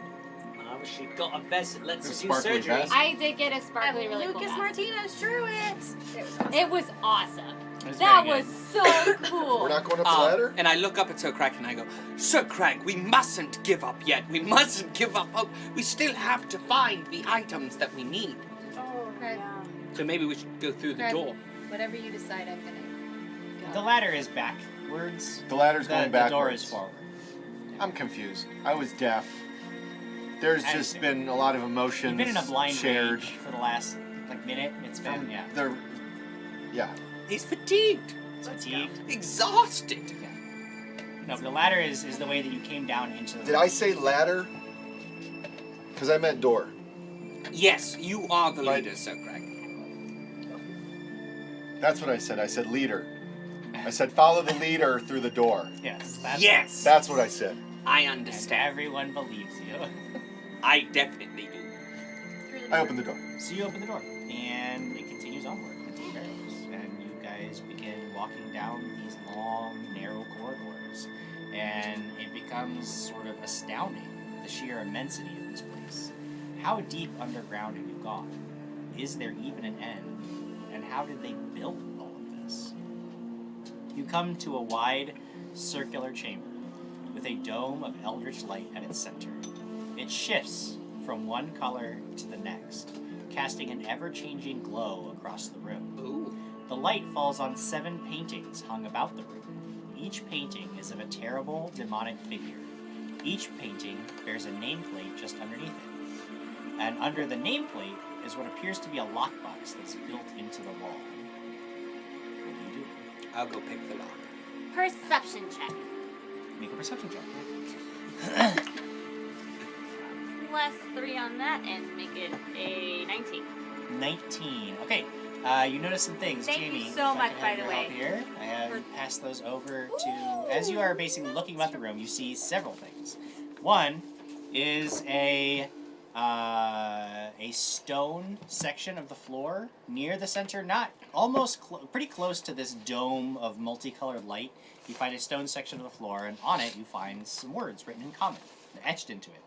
No, she got a vest that lets A her do sparkly surgery. vest? I did get a sparkly, And really Lucas cool vest. Martinez drew it. It was awesome. was That very was so cool. We're not going up the ladder? And I look up at Sir Crag and I go, Sir Crag, we mustn't give up yet. We mustn't give up hope. We still have to find the items that we need. Oh, Craig, So maybe we should go through the Craig, door. whatever you decide, I'm gonna. The ladder is backwards. The ladder's going backwards. The door is forward. I'm confused. I was deaf. There's just been a lot of emotions You've been in a blind shared. rage for the last minute. It's been Yeah. He's fatigued. It's fatigued. Exhausted. No, but the ladder is the way that you came down into the. Did I say ladder? Because I meant door. Yes, you are the leader, Sir Crag. That's what I said. I said leader. I said follow the leader through the door. Yes. Yes. That's what I said. I And understand. everyone believes you. I definitely do. I opened the door. So you open the door, and it continues onward into the Barrows, and you guys begin walking down these long, narrow corridors, and it becomes sort of astounding, the sheer immensity of this place. How deep underground have you gone? Is there even an end? And how did they build all of this? You come to a wide, circular chamber with a dome of eldritch light at its center. It shifts from one color to the next, casting an ever-changing glow across the room. Ooh. The light falls on 7 paintings hung about the room. Each painting is of a terrible, demonic figure. Each painting bears a nameplate just underneath it. And under the nameplate is what appears to be a lockbox that's built into the wall. What do you do? I'll go pick the lock. Perception check. Make a perception check. Plus 3 on that and make it a 19. 19. Okay. You notice some things, Thank Jamie. you so if I much, can by have the your way. help here. I have passed those over to. As you are basically looking about the room, you see several things. One is a stone section of the floor near the center, not almost pretty close to this dome of multicolored light. You find a stone section of the floor, and on it you find some words written in common, etched into it.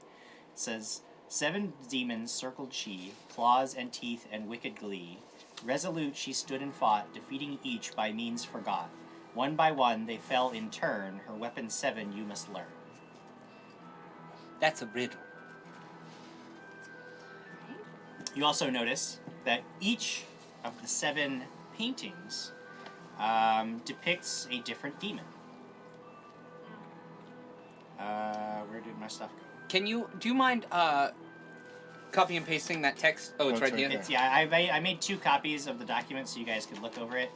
It says, 7 demons circled she, claws and teeth and wicked glee. Resolute she stood and fought, defeating each by means forgot. One by one they fell in turn, her weapon 7 you must learn. That's a riddle. You also notice that each of the 7 paintings depicts a different demon. Where did my stuff go? Do you mind copy and pasting that text? Oh, it's right here. I made 2 copies of the document so you guys could look over it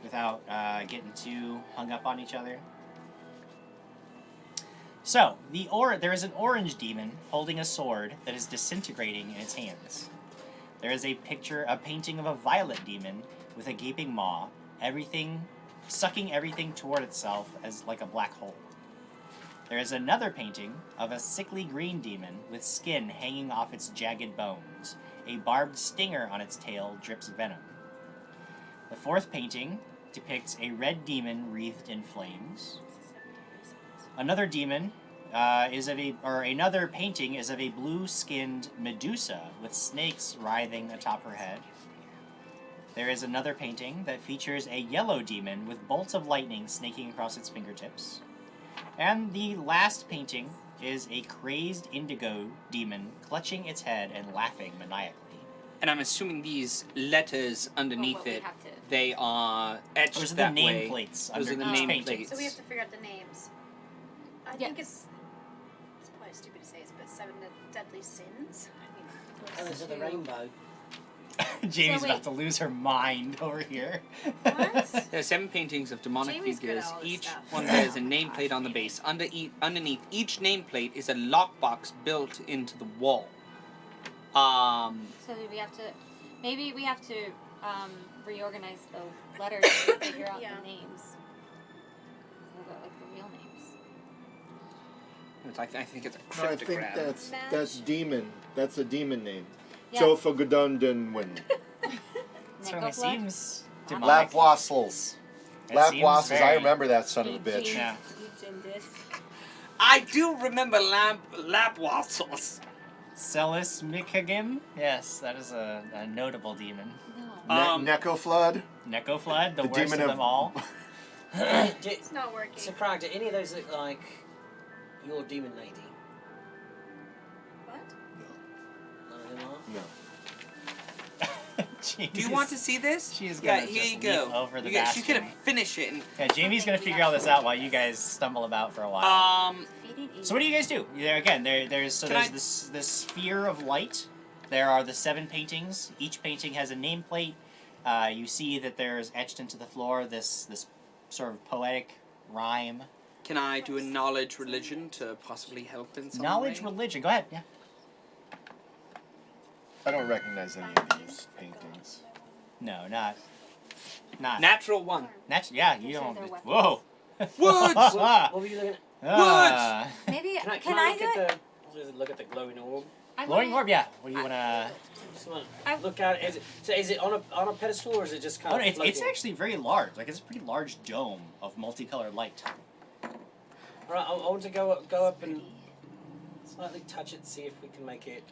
without getting too hung up on each other. So, there is an orange demon holding a sword that is disintegrating in its hands. There is a painting of a violet demon with a gaping maw sucking everything toward itself as like a black hole. There is another painting of a sickly green demon with skin hanging off its jagged bones. A barbed stinger on its tail drips venom. The fourth painting depicts a red demon wreathed in flames. Another demon another painting is of a blue-skinned Medusa with snakes writhing atop her head. There is another painting that features a yellow demon with bolts of lightning snaking across its fingertips. And the last painting is a crazed indigo demon clutching its head and laughing maniacally. And I'm assuming these letters underneath they are etched Those are that the way. nameplates Those under are the each name painting. plates. So we have to figure out the names. I think it's probably stupid to say this, but 7 deadly sins. Colors of the rainbow. Jamie's So about wait. to lose her mind over here. There are 7 paintings of demonic Jamie's good at figures. all this Each stuff. one bears a nameplate on the base. Underneath each nameplate is a lockbox built into the wall. So do we have to? Maybe we have to reorganize the letters to figure out the names. What about, like, the real names? I think it's a No, I think cryptogram. that's demon. That's a demon name. Yeah. Zofagadundunwin. Certainly seems Lap demonic. wassels. It Lap seems wassels. I very- remember that son of a bitch. Yeah. I do remember lap wassels. Celis Mikagim? Yes, that is a notable demon. Necoflood. Necoflood, the The worst demon of of- them all. It's not working. So, Krag, do any of those look like your demon lady? What? None of them are? No. Do you want to see this? She's Yeah, gonna here just you go. leap over the She's gonna bastion. finish it. Yeah, Jamie's gonna figure all this out while you guys stumble about for a while. So what do you guys do? There's this sphere of light. There are the 7 paintings. Each painting has a nameplate. You see that there's etched into the floor this sort of poetic rhyme. Can I do a knowledge religion to possibly help in some Knowledge way? religion. Go ahead. Yeah. I don't recognize any of these paintings. No, not. Natural 1. Yeah, you don't. Whoa. Woods! What were you looking at? Ah. Maybe Can I look at the glowing orb? Glowing orb, yeah. What do you wanna? Just want to look at it. Is it on a pedestal or is it just kind Oh, of? no, it's floating? actually very large. Like it's a pretty large dome of multicolored light. All right, I want to go up and slightly touch it, see if we can make it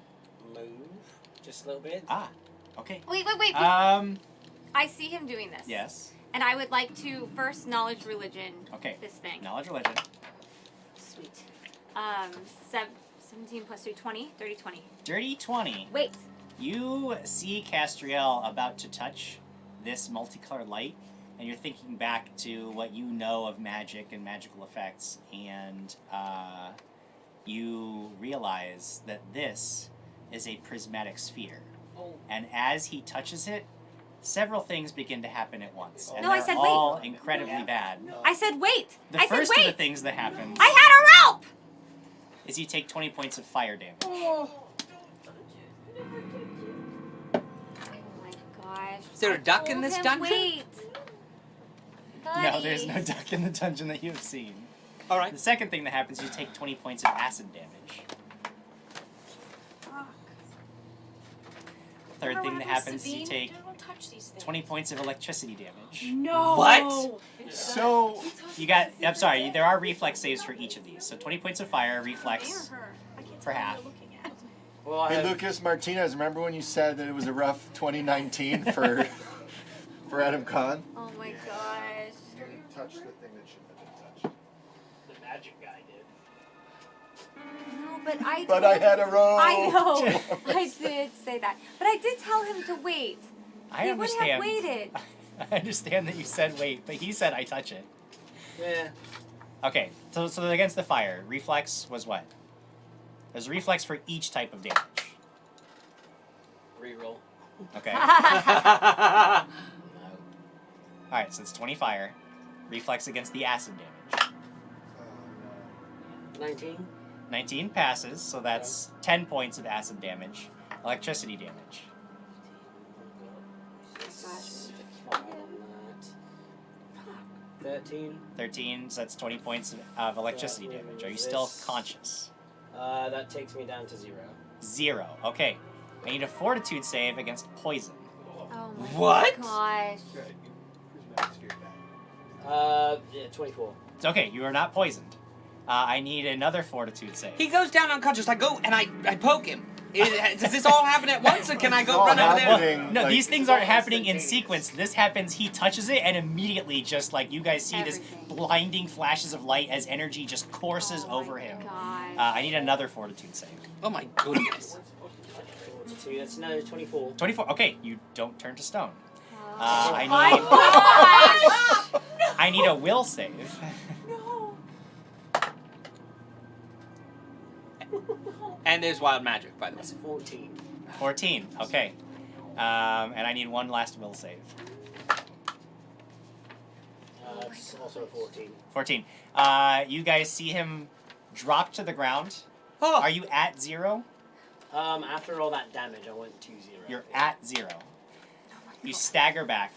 move just a little bit. Ah, okay. Wait. I see him doing this. Yes. And I would like to first knowledge religion. Okay. This thing. Knowledge religion. Sweet. 17 plus 3, 20. Dirty 20. Dirty 20. Wait. You see Castriel about to touch this multicolored light, and you're thinking back to what you know of magic and magical effects, and you realize that this is a prismatic sphere. Oh. And as he touches it, several things begin to happen at once, and No, I they're said all wait. incredibly bad. I said wait. The I first said of wait. the things that happens I had a rope. is you take 20 points of fire damage. Oh my gosh. Is there a duck in Told this him dungeon? Wait. No, there's no duck in the dungeon that you've seen. All right. The second thing that happens, you take 20 points of acid damage. Third thing that happens, you take 20 points of electricity damage. No. What? So You got. I'm sorry. There are reflex saves for each of these. So 20 points of fire, reflex for half. Well, hey, Lucas Martinez, remember when you said that it was a rough 2019 for Adam Kahn? Oh my gosh. Touch the thing that shouldn't have been touched. The magic guy did. No, but I. But told I had a rope. I know. I did say that, but I did tell him to wait. I he understand. would have waited. I understand that you said wait, but he said I touch it. Yeah. Okay, so against the fire, reflex was what? There's a reflex for each type of damage. Reroll. Okay. Alright, so it's 20 fire. Reflex against the acid damage. 19. 19 passes, so that's 10 points of acid damage. Electricity damage. 13. 13, so that's 20 points of electricity damage. Are you still conscious? That takes me down to 0. 0. Okay. I need a fortitude save against poison. Oh my What? gosh. Yeah, 24. It's okay, you are not poisoned. I need another fortitude save. He goes down unconscious. I go and I poke him. Does this all happen at once, or can I go run over there? No, these things aren't happening in sequence. This happens, he touches it, and immediately just like you guys see this blinding flashes of light as energy just courses over him. I need another fortitude save. Oh my goodness. 42, that's another 24. 24, okay, you don't turn to stone. Oh I my need... I need a will save. And there's wild magic, by the way. That's 14. 14, okay. And I need one last will save. It's also 14. 14. You guys see him drop to the ground. Are you at 0? After all that damage, I went to 0. You're at 0. You stagger back.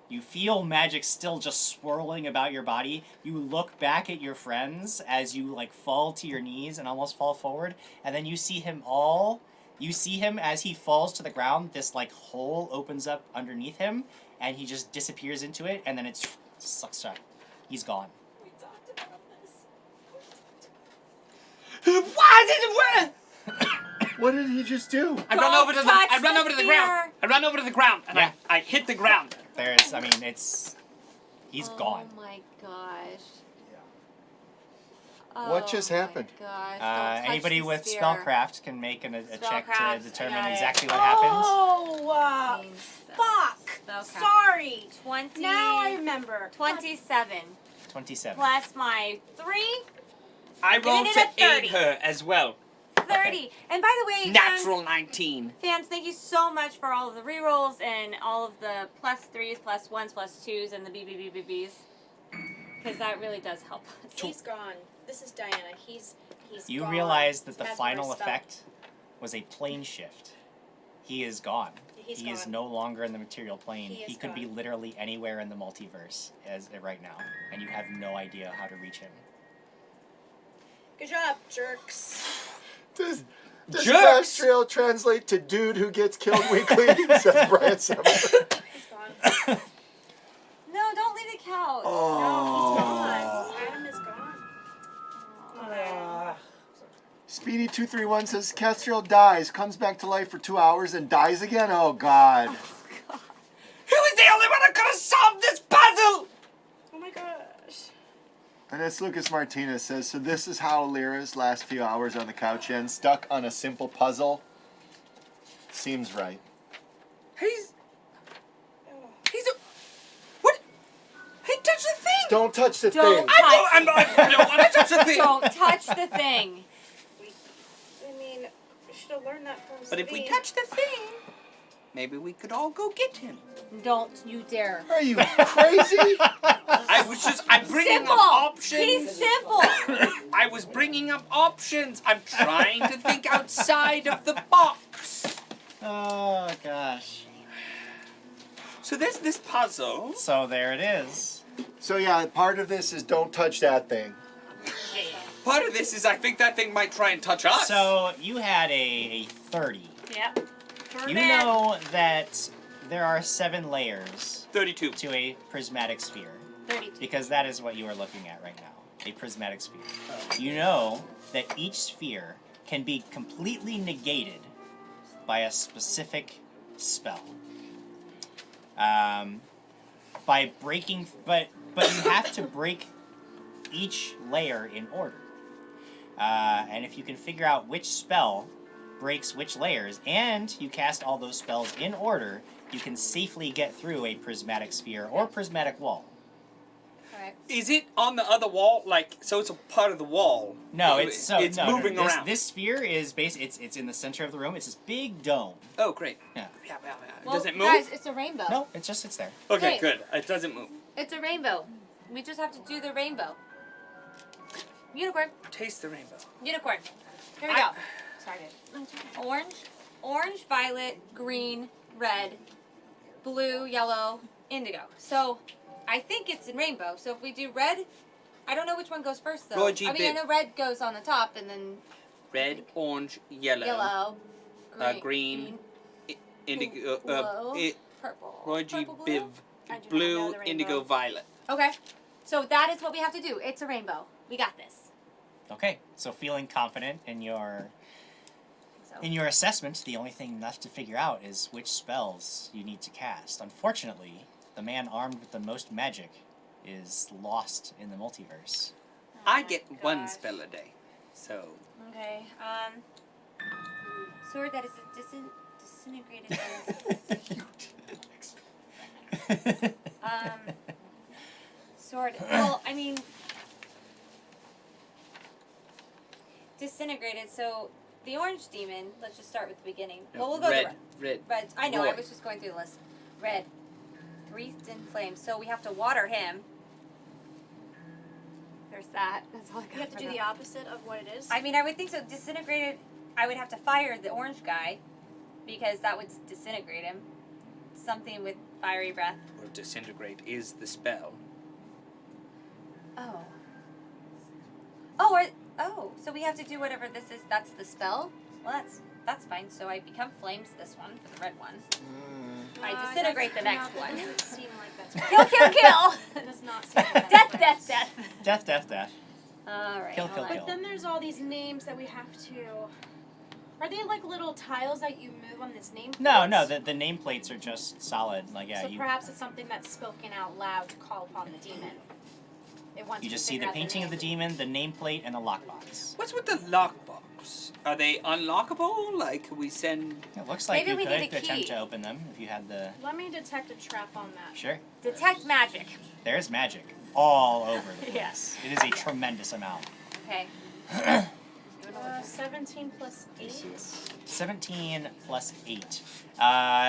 You feel magic still just swirling about your body. You look back at your friends as you like fall to your knees and almost fall forward, and then you see him as he falls to the ground, this like hole opens up underneath him and he just disappears into it, and then it sucks shut. He's gone. Why did it work? What did he just do? I run over to the ground. I run over to the ground and I hit the ground. He's gone. Oh my gosh. What just happened? Gosh, Anybody with spellcraft can make a check to Spellcraft, determine exactly what happened. Oh, fuck. Sorry. 20. Now I remember. 27. 27. Plus my 3. I rolled Giving to it a 30. aid her as well. 30. And by the way, Natural 19. Fans, thank you so much for all of the rerolls and all of the +3s, +1s, +2s, and the BBBBBs. Because that really does help us. He's gone. This is Diana. He's You gone. realize that the Has final never stopped. effect was a plane shift. He is gone. He's he is gone. no longer in the material plane. He is could be gone. literally anywhere in the multiverse as right now, and you have no idea how to reach him. Good job, jerks. Does Jerks! Crash Trail translate to dude who gets killed weekly? Says Brian Summer. No, don't leave the couch. Oh. Adam is gone. Speedy231 says Castriel dies, comes back to life for 2 hours, and dies again. Oh God. Who is the only one who could have solved this puzzle? Oh my gosh. And as Lucas Martinez says, so this is how Lyra's last few hours on the couch end, stuck on a simple puzzle. Seems right. He's a... What? He touched the thing! Don't touch the Don't thing. I don't want to touch the thing! Don't touch the thing. I mean, we should have learned that from But if we Sabine. touch the thing, maybe we could all go get him. Don't you dare. Are you crazy? I'm bringing Simple. up options. He's simple. I was bringing up options. I'm trying to think outside of the box. Oh gosh. So there's this puzzle. So there it is. So yeah, part of this is don't touch that thing. Part of this is I think that thing might try and touch us. So you had a 30. Yep. You know that there are 7 layers 32 to a prismatic sphere. 32. Because that is what you are looking at right now, a prismatic sphere. You know that each sphere can be completely negated by a specific spell. By breaking, but you have to break each layer in order. And if you can figure out which spell breaks which layers, and you cast all those spells in order, you can safely get through a prismatic sphere or prismatic wall. Is it on the other wall? Like, so it's a part of the wall? No, it's moving around. This sphere is it's in the center of the room. It's this big dome. Oh, great. Yeah. Well, Does it move? Guys, it's a rainbow. No, it just sits there. Okay, Wait. good. It doesn't move. It's a rainbow. We just have to do the rainbow. Unicorn. Taste the rainbow. Unicorn. Here we go. Sorry, dude. Orange, violet, green, red, blue, yellow, indigo. So I think it's in rainbow. So if we do red, I don't know which one goes first though. Roy G. I mean, I Biv. know red goes on the top and then Red, orange, yellow. yellow, Green, indigo, purple. Roy G. Purple, Biv, I do not know blue, the rainbow. indigo, violet. Okay. So that is what we have to do. It's a rainbow. We got this. Okay, so feeling confident in your assessment, the only thing left to figure out is which spells you need to cast. Unfortunately, the man armed with the most magic is lost in the multiverse. I get one spell a day, so. Okay. Sword that is disintegrated. Sword. Well, I mean, disintegrated. So the orange demon. Let's just start with the beginning. Well, we'll go red, to red. Red. I know. I Roy. was just going through the list. Red. Wreathed in flames. So we have to water him. There's that. That's all I got. You have to do the opposite of what it is. I mean, I would think so. Disintegrated. I would have to fire the orange guy, because that would disintegrate him. Something with fiery breath. Or disintegrate is the spell. Oh. Oh, so we have to do whatever this is. That's the spell. Well, that's fine. So I become flames. This one for the red one. I disintegrate the next one. Doesn't seem like that's Kill, kill, kill. It does not seem like Death, that's death, death. Death, death, death. All right. Kill, kill, But kill. then there's all these names that we have to. Are they like little tiles that you move on this name? No, the nameplates are just solid. Like, yeah, So you perhaps it's something that's spoken out loud to call upon the demon. you just see the painting of the demon, the nameplate, and the lockbox. What's with the lockbox? Are they unlockable? Like, we send. It looks like Maybe you we need could a key. attempt to open them if you had the. Let me detect a trap on that. Sure. Detect magic. There's magic all over the place. Yes. It is a tremendous amount. Okay. 17 plus 8. 17 plus 8.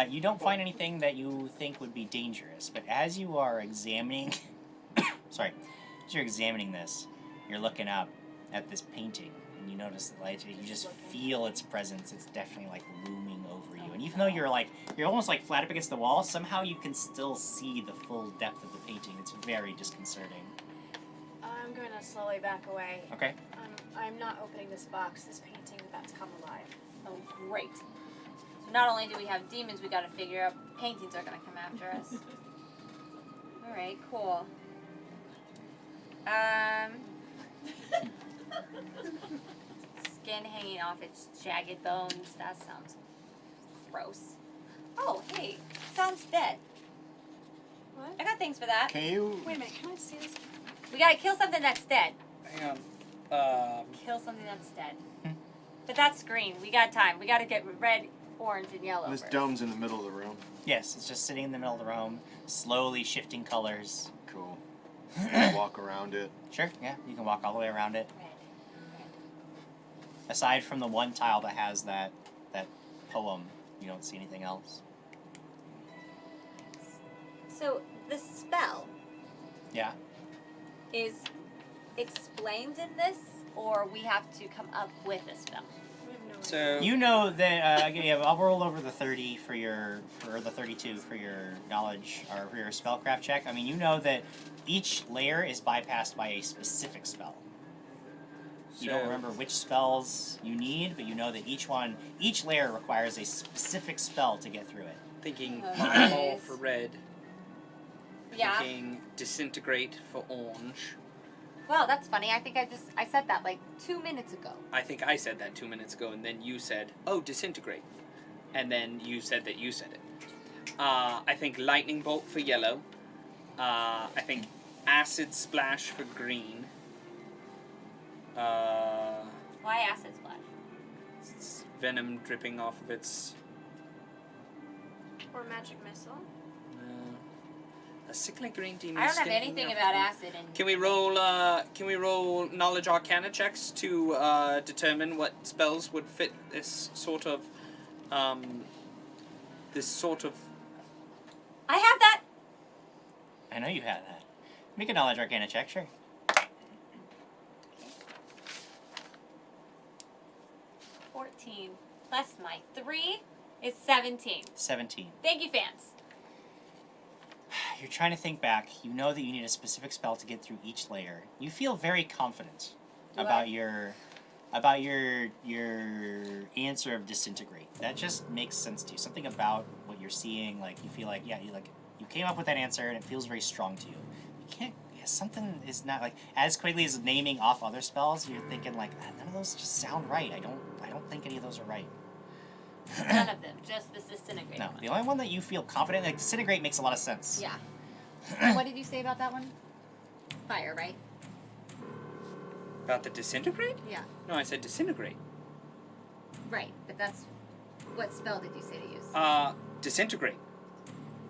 You don't find anything that you think would be dangerous, but as you are examining, as you're examining this, you're looking up at this painting, and you notice the light. You just feel its presence. It's definitely like looming over you, and even though you're almost like flat up against the wall, somehow you can still see the full depth of the painting. It's very disconcerting. I'm going to slowly back away. Okay. I'm not opening this box. This painting is about to come alive. Oh, great. So not only do we have demons, we got to figure out paintings are going to come after us. All right, cool. Skin hanging off its jagged bones. That sounds gross. Oh, hey, sounds dead. What? I got things for that. Can you? Wait a minute. Can I see this? We got to kill something that's dead. Hang on. Kill something that's dead. But that's green. We got time. We got to get red, orange, and yellow. This first. dome's in the middle of the room. Yes, it's just sitting in the middle of the room, slowly shifting colors. Cool. Walk around it. Sure, yeah, you can walk all the way around it. Aside from the one tile that has that poem, you don't see anything else. So the spell Yeah. is explained in this, or we have to come up with a spell? So You know that I'll roll over the 30 for the 32 for your knowledge or for your spellcraft check. I mean, you know that each layer is bypassed by a specific spell. You don't So- remember which spells you need, but you know that each layer requires a specific spell to get through it. thinking Okay. fireball for red. Yeah. Thinking disintegrate for orange. Well, that's funny. I think I said that like 2 minutes ago. I think I said that 2 minutes ago, and then you said, "Oh, disintegrate," and then you said that you said it. I think lightning bolt for yellow. I think acid splash for green. Why acid splash? It's venom dripping off of its. Or magic missile. A sickly green demon. I don't have skin anything off about the- acid in. Can we roll knowledge arcana checks to determine what spells would fit this sort of I have that. I know you had that. Make a knowledge arcana check, sure. 14 plus my 3 is 17. 17. Thank you, fans. you're trying to think back. You know that you need a specific spell to get through each layer. You feel very confident about your answer of disintegrate. That just makes sense to you. Something about what you're seeing, like you feel like, yeah, you came up with that answer and it feels very strong to you. You can't. Something is not like as quickly as naming off other spells. You're thinking like none of those just sound right. I don't think any of those are right. None of them, just this disintegrate. No, the only one that you feel confident, like disintegrate makes a lot of sense. Yeah. What did you say about that one? Fire, right? About the disintegrate? Yeah. No, I said disintegrate. Right, but that's... What spell did you say to use? Disintegrate.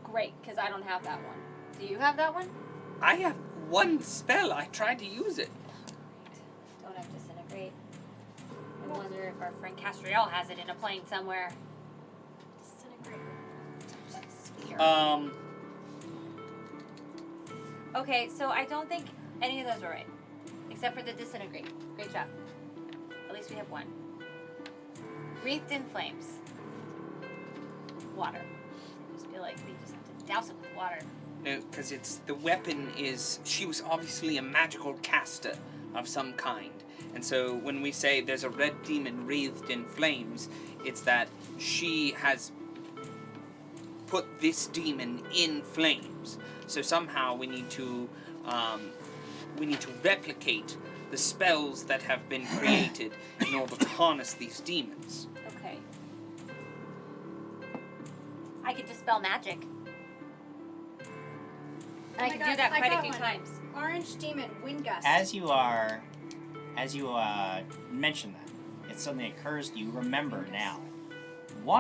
Great, because I don't have that one. Do you have that one? I have one spell. I tried to use it. Don't have disintegrate. I wonder if our friend Castriel has it in a plane somewhere. Disintegrate. Okay, so I don't think any of those are right. Except for the disintegrate. Great job. At least we have one. Wreathed in flames. Water. I just feel like we just have to douse it with water. No, because it's the weapon is... She was obviously a magical caster of some kind. And so when we say there's a red demon wreathed in flames, it's that she has put this demon in flames. So somehow we need to replicate the spells that have been created in order to harness these demons. Okay. I could dispel magic. I can do that quite a few times. Orange demon, wind gust. As you mention that, it suddenly occurs to you. Remember now,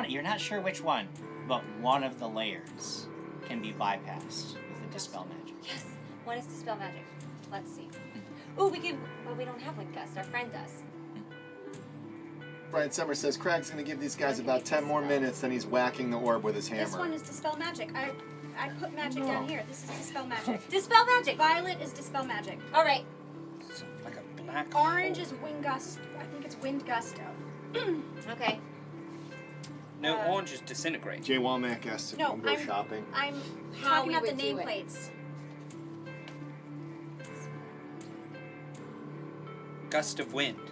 you're not sure which one, but one of the layers can be bypassed with the dispel magic. Yes. One is dispel magic. Let's see. Ooh, we can. Well, we don't have wind gust. Our friend does. Brian Summer says Krag's going to give these guys about 10 more minutes, then he's whacking the orb with his hammer. This one is dispel magic. I put magic down here. This is dispel magic. Dispel magic. Violet is dispel magic. All right. Like a black. Orange is wind gust. I think it's wind gusto. Okay. No, orange is disintegrate. Jay Walmack asked if you can go shopping. I'm How talking we about the would do it. nameplates. Gust of wind.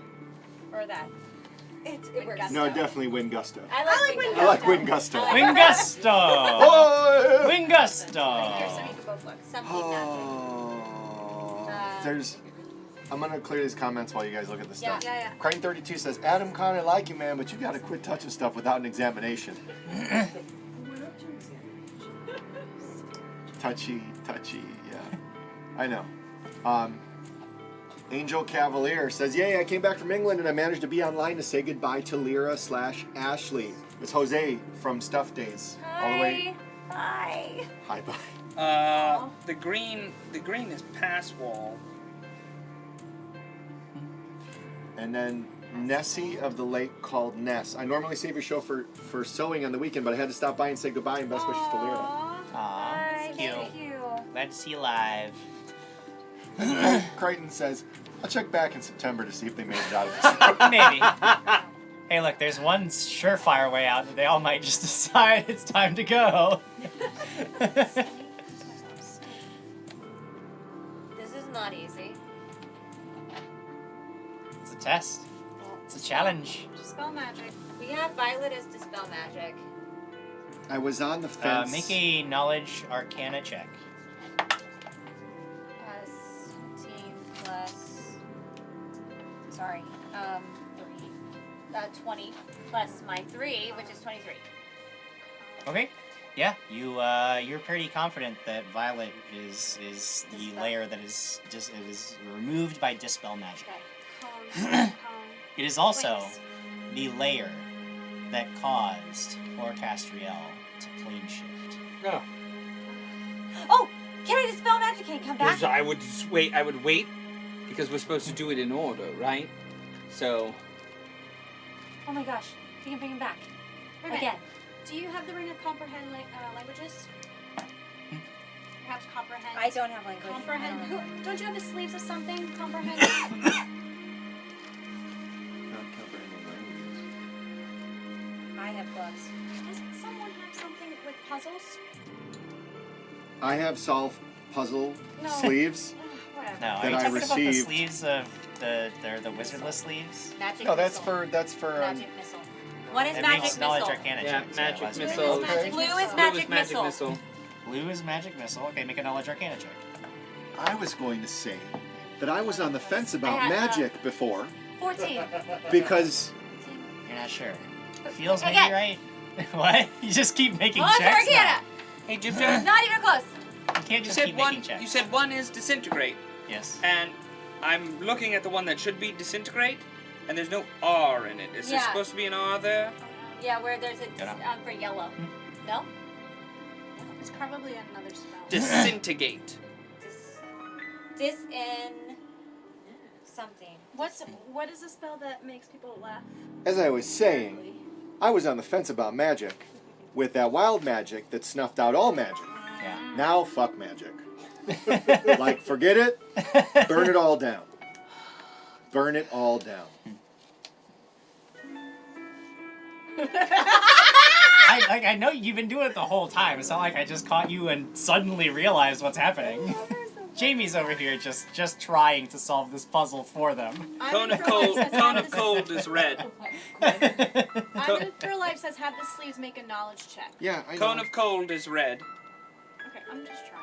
Or that. It works. No, definitely wind gusto. I like wind I like wind gusto. Wind gusto. Oh! Wind gusto. Right here, so you can both look. Something There's. I'm gonna clear these comments while you guys look at the stuff. Yeah. Crane 32 says, Adam Connor, I like you, man, but you gotta quit touching stuff without an examination. touchy, yeah. I know. Angel Cavalier says, yay, I came back from England and I managed to be online to say goodbye to Lyra/Ashley. It's Jose from Stuff Days. Hi. All the way. Bye. Hi, bye. The green is pass wall. And then Nessie of the Lake called Ness. I normally save your show for sewing on the weekend, but I had to stop by and say goodbye and best wishes to Lyra. Aw, that's cute. Thank you. Glad to see you live. Crichton says, I'll check back in September to see if they made it out of this. Maybe. Hey, look, there's one surefire way out that they all might just decide it's time to go. This is not easy. It's a test. It's a challenge. Dispel magic. We have Violet as dispel magic. I was on the fence. Make a knowledge arcana check. 17 plus. Sorry. 20 plus my 3, which is 23. Okay. Yeah, you're pretty confident that Violet is the layer that is removed by dispel magic. Okay. It is also the layer that caused poor Castriel to plane shift. No. Oh! Can I dispel magic? Can I come back? I would just wait. I would wait because we're supposed to do it in order, right? So. Oh my gosh. We can bring him back. Wait a minute. Again. Do you have the ring of comprehend languages? Perhaps comprehend. I don't have language. Comprehend. I don't know. Don't you have the sleeves of something? Comprehend. I have gloves. Doesn't someone have something with puzzles? I have solved puzzle No. sleeves Whatever. No, are that you I talking about the received. sleeves of the wizardless sleeves? Magic No, missile. that's for Magic missile. What is It magic makes missile? knowledge arcana Yeah, checks. magic last week. missile. Blue is magic missile. Blue is magic missile. Okay, make a knowledge arcana check. I was going to say that I was on the fence about I had, magic before 14. because You're not sure. Feels Okay. maybe right. What? You just keep making Knowledge checks. arcana. Hey, Jim Jim. Not even close. You can't You just said keep one. making checks. You said one is disintegrate, Yes. and I'm looking at the one that should be disintegrate, and there's no R in it. Is there Yeah. supposed to be an R there? Yeah, where there's a Get up. for yellow. No? It's probably another spell. Disintegrate. Dis in something. What is a spell that makes people laugh? as I was saying, I was on the fence about magic with that wild magic that snuffed out all magic. Yeah. Now fuck magic. Like forget it, burn it all down. Burn it all down. I know you've been doing it the whole time. It's not like I just caught you and suddenly realized what's happening. Jamie's over here just trying to solve this puzzle for them. Cone of cold. Cone of cold is red. I'm in for life says have the sleeves make a knowledge check. Yeah, I Cone know. of cold is red. Okay, I'm just trying.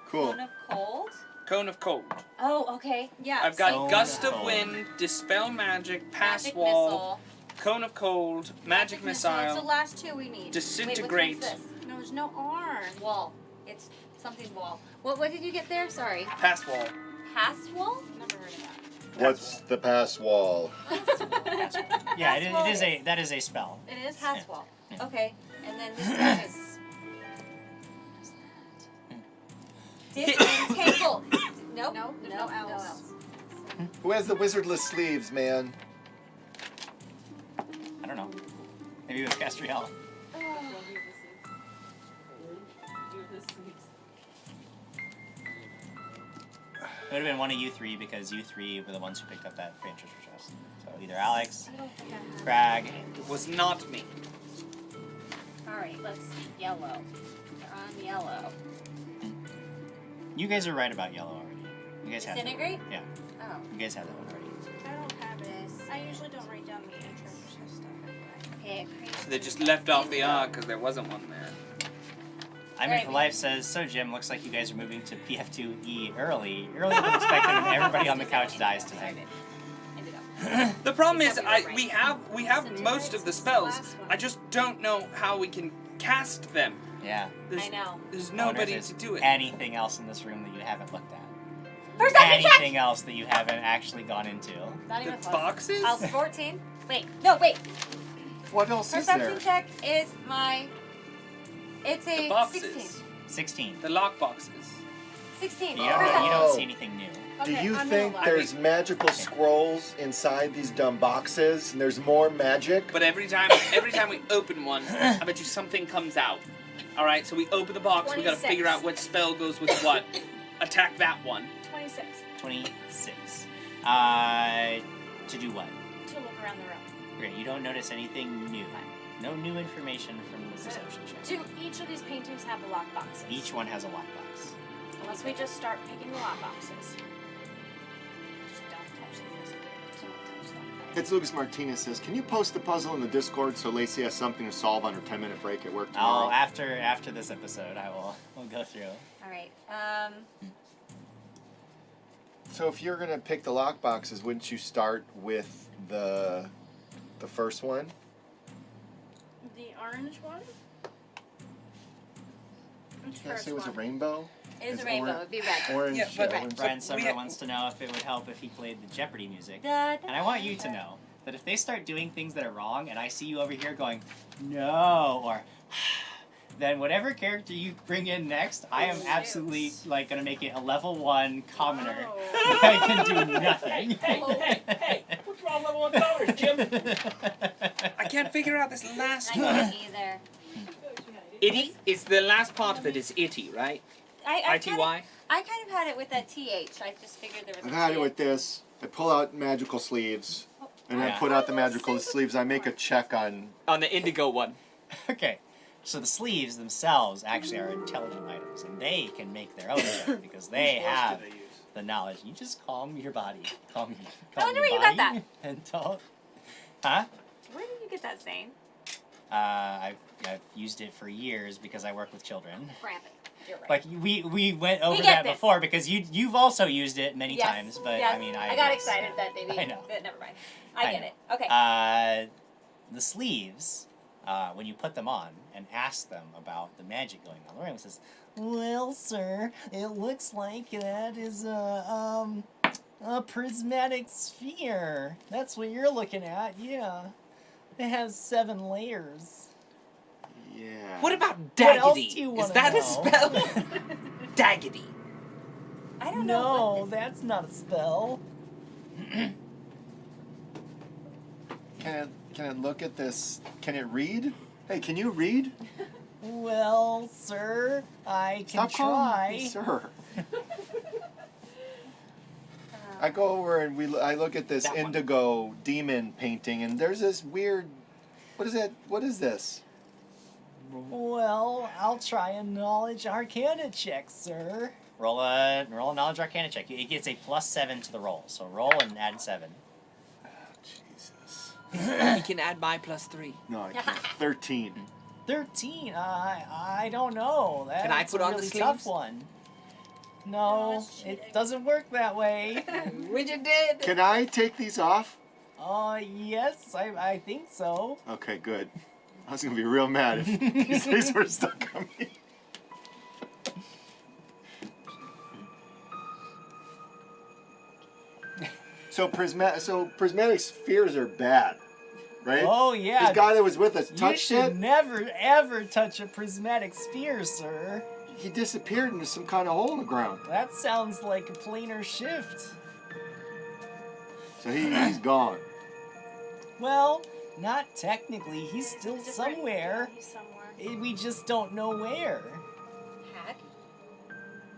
Cool. Cone of cold? Cone of cold. Oh, okay. Yeah. I've got Cone gust of of cold. wind, dispel magic, pass Magic wall, missile. cone of cold, magic It's the missile, last two we need. disintegrate. Wait, which one's this? No, there's no R. Wall. It's something wall. What did you get there? Sorry. Pass wall. Pass wall? Never heard of that. What's the pass wall? Yeah, it is a that is a spell. It is? Pass wall. Okay. And then this one is disentangle. Nope. No, there's no L's. Who has the wizardless sleeves, man? I don't know. Maybe it was Castriel. It would have been one of you three because you three were the ones who picked up that Fan Treasure Chest. So either Alex, Krag. It was not me. Alright, let's see. Yellow. We're on yellow. You guys are right about yellow already. You guys had that. Disintegrate? Yeah. Oh. You guys had that one already. I don't have it. I usually don't write down the treasure chest stuff. Okay, So they just left off the R because there wasn't one there. I'm in for life says, so Jim, looks like you guys are moving to PF2E earlier than expected, and everybody on the couch dies tonight. The problem is, we have most of the spells. I just don't know how we can cast them. Yeah. I know. There's I wonder if nobody there's to do it. Anything else in this room that you haven't looked at? Perception check! Anything else that you haven't actually gone into? Not even The close. boxes? I was 14. Wait. No, wait. What else is Perception there? check is my... It's The a boxes. 16. 16. The lock boxes. 16. You don't Perception. see anything new. Do Okay, you I'm think gonna there's magical scrolls inside these dumb boxes and there's more magic? But every time we open one, I bet you something comes out. All right, so we open the box. We got to 26. figure out what spell goes with what. Attack that one. 26. 26. To do what? To look around the room. Great, you don't notice anything new. No new information from the perception check. Do each of these paintings have the lock boxes? Each one has a lockbox. Unless we just start picking the lock boxes. Just don't touch the physical. Don't touch them. It's Lucas Martinez says, can you post the puzzle in the Discord so Lacey has something to solve on her 10-minute break at work tomorrow? Oh, after this episode, we'll go through. Alright. So if you're going to pick the lock boxes, wouldn't you start with the first one? The orange one? Which Did I first say it was a one? rainbow? It is It's a rainbow. oran- It'd be red. Orange. Yeah, but- orange. Brian Summer wants to know if it would help if he played the Jeopardy music. Da, da, And I want you to know that if they start doing things that are wrong and I see you over here going, no, or then whatever character you bring in next, I am absolutely like gonna make it a level 1 commoner. I can do nothing. Hey, what's wrong with level 1 colors, Jim? I can't figure out this last I one. can't either. Itty is the last part of it is itty, right? I ITY. kind of had it with that TH. I just figured there was I've a had it TH. with this. I pull out magical sleeves, and I Yeah. put out the magical sleeves. I make a check on. On the indigo one. Okay, So the sleeves themselves actually are intelligent items, and they can make their own check because they have the knowledge. You just calm your body. Calm I wonder your where you got body that. and don't. Huh? Where did you get that saying? I've used it for years because I work with children. Rampant. You're right. Like we went over get that this. before because you've also used it many Yes, times, but yes. I mean I got excited that they didn't. I know. But never mind. I get know. it. Okay. The sleeves, when you put them on and ask them about the magic going on, the room says, "Well, sir, it looks like that is a prismatic sphere. That's what you're looking at, yeah. It has 7 layers." Yeah. What about What else do daggedy? you Is wanna that a know? spell? Daggedy. I don't know. No, that's not a spell. Can it look at this? Can it read? Hey, can you read? Well, sir, I can Stop calling me try. sir. I go over and I look at this indigo demon painting, and there's this weird. What is that? What is this? Well, I'll try a knowledge arcana check, sir. Roll a knowledge arcana check. It gets a +7 to the roll. So roll and add 7. Jesus. You can add my +3. No, I can't. 13. 13. I don't know. That's Can I put a on the really tough sleeves? one. No, it doesn't work that way. Widget did. Can I take these off? Yes, I think so. Okay, good. I was gonna be real mad if these things were stuck on me. So prismatic spheres are bad, right? Oh yeah. This guy that was with us You touched should it. never ever touch a prismatic sphere, sir. He disappeared into some kind of hole in the ground. That sounds like a planar shift. So he's gone. Well, not technically. He's still somewhere. He's somewhere. We just don't know where. Hag?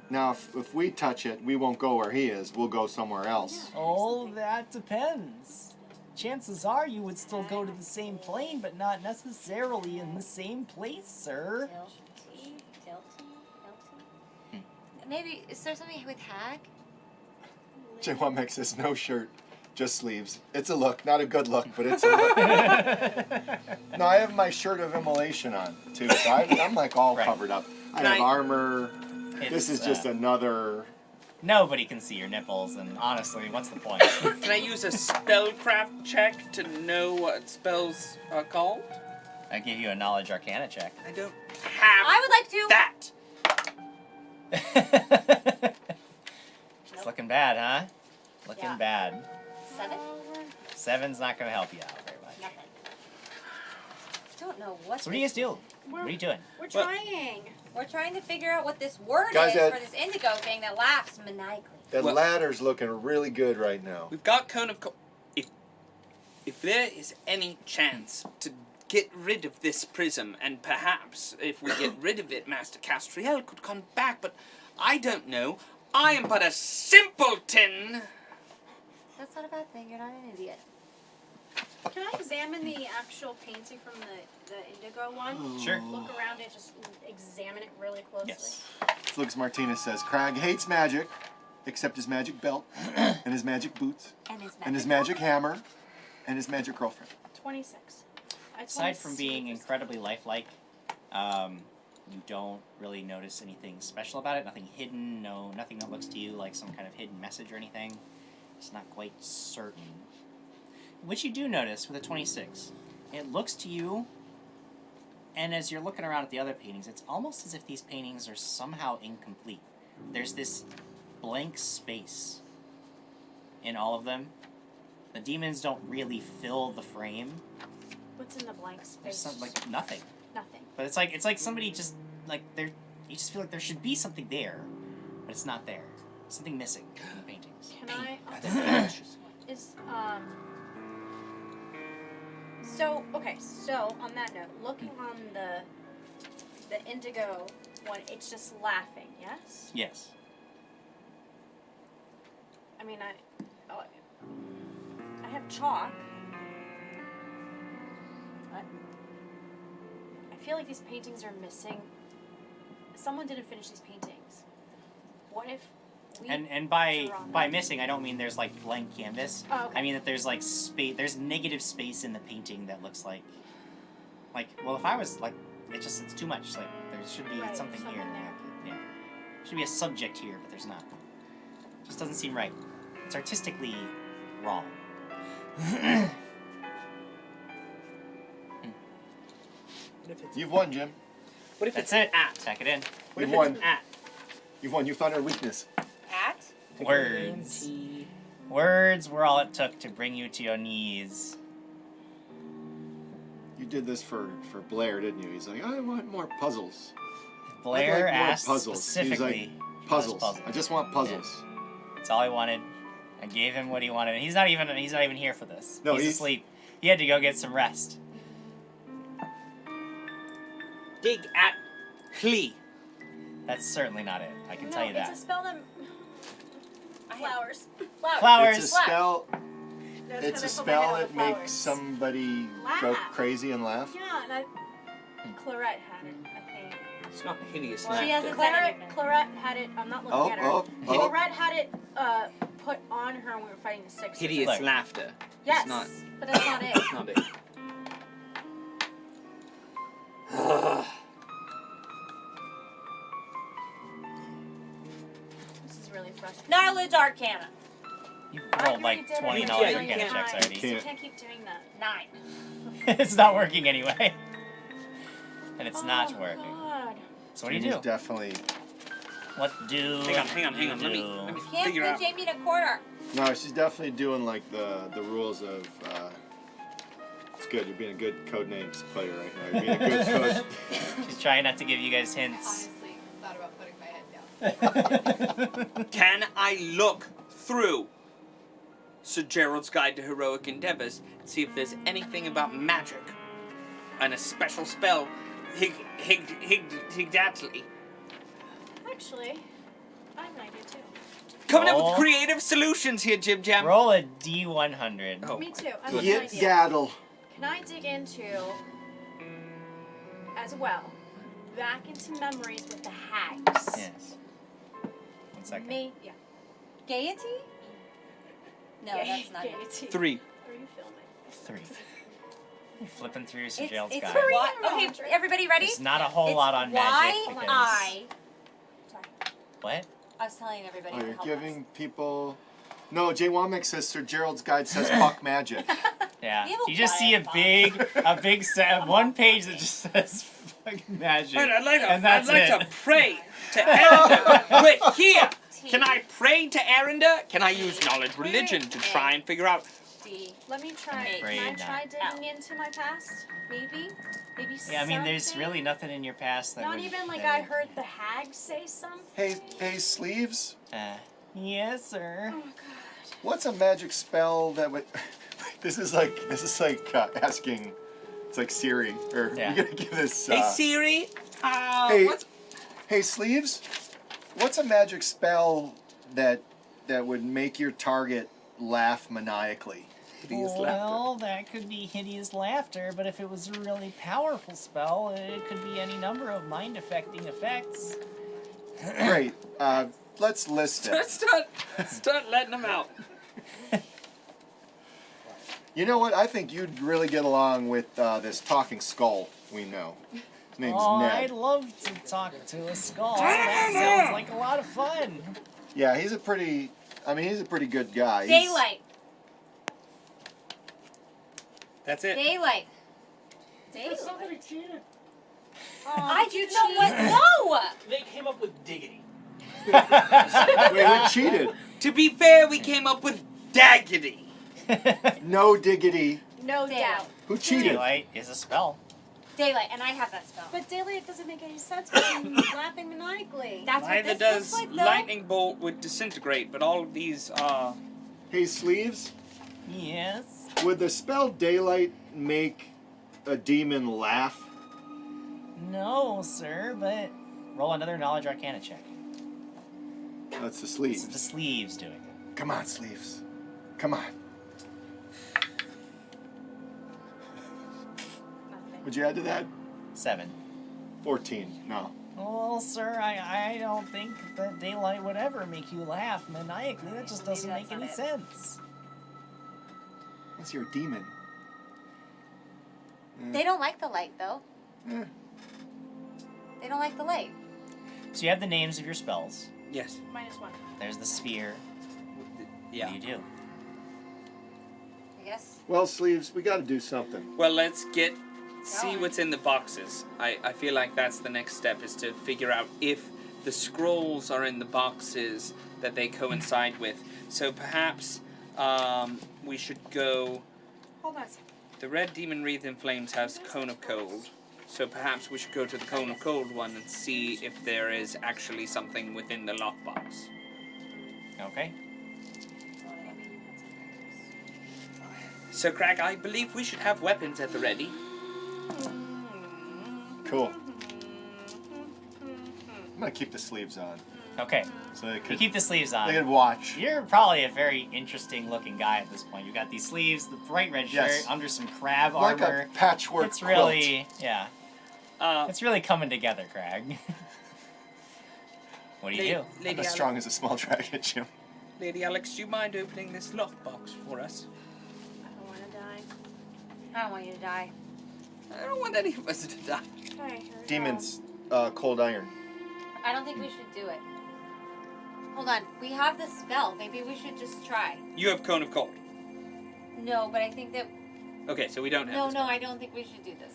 Now, if we touch it, we won't go where he is. We'll go somewhere else. Oh, that depends. Chances are you would still go to the same plane, but not necessarily in the same place, sir. Maybe, is there something with Hag? J. Womack says no shirt, just sleeves. It's a look, not a good look, but it's a look. No, I have my shirt of immolation on too, so I'm like all covered up. I have armor. This is just another. Nobody can see your nipples, and honestly, what's the point? Can I use a spellcraft check to know what spells are called? I give you a knowledge arcana check. I don't have. I would like to. That. It's looking bad, huh? Looking bad. 7? 7's not gonna help you out very much. Nothing. Don't know what. So what do you guys do? What are you doing? We're trying. We're trying to figure out what this word Guys, is that- for this indigo thing that laughs maniacally. That ladder's looking really good right now. We've got cone of if there is any chance to get rid of this prism, and perhaps if we get rid of it, Master Castriel could come back, but I don't know. I am but a simpleton. That's not a bad thing. You're not an idiot. Can I examine the actual painting from the indigo one? Sure. Look around it, just examine it really closely. Yes. Flux Martinez says Krag hates magic, except his magic belt, and his magic boots, And his magic hammer, and his magic girlfriend. 26. I just Aside wanna from see being if incredibly lifelike, you don't really notice anything special about it. Nothing hidden. Nothing that looks to you like some kind of hidden message or anything. It's not quite certain. What you do notice with a 26, it looks to you, and as you're looking around at the other paintings, it's almost as if these paintings are somehow incomplete. There's this blank space in all of them. The demons don't really fill the frame. What's in the blank There's space? nothing. Nothing. But it's like somebody just like you just feel like there should be something there, but it's not there. Something missing in the paintings. Can I? Is So okay. So on that note, looking on the indigo one, it's just laughing. Yes. Yes. I mean, I have chalk. But I feel like these paintings are missing. Someone didn't finish these paintings. What if we And by missing, I don't mean there's like blank canvas. Oh, okay. I mean that there's like space. There's negative space in the painting that looks like well, if I was like, it's too much. Like there should be Right, something here. something there. Yeah, should be a subject here, but there's not. Just doesn't seem right. It's artistically wrong. You've won, Jim. What if That's it's it? Tack it in. What You've if won. it's at? You've won. You found our weakness. At? Words. Words were all it took to bring you to your knees. You did this for Blair, didn't you? He's like, I want more puzzles. Blair I'd like more asked puzzles. specifically. He's like, puzzles. I just want puzzles. That's all he wanted. I gave him what he wanted. And he's not even here for this. No, he's he's- asleep. He had to go get some rest. Dig at Hle. That's certainly not it. I can No, tell you it's that. a spell that... Flowers. Flowers. It's a spell. That's It's a because I put my head spell on that the makes flowers. somebody go Laugh. crazy and laugh. Yeah, and Clarette had it, I think. It's not hideous. Well, laughter. Clarette had it. I'm not looking Oh, at her. oh, oh. Clarette had it put on her when we were fighting the Sixers. Hideous laughter. Yes, It's not. but that's not it. It's not it. This is really frustrating. Knowledge Arcana. You rolled like 20 knowledge arcana checks already. You can't keep doing that. 9. It's not working anyway. And it's not working. God. So what do you Jamie's do? definitely. What do Hang on. you Let do? me Can't figure put out. Jamie in a corner. No, she's definitely doing like the rules of. It's good. You're being a good Codenames player right now. You're being a good coach. She's trying not to give you guys hints. Honestly, thought about putting my head down. Can I look through Sir Gerald's Guide to Heroic Endeavors and see if there's anything about magic and a special spell, Higdatly? Actually, I have an idea too. Coming up Roll. with creative solutions here, Jim Jam. Roll a D100. Oh. Me too. I have an Yip idea. yaddle. Can I dig into, as well, back into memories with the hags? Yes. 1 second. Me, yeah. Gaiety? No, that's not it. Gaiety. 3. Are you filming? 3. You're flipping through Sir It's Gerald's guide. why, okay, everybody ready? There's not a whole It's lot on why magic because... Sorry. What? I was telling everybody Oh, to you're help giving people. No, Jay Womack says Sir Gerald's Guide says fuck magic. Yeah. You have a You just see a big set, one page that just says fucking magic. I'd like and that's to it. pray to Arenda. Wait, here. Can I pray to Arenda? Can I use knowledge religion to try and figure out? D. Let me try. afraid Can I try not. digging into my past? Maybe? Maybe Yeah, I mean, there's something? really nothing in your past that Not would... even like that I would- heard the hag say something. Hey, Sleeves. Yes, sir. Oh god. What's a magic spell that would? This is like asking. It's like Siri, or Yeah. you're gonna give this. Hey Siri. Hey, What's hey, Sleeves. What's a magic spell that would make your target laugh maniacally? Well, that could be hideous laughter, but if it was a really powerful spell, it could be any number of mind-affecting effects. Great. Let's list it. Start letting them out. You know what? I think you'd really get along with this talking skull we know. His name's Oh, Ned. I'd love to talk to a skull. That sounds like a lot of fun. Yeah, he's a pretty good guy. Daylight. That's it. Daylight. Somebody cheated. I do know what. No! They came up with diggity. Wait, who cheated? To be fair, we came up with daggity. No diggity. No doubt. Who cheated? Daylight is a spell. Daylight, and I have that spell. But daylight doesn't make any sense because I'm laughing maniacally. That's what Neither this does looks like, though. lightning bolt would disintegrate, but all of these are. Hey, Sleeves. Yes. Would the spell daylight make a demon laugh? No, sir, but roll another knowledge arcana check. That's the This sleeves. is the sleeves doing it. Come on, Sleeves. Come on. Would you add to that? 7. 14. No. Well, sir, I don't think that daylight would ever make you laugh maniacally. That just doesn't make any sense. Unless you're a demon. They don't like the light, though. They don't like the light. So you have the names of your spells. Yes. -1. There's the sphere. Yeah. What do you do? I guess. Well, Sleeves, we got to do something. Well, let's see what's in the boxes. I feel like that's the next step, is to figure out if the scrolls are in the boxes that they coincide with. So perhaps we should go... Hold on. The red demon wreathed in flames has Cone of Cold. So perhaps we should go to the Cone of Cold one and see if there is actually something within the lockbox. Okay. So, Krag, I believe we should have weapons at the ready. Cool. I'm going to keep the sleeves on. Okay. So they You could keep the sleeves on. They could watch. You're probably a very interesting looking guy at this point. You got these sleeves, the bright red shirt, Yes. under some crab Like armor. a patchwork It's really, yeah. Uh, it's really coming together, Krag. What do you do? I'm as strong as a small dragon, Jim. Lady Alex, do you mind opening this lockbox for us? I don't want to die. I don't want you to die. I don't want any of us to die. Okay, here we Demons, cold iron. I don't think we should do it. Hold on. We have the spell. Maybe we should just try. You have Cone of Cold. No, but I think that... Okay, so we don't have No, this. no, I don't think we should do this.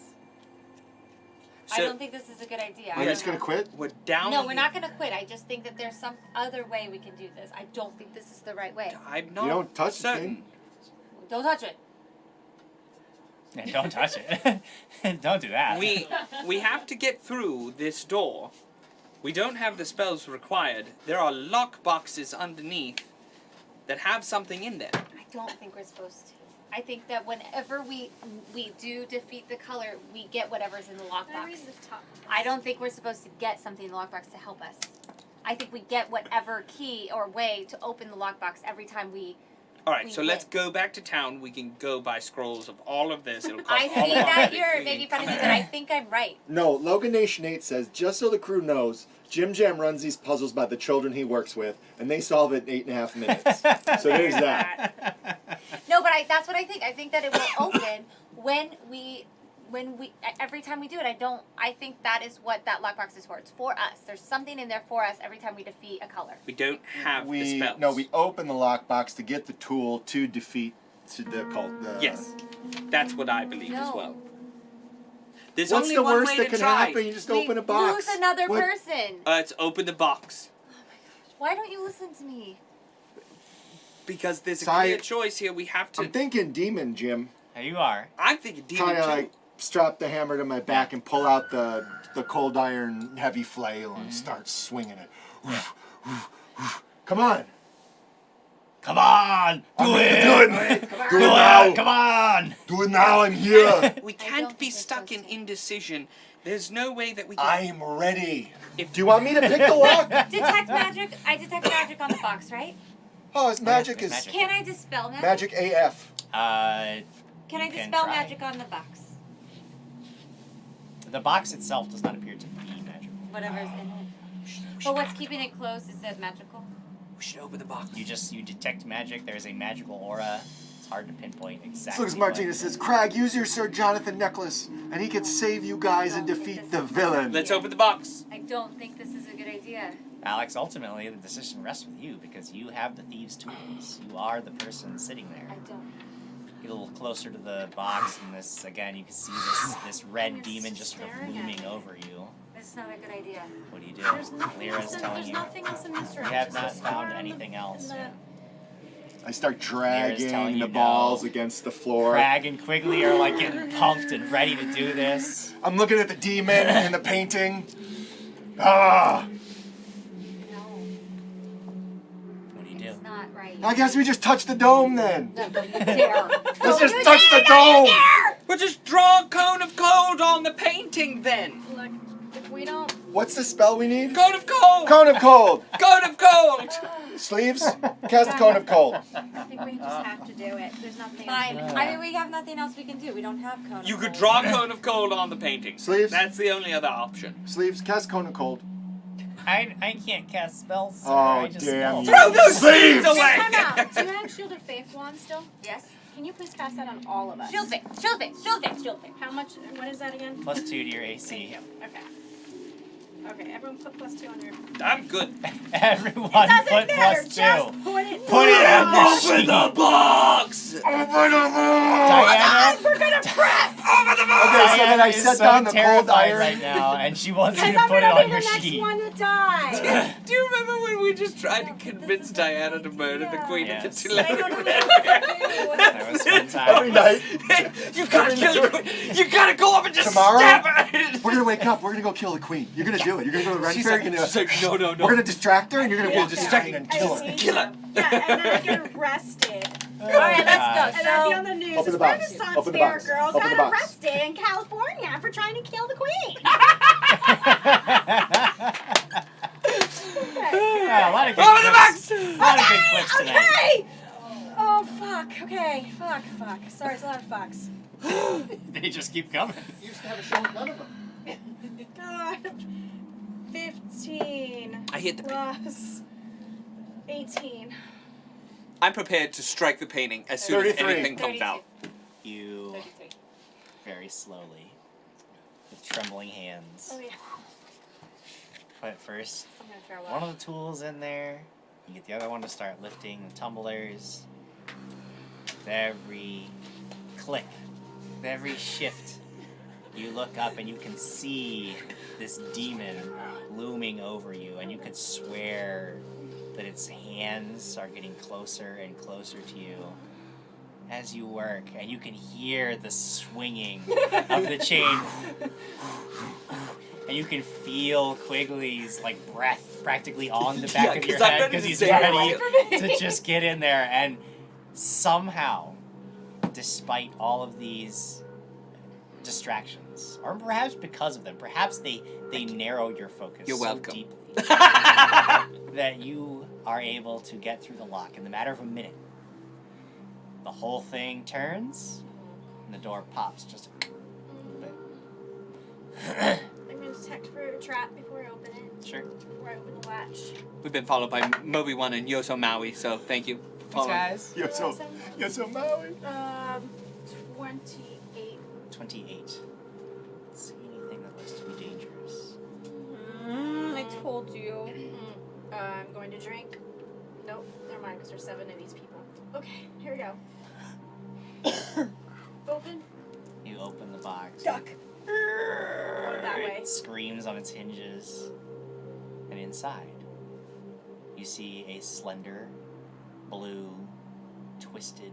I So- don't think this is a good idea. Are you just going to quit? We're down. No, we're not going to quit. I just think that there's some other way we can do this. I don't think this is the right way. I'm not You don't touch the certain. thing. Don't touch it. Yeah, don't touch it. Don't do that. We have to get through this door. We don't have the spells required. There are lock boxes underneath that have something in them. I don't think we're supposed to. I think that whenever we do defeat the color, we get whatever's in the lockbox. I don't think we're supposed to get something in the lockbox to help us. I think we get whatever key or way to open the lockbox every time we... All right, we so win. let's go back to town. We can go buy scrolls of all of this. It'll cost I all see of our that money. you're making fun of me, but I think I'm right. No, Logan Nation 8 says, just so the crew knows, Jim Jam runs these puzzles by the children he works with, and they solve it in 8.5 minutes. So there's that. No, but that's what I think. I think that it will open when we every time we do it. I think that is what that lockbox is for. It's for us. There's something in there for us every time we defeat a color. We don't have the spells. No, we open the lockbox to get the tool to defeat the cult. Yes, that's what I believe as No. well. There's What's only the one worst way that to can try. happen? You just open a box. Lose another What? person. Let's open the box. Why don't you listen to me? Because there's a So I- clear choice here. We have to. I'm thinking demon, Jim. There you are. I'm thinking demon Kind too. of like strap the hammer to my back and pull out the cold iron heavy flail and start swinging it. Come on. Come on! Do it now. Come on! Do it now. I'm here. We can't be stuck in indecision. There's no way that we can. I'm ready. If Do you want me to pick the lock? Detect magic. I detect magic on the box, right? Oh, it's magic is Can I dispel magic? magic AF. Can I You can dispel try. magic on the box? The box itself does not appear to be magical. Whatever's in it. But what's keeping it closed? Is it magical? We should open the box. You detect magic. There's a magical aura. It's hard to pinpoint exactly. Lucas Martinez says, Krag, use your Sir Jonathan necklace, and he can save you guys and defeat the villain. Let's open the box. I don't think this is a good idea. Alex, ultimately, the decision rests with you because you have the thieves' tools. You are the person sitting there. I don't. Get a little closer to the box, and this again, you can see this red demon just sort of looming over you. This is not a good idea. What do you do? There's nothing Lyra's else in- telling there's you. nothing else in this room. You have Just not this found door anything else. and Yeah. I start telling dragging you the balls no. against the floor. Krag and Quigley are like getting pumped and ready to do this. I'm looking at the demon in the painting. Ah! What do you do? It's not right. I guess we just touch the dome then. No, don't you dare. Let's just touch the dome. We'll just draw a cone of cold on the painting then. Look, if we don't... What's the spell we need? Cone of cold. Cone of cold. Cone of cold. Sleeves, cast a cone of cold. I think we just have to do it. There's nothing Fine. else. I mean, we have nothing else we can do. We don't have cone. You could draw cone of cold on the painting. Sleeves. That's the only other option. Sleeves, cast cone of cold. I can't cast spells. Sir. Oh, I just damn. Throw those sleeves away! Time out. Do you have Shield of Faith wand still? Yes. Can you please cast that on all of us? Shield Faith. Shield Faith. Shield Faith. Shield Faith. How much? What is that again? +2 to your AC. Thank you. Okay. Okay, everyone put +2 on your... I'm good. Everyone It doesn't put matter. +2. Just put it... Put it on the sheet. Open the box! Open the box! Diana, We're gonna prep! Over the box! Okay, so then I is set so down the cold terrified iron. right now, and she wants you Because to I'm put it gonna on be your the next sheet. one to die. Do you remember when we just tried to convince Diana to murder the queen and Yes. then she let I don't know her what else to do. That was one time. Every night. You gotta kill the queen! You gotta go up and just Tomorrow, stab her! we're gonna wake up. We're gonna go kill the queen. You're gonna do it. You're gonna go to the Ren She's Fair. like, You're gonna. she's like, no. We're gonna distract her, and you're gonna Yeah, go distract distract and kill her. Kill her! Yeah, and then I get arrested. Oh, Alright, let's God. go. And I'll be So, on the news. Open the This box. Renaissance Open the fair box. girl Open the got box. arrested in California for trying to kill the queen. Yeah, a lot of good Open the clips. box! A lot of good clips tonight. Okay. Oh fuck. Okay. Fuck. Sorry, it's a lot of fucks. They just keep coming. You used to have a show with none of them. God. 15 I hit the plus 18. I'm prepared to strike the painting as soon as 33. anything comes out. You very slowly, with trembling hands, Oh yeah. put first I'm gonna throw one up. of the tools in there. You get the other one to start lifting the tumblers. With every click, with every shift, you look up and you can see this demon looming over you, and you could swear that its hands are getting closer and closer to you as you work, and you can hear the swinging of the chain. And you can feel Quigley's like breath practically on the back Yeah, of your 'cause I'm head ready because to he's say ready to just get in there. And somehow, despite all of these distractions, or perhaps because of them, perhaps they narrow your focus You're so welcome. deeply that you are able to get through the lock in the matter of a minute. The whole thing turns, and the door pops just a little bit. I'm gonna detect for a trap before I open it. Sure. Before I open the latch. We've been followed by Moby1 and Yoso Maui, so thank you for following. guys. You're so Maui. 28. 28. See anything that looks to be dangerous. I told you. I'm going to drink. Nope, never mind, because there's 7 of these people. Okay, here we go. Open. You open the box. Duck. Going that way. It screams on its hinges. And inside, you see a slender, blue, twisted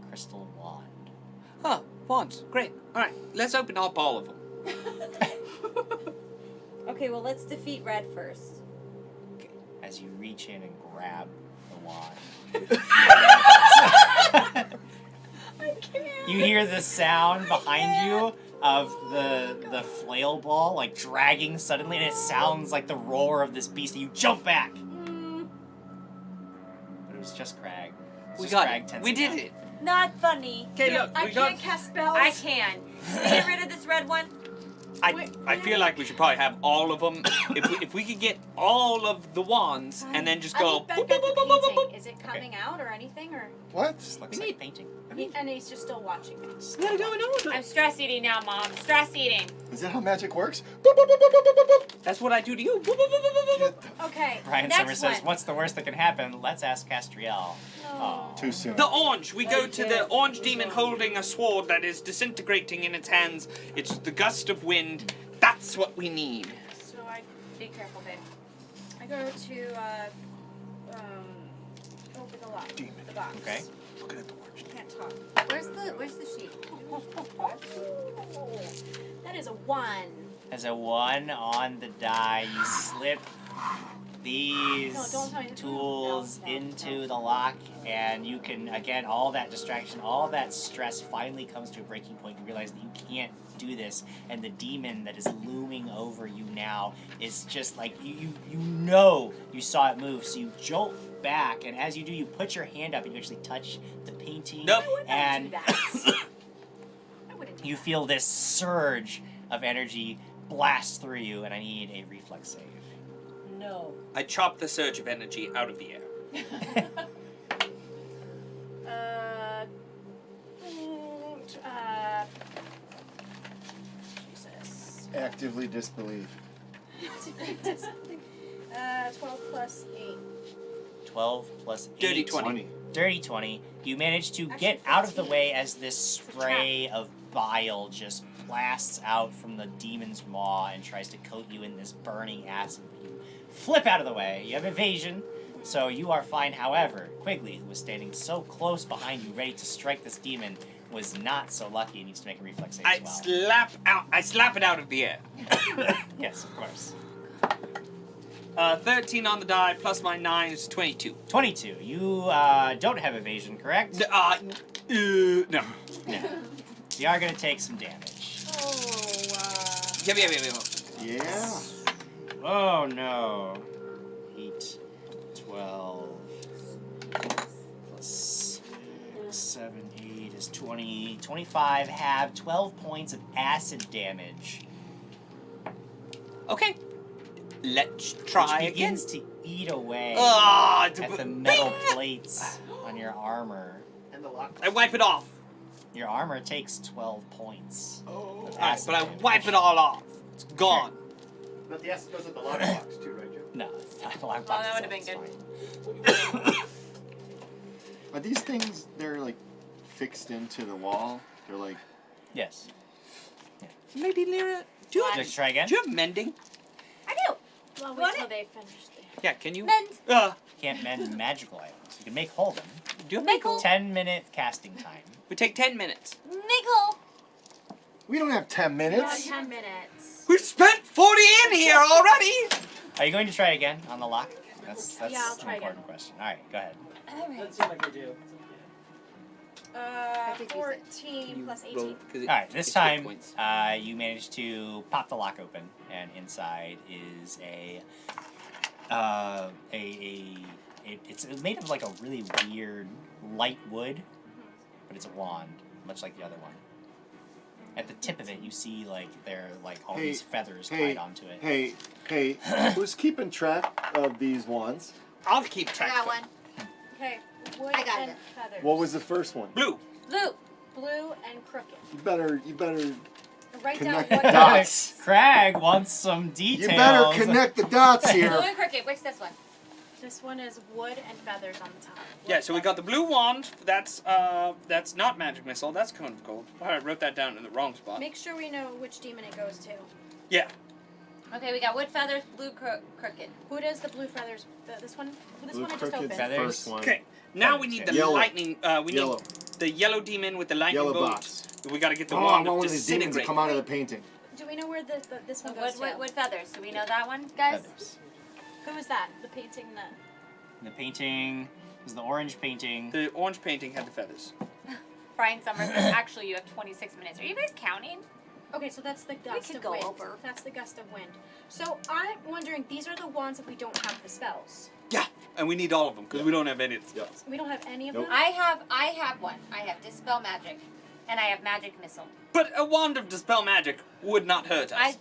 crystal wand. Huh, wands. Great. Alright, let's open up all of them. Okay, well, let's defeat Red first. As you reach in and grab the wand. You hear the sound behind you of the flail ball like dragging suddenly, and it sounds like the roar of this beast, and you jump back. But it was just Krag. We Just got Krag it. tensing We did up. it. Not funny. Okay, look, I we got. can't cast spells. I can. Can we get rid of this red one? I feel like we should probably have all of them. If we could get all of the wands and then just I go. look back at the painting. Is it coming out or anything, or? What? Just looks like painting. And he's just still watching me. I'm stress eating now, Mom. Stress eating. Is that how magic works? That's what I do to you. Okay. Brian next Summer says, one. "What's the worst that can happen? Let's ask Castriel." Oh. Too soon. The orange. We go to the orange demon holding a sword that is disintegrating in its hands. It's the gust of wind. That's what we need. So I be careful, babe. I go to open the lock. The box. Okay. Look at the orange. Can't talk. Where's the sheet? That is a 1. As a 1 on the die, you slip these No, don't tell me. tools into the lock, and you can, again, all that distraction, all that stress finally comes to a breaking point. You realize that you can't do this, and the demon that is looming over you now is just like, you know you saw it move, so you jolt back, and as you do, you put your hand up and you actually touch the painting. Nope. And you feel this surge of energy blast through you, and I need a reflex save. No. I chop the surge of energy out of the air. Jesus. Actively disbelieve. 12 plus 8. 12 plus 8. Dirty 20. Dirty 20. You manage to get out of the way as this spray of bile just blasts out from the demon's maw and tries to coat you in this burning acid. You flip out of the way. You have evasion, so you are fine. However, Quigley, who was standing so close behind you, ready to strike this demon, was not so lucky and needs to make a reflex save as well. I slap it out of the air. Yes, of course. 13 on the die, plus my 9 is 22. 22. You don't have evasion, correct? No. No. You are going to take some damage. Yeah. Oh, no. 8, 12, plus 7, 8 is 20. 25 have 12 points of acid damage. Okay. Let's try Which again. begins to eat away at at the metal plates on your armor. And the lock. I wipe it off. Your armor takes 12 points. of Alright, acid but I damage. wipe it all off. It's gone. But the acid goes at the lock box too, right, Joe? No, it's not the lock Oh, box. that would have itself, been it's good. fine. Are these things, they're like fixed into the wall? They're like... Yes. Maybe Lyra, do you Just try again? Do you have mending? I do. Well, Want wait till it? they finish the... Yeah, can you? Mend. Can't mend magical items. You can make hold them. Do you Nickel. 10-minute casting time. We take 10 minutes. Nickel. We don't have 10 minutes. 10 minutes. We've spent 40 in here already. Are you going to try again on the lock? That's Yeah, I'll an try important question. All right, go ahead. Let's see what I can do. 14 plus 18. All right, this time you managed to pop the lock open, and inside is it's made of like a really weird light wood, but it's a wand, much like the other one. At the tip of it, you see like there are like all these feathers tied onto it. Hey, who's keeping track of these wands? I'll keep I track. got one. Okay, wood I got and it. feathers. What was the first one? Blue. Blue. Blue and crooked. You better Write connect down the what dots. Crag wants some details. You better connect the dots Blue here. and crooked. What's this one? This one is wood and feathers on the top. Yeah, so we got the blue wand. That's not magic missile. That's cone of gold. I wrote that down in the wrong spot. Make sure we know which demon it goes to. Yeah. Okay, we got wood feathers, blue crooked. Who does the blue feathers? This one? This Blue one I just crooked's opened. the first one. Okay. Now we need the Yellow. lightning. We Yellow. need the yellow demon with the lightning Yellow bolt. box. We got to get the Oh, I wand want of one of these demons to disintegrate. come out of the painting. Do we know where this one Wood, goes to? wood feathers. Do we know that one, guys? Feathers. Who is that? The painting that... The painting is the orange painting. The orange painting had the feathers. Brian Summers says, actually, you have 26 minutes. Are you guys counting? Okay, so that's the gust could of go wind. over. That's the gust of wind. So I'm wondering, these are the wands if we don't have the spells. Yeah, and we need all of them because we don't have any of the spells. We don't have any of Nope. them? I have one. I have Dispel Magic, and I have Magic Missile. But a wand of dispel magic would not hurt us.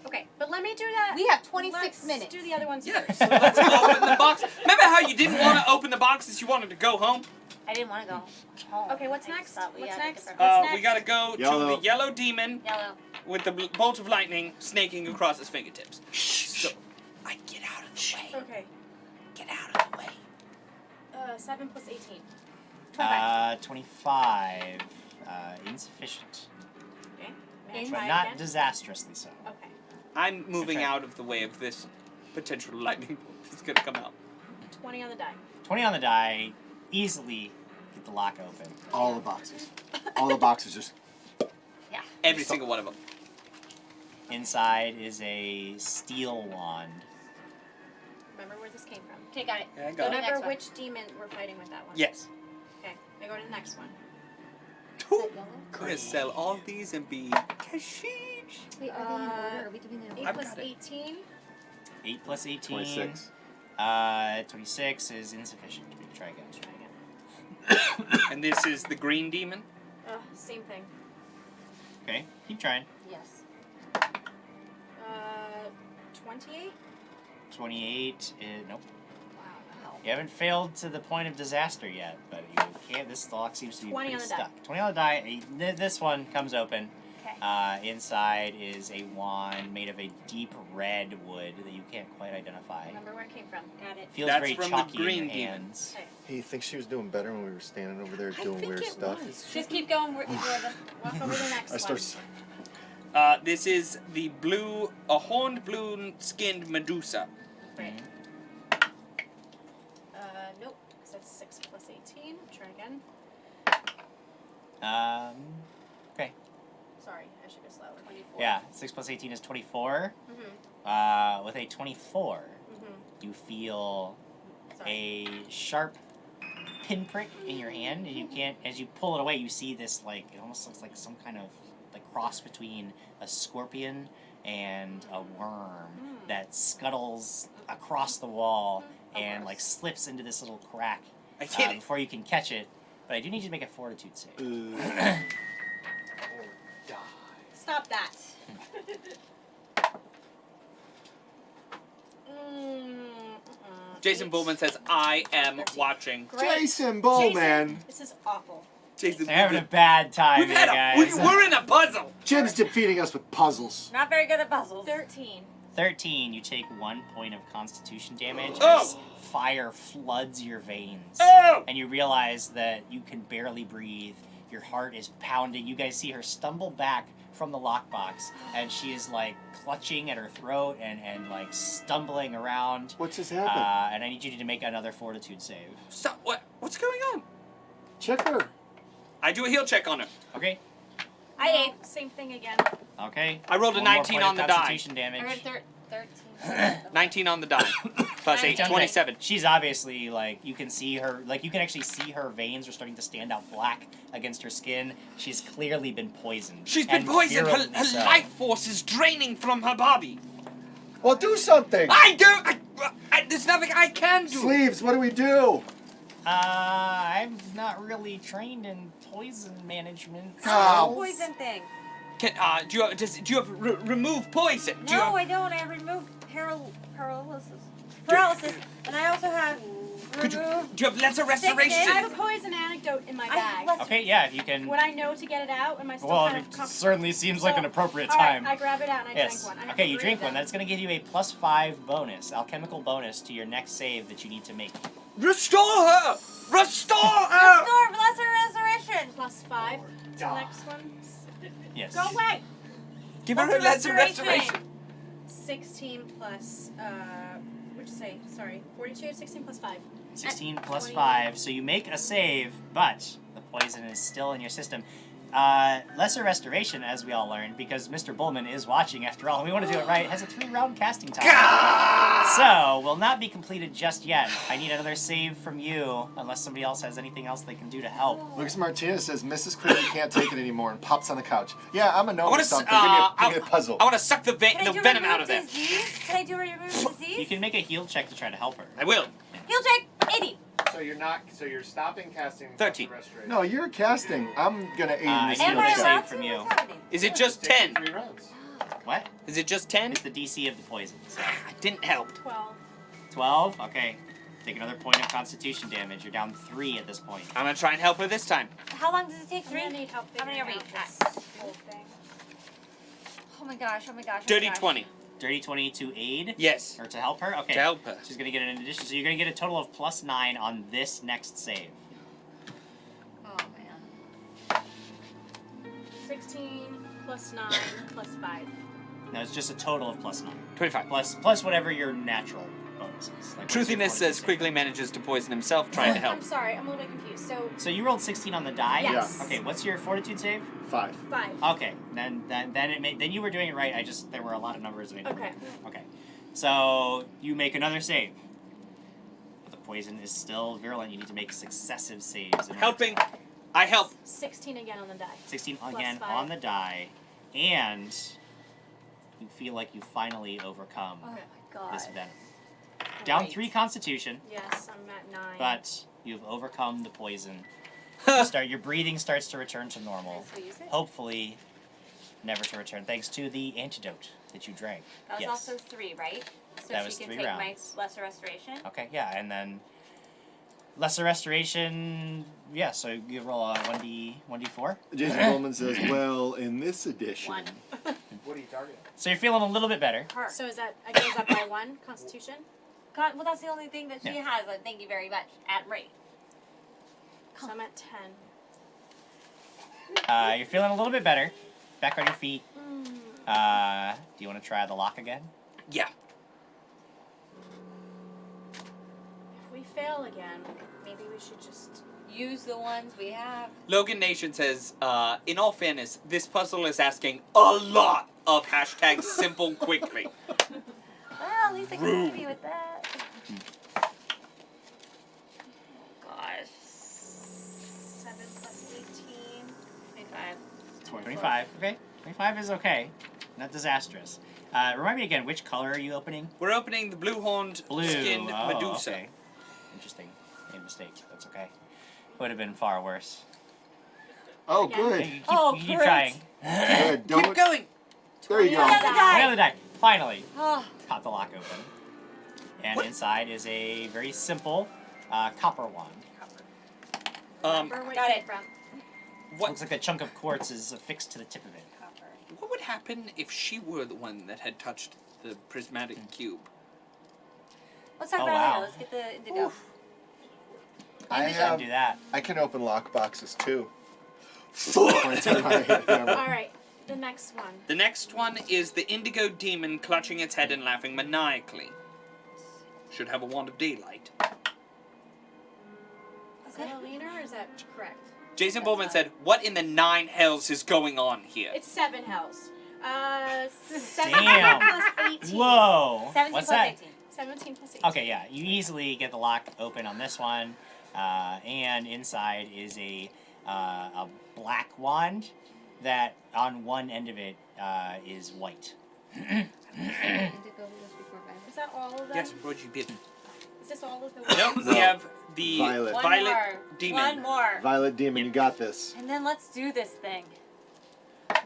Okay, but let me do that. We have 26 Let's minutes. do the other ones Yeah, first. so let's open the box. Remember how you didn't want to open the boxes? You wanted to go home? I didn't want to go home. Okay, what's I just next? thought we What's had a next? different- What's next? We gotta go to Yellow. the yellow demon Yellow. with the bolt of lightning snaking across his fingertips. So I get out of the way. Okay. Get out of the way. 7 plus 18. 25. Insufficient. Okay. May I But try not again? disastrously so. Okay. I'm moving Okay. out of the way of this potential lightning bolt that's gonna come out. 20 on the die. 20 on the die. Easily get the lock open. All the boxes. All the boxes just... Yeah. Every single one of them. Inside is a steel wand. Remember where this came from. Okay, got it. Yeah, I Go got to it. the next Remember one. which demon we're fighting with that one. Yes. Okay, I go to the next one. We're gonna sell all these and be cashish. Wait, are they in order? Are we doing them in 8 I've plus got it. 18. 8 plus 18. 26. 26 is insufficient. Try again. And this is the green demon? Same thing. Okay, keep trying. Yes. 28? 28 is, nope. Wow. You haven't failed to the point of disaster yet, but you can't, this lock seems to be 20 pretty on the stuck. die. 20 on the die. This one comes open. Okay. Inside is a wand made of a deep red wood that you can't quite identify. Remember where it came from. Got it. Feels That's very from chalky the green in your demon. hands. Okay. He thinks she was doing better when we were standing over there doing weird stuff. Just keep going. Walk over the next I one. start. This is the a horned blue-skinned Medusa. Right. Nope. Because that's 6 plus 18. Try again. Okay. Sorry, I should go slower. 24. Yeah, 6 plus 18 is 24. Mm-hmm. With a 24, you feel a sharp pinprick in your hand, and you can't, as you pull it away, you see this, like, it almost looks like some kind of, like, cross between a scorpion and a worm that scuttles across the wall and, like, slips into this little crack before you can catch it. But I do need you to make a fortitude save. Stop that. Jason Bullman says, I am watching. Great. Jason Bullman. This is awful. Jason They're having a bad time We've here, had guys. we're in a puzzle. Jim's defeating us with puzzles. Not very good at puzzles. 13. 13, you take 1 point of constitution damage Oh. as fire floods your veins. Oh. And you realize that you can barely breathe. Your heart is pounding. You guys see her stumble back from the lockbox, and she is, like, clutching at her throat and like, stumbling around. What just happened? And I need you to make another fortitude save. So, what's going on? Check her. I do a heal check on her. Okay. I ate. Same thing again. Okay. I rolled a 19 on the die. Constitution damage. I read 13. 19 on the die. Plus 8, 27. She's obviously, like, you can see her, like, you can actually see her veins are starting to stand out black against her skin. She's clearly been poisoned. She's been and poisoned. Her virulently so. life force is draining from her body. Well, do something. There's nothing I can do. Sleeves, what do we do? I'm not really trained in poison management. Oh. Poison thing. Do you have remove poison? Do you No, have, I don't. I removed paralysis. And I also have do you have lesser restoration? I have a poison anecdote in my bag. Okay, yeah, if you can. Would I know to get it out? Am I still Well, kind it of certainly seems like an appropriate all right, time. I grab it out and I Yes. drink one. I Okay, have you 3 drink of one. them. That's going to give you a +5 bonus, alchemical bonus to your next save that you need to make. Restore her! Restore her! Restore lesser restoration. +5 to the next one. Yes. Go away. Give her a lesser restoration. 16 plus, what'd you say? Sorry, 42, 16 plus 5. 16 plus 5, so you make a save, but the poison is still in your system. Lesser restoration, as we all learned, because Mr. Bullman is watching after all, and we want to do it right, has a 3-round casting time. So, will not be completed just yet. I need another save from you, unless somebody else has anything else they can do to help. Lucas Martinez says Mrs. Quigley can't take it anymore and pops on the couch. Yeah, I'm a gnome or I something. wanna Give me a puzzle. I want to suck the venom out of that. Can I do remove disease? You can make a heal check to try to help her. I will. Heal check 80. So you're stopping casting 13. restoration. No, you're casting. I'm gonna aid in this I need heal a check. save from you. Is it just 10? 3 rounds. What? Is it just 10? It's the DC of the poison. So. Didn't help. 12. 12? Okay. Take another point of constitution damage. You're down 3 at this point. I'm going to try and help her this time. How long does it take? I'm 3? gonna need help How many are we? figuring out this whole thing. Oh my gosh. Oh my gosh. Dirty 20. Dirty 20 to aid? Yes. Or to help her? Okay. To help her. She's going to get an addition. So you're going to get a total of +9 on this next save. Oh man. 16 plus 9 plus 5. No, it's just a total of +9. 25. Plus whatever your natural bonus is. Like Truthiness says Quigley manages to poison himself trying to help. I'm sorry, I'm a little bit confused. So you rolled 16 on the die? Yes. Okay, what's your fortitude save? 5. 5. Okay, then you were doing it right. There were a lot of numbers. Okay. Okay, so you make another save. But the poison is still virulent. You need to make successive saves. Helping. I help. 16 again on the die. 16 Plus again 5. on the die, and you feel like you finally overcome Oh my god. this venom. down Great. 3 constitution, Yes, I'm at 9. but you've overcome the poison. Your breathing starts to return to normal. So use it? Hopefully, never to return, thanks to the antidote that you drank. That was yes. also 3, right? So That she was can 3 take rounds. my lesser restoration. Okay, yeah, and then lesser restoration. Yeah, so you roll a 1d4. Jason Goldman says, "Well, in this edition." 1. What are you targeting? So you're feeling a little bit better. So is that it goes up by 1 Constitution? God, well, that's the only thing that she Yeah. has. Thank you very much. At rate. So I'm at 10. You're feeling a little bit better. Back on your feet. Do you want to try the lock again? Yeah. If we fail again, maybe we should just use the ones we have. Logan Nation says, in all fairness, this puzzle is asking a lot of hashtag simple quickly. Well, at least I can help you with that. Gosh. 7 plus 18. 25. 25. Okay. 25 is okay. Not disastrous. Remind me again, which color are you opening? We're opening the blue-horned skinned Oh, Medusa. okay. Interesting. Made a mistake. That's okay. Would have been far worse. Oh, You good. keep, Oh, you keep great. trying. Good. Don't. Keep going. There you go. Another die. Another die. Finally. Oh. Pop the lock open. And inside is a very simple copper wand. Remember where Got it came it. from. What? Looks like a chunk of quartz is affixed to the tip of it. What would happen if she were the one that had touched the prismatic cube? Let's talk Oh, about wow. it. Let's get the indigo. Do that. I can open lock boxes too. Fuck! Alright, the next one. The next one is the indigo demon clutching its head and laughing maniacally. Should have a wand of daylight. Is that a leaner or is that correct? Jason Bowman said, "What in the 9 hells is going on here?" It's 7 hells. 17 Damn. plus 18. Whoa. 17 What's plus that? 18. 17 plus 18. Okay, yeah. You easily get the lock open on this one. And inside is a black wand that on one end of it is white. Is that all of them? Yes, what'd you bid? Is this all of the No, No. we have the Violet. One Violet more. demon. One more. Violet Demon, you got this. And then let's do this thing.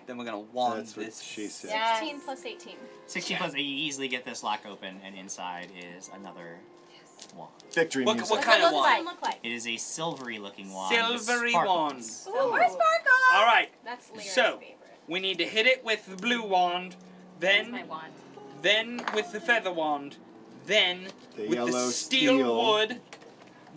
Then we're gonna wand That's what this. she said. Yes. 16 plus 18. 16 plus 8, you easily get this lock open, and inside is another wand. Victory What music. kind of What does wand? it look like? It is a silvery looking wand. with Silvery sparkles. wand. Silver sparkle. All right. That's Lyra's So favorite. we need to hit it with the blue wand, That's my then wand. with the feather wand, then The with the yellow steel steel. wood,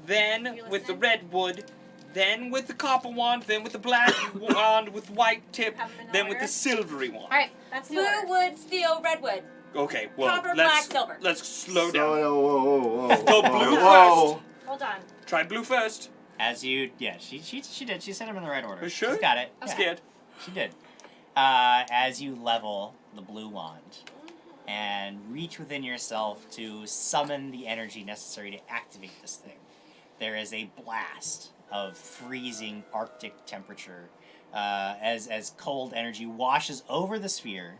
then You with the listening? red wood, then with the copper wand, then with the black wand with white tip, Have them in then with order? the silvery one. All right. That's the Blue order. wood, steel, red wood. Okay, well, Copper, let's black, silver. let's slow So, down. whoa. Go blue Whoa. Hold on. Try blue first. As you, yeah, she did. She set them in the right order. You sure? She's got it. I'm Yeah, scared. She did. As you level the blue wand and reach within yourself to summon the energy necessary to activate this thing, there is a blast of freezing Arctic temperature as cold energy washes over the sphere,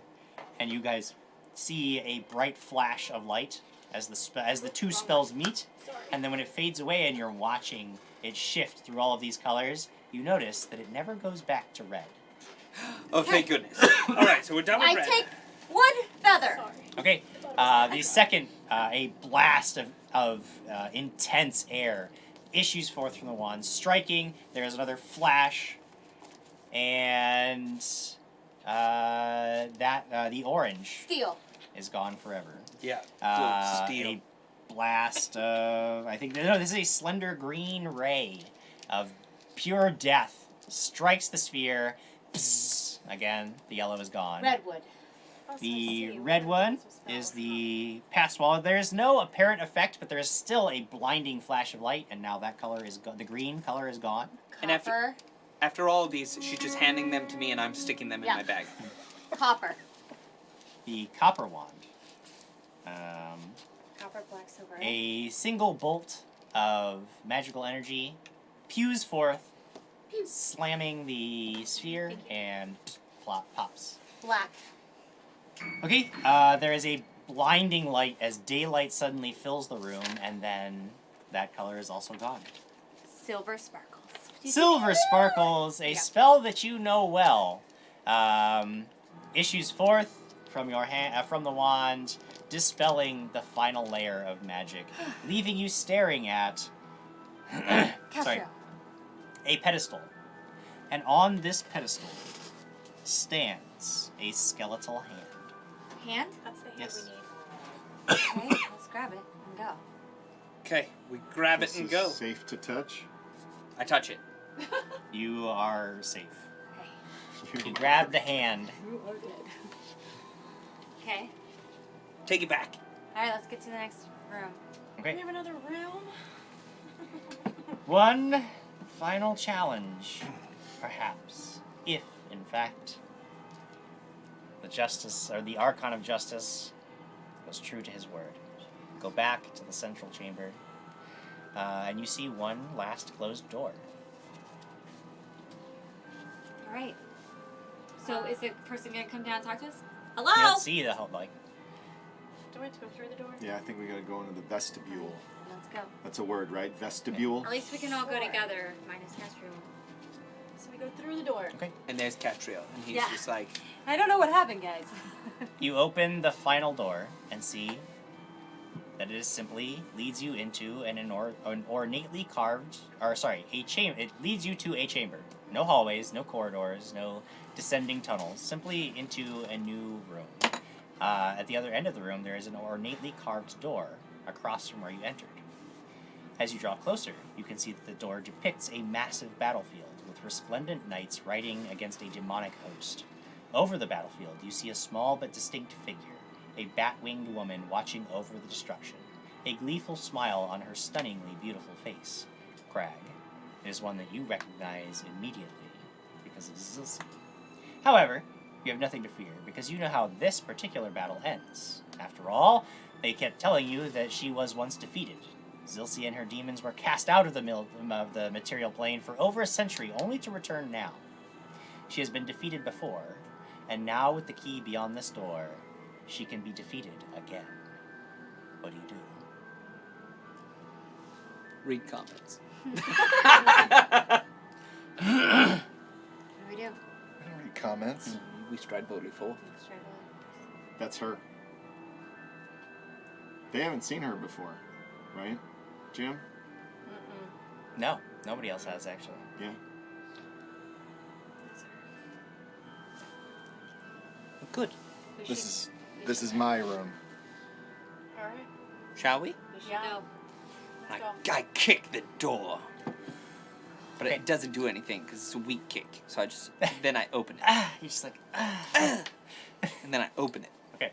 and you guys see a bright flash of light as the two spells meet, and then when it fades away and you're watching it shift through all of these colors, you notice that it never goes back to red. Oh, thank goodness. All right, so we're done with I red. take one feather. Okay, the second, a blast of intense air issues forth from the wand, striking. There's another flash, and the orange Steel. is gone forever. Yeah, steel. A blast of, I think, no, this is a slender green ray of pure death strikes the sphere. Psst, again, the yellow is gone. Redwood. The red one is the past wall. There's no apparent effect, but there is still a blinding flash of light, and now that color is the green color is gone. And after all of these, she's just handing them to me, and I'm sticking them in Yeah. my bag. Copper. The copper wand. Copper, black, silver. A single bolt of magical energy pews forth, slamming the sphere, and plop pops. Black. Okay, there is a blinding light as daylight suddenly fills the room, and then that color is also gone. Silver sparkles. Silver Sparkles, a spell that you know well, issues forth from your hand, from the wand, dispelling the final layer of magic, leaving you staring at a pedestal. And on this pedestal stands a skeletal hand. Hand? That's the hand Yes. we need. Okay, let's grab it and go. Okay, we grab This it and is go. Safe to touch. I touch it. You are safe. You grab the hand. You are dead. Okay. Take it back. All right, let's get to the next room. Okay. We have another room. One final challenge, perhaps, if, in fact, the justice, or the Archon of Justice, was true to his word. Go back to the central chamber, and you see one last closed door. All right. So is the person gonna come down and talk to us? Hello? You don't see the whole, like, Do I have to go through the door? Yeah, I think we gotta go into the vestibule. Let's go. That's a word, right? Vestibule. At least we can all go together, minus Castro. So we go through the door. Okay. And there's Catriel, and he's Yeah. just like, I don't know what happened, guys. You open the final door and see that it is simply leads you into an ornately carved, a chamber. It leads you to a chamber. No hallways, no corridors, no descending tunnels. Simply into a new room. At the other end of the room, there is an ornately carved door across from where you entered. As you draw closer, you can see that the door depicts a massive battlefield with resplendent knights riding against a demonic host. Over the battlefield, you see a small but distinct figure, a bat-winged woman watching over the destruction, a gleeful smile on her stunningly beautiful face. Krag. It is one that you recognize immediately, because it is Zilsi. However, you have nothing to fear, because you know how this particular battle ends. After all, they kept telling you that she was once defeated. Zilsi and her demons were cast out of the material plane for over a century, only to return now. She has been defeated before, and now with the key beyond this door, she can be defeated again. What do you do? read comments. What do we do? I don't read comments. We stride boldly forth. That's her. They haven't seen her before, right, Jim? No, nobody else has actually. Yeah. Good. This is my room. All right. Shall we? Yeah. I kick the door. But it doesn't do anything because it's a weak kick. So I just, then I open it. You're just like, And then I open it. Okay.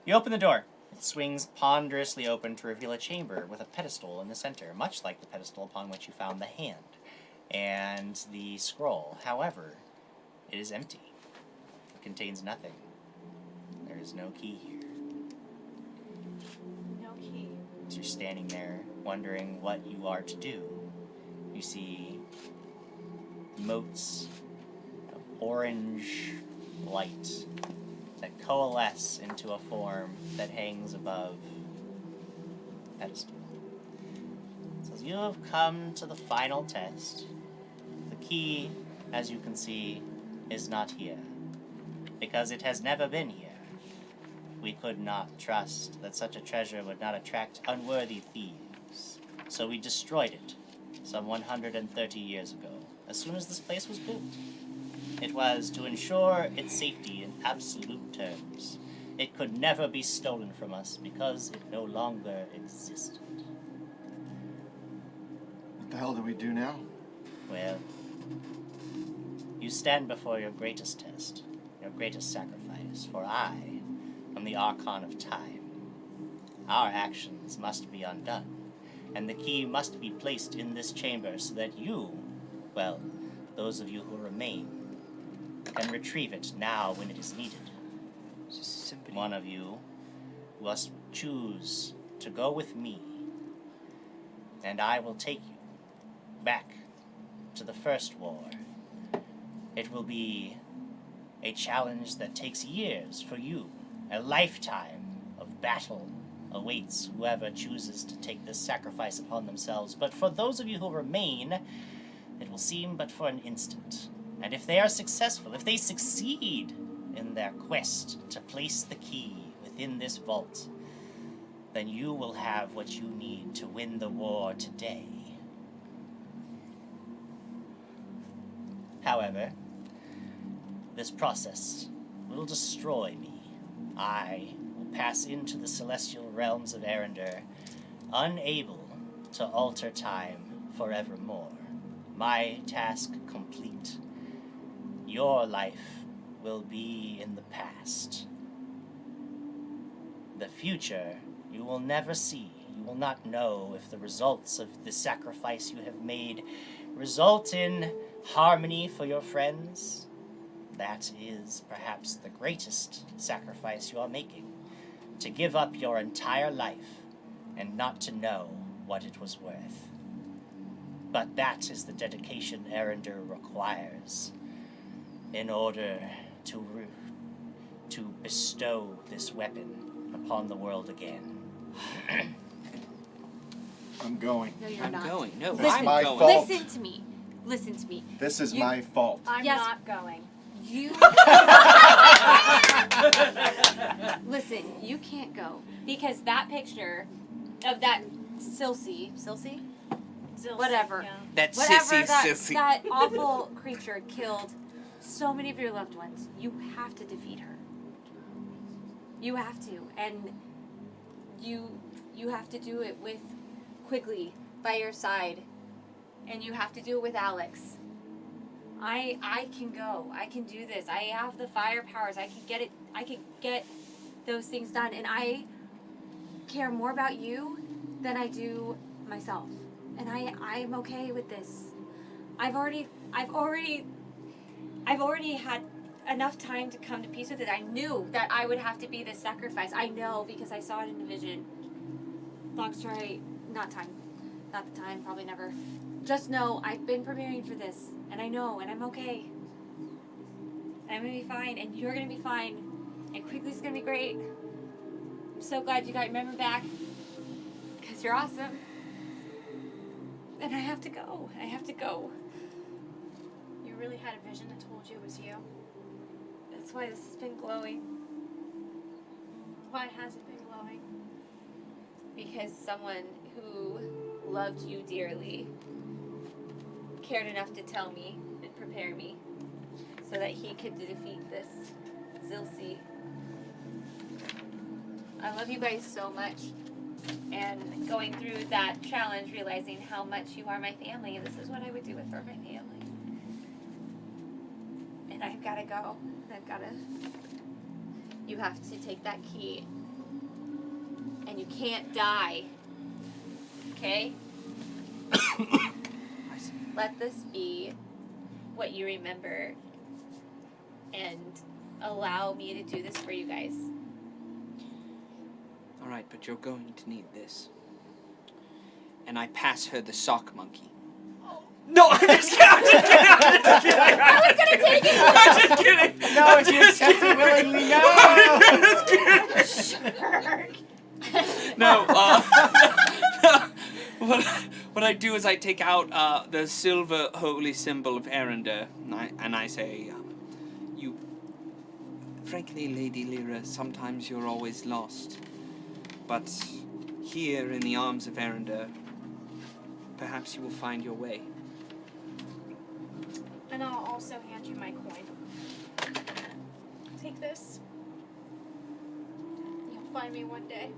You open the door. It swings ponderously open to reveal a chamber with a pedestal in the center, much like the pedestal upon which you found the hand and the scroll. However, it is empty. It contains nothing. There is no key here. No key. As you're standing there, wondering what you are to do, you see motes of orange light that coalesce into a form that hangs above the pedestal. So you have come to the final test. The key, as you can see, is not here, because it has never been here. We could not trust that such a treasure would not attract unworthy thieves, so we destroyed it some 130 years ago, as soon as this place was built. It was to ensure its safety in absolute terms. It could never be stolen from us because it no longer existed. What the hell do we do now? Well, you stand before your greatest test, your greatest sacrifice, for I am the Archon of Time. Our actions must be undone, and the key must be placed in this chamber so that you, well, those of you who remain, can retrieve it now when it is needed. One of you must choose to go with me, and I will take you back to the First War. It will be a challenge that takes years for you A lifetime of battle awaits whoever chooses to take this sacrifice upon themselves. But for those of you who remain, it will seem but for an instant. And if they are successful, if they succeed in their quest to place the key within this vault, then you will have what you need to win the war today. However, this process will destroy me. I will pass into the celestial realms of Arendar, unable to alter time forevermore. My task complete. Your life will be in the past. The future you will never see. You will not know if the results of the sacrifice you have made result in harmony for your friends. That is perhaps the greatest sacrifice you are making, to give up your entire life and not to know what it was worth. But that is the dedication Arendar requires in order to bestow this weapon upon the world again. I'm going. No, you're I'm not. going. No, This is I'm my going. fault. Listen to me. Listen to me. This is my fault. I'm Yes. not going. You. Listen, you can't go because that picture of that Silsey, Zilsi, whatever, yeah. That whatever sissy that, sissy. that awful creature killed so many of your loved ones. You have to defeat her. You have to, and you have to do it with Quigley by your side, and you have to do it with Alex. I can go. I can do this. I have the fire powers. I can get it. I can get those things done, and I care more about you than I do myself. And I'm okay with this. I've already had enough time to come to peace with it. I knew that I would have to be this sacrifice. I know because I saw it in the vision. Long story, not the time, probably never. Just know I've been preparing for this, and I know, and I'm okay. I'm gonna be fine, and you're gonna be fine, and Quigley's gonna be great. I'm so glad you got your memory back, because you're awesome. And I have to go. I have to go. You really had a vision that told you it was you? That's why this has been glowing. Why has it been glowing? Because someone who loved you dearly cared enough to tell me and prepare me so that he could defeat this Zilsi. I love you guys so much. And going through that challenge, realizing how much you are my family, this is what I would do it for my family. And I've got to go. You have to take that key. And you can't die. Okay? Let this be what you remember and allow me to do this for you guys. All right, but you're going to need this. And I pass her the sock monkey. No, I'm just kidding. I was gonna take it. I'm just kidding. No, if you accept it willingly, no. I'm just kidding. No, what I do is I take out the silver holy symbol of Arendar, and I say, you, frankly, Lady Lyra, sometimes you're always lost. But here in the arms of Arendar, perhaps you will find your way. And I'll also hand you my coin. Take this. You'll find me one day.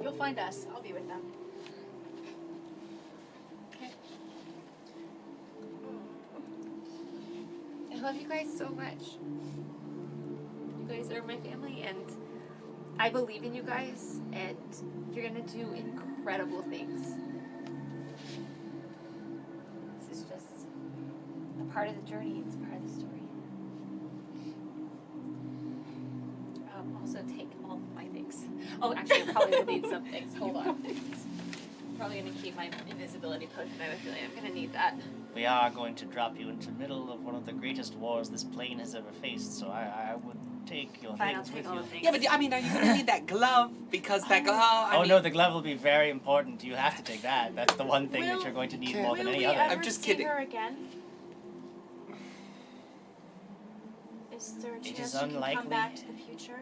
You'll find us. I'll be with them. Okay. I love you guys so much. You guys are my family, and I believe in you guys, and you're gonna do incredible things. This is just a part of the journey. It's a part of the story. Also take all of my things. Oh, actually, I probably will need some things. Hold on. I'm probably gonna keep my invisibility potion. I have a feeling I'm gonna need that. We are going to drop you into the middle of one of the greatest wars this plane has ever faced, so I would take your Fine, I'll things take with all you. the things. Yeah, but I mean, are you gonna need that glove? Because that glove. Oh no, the glove will be very important. You have to take that. That's the one thing that you're going to need more than any other. I'm just kidding. Her again? Is there a It chance is she can unlikely. come back to the future?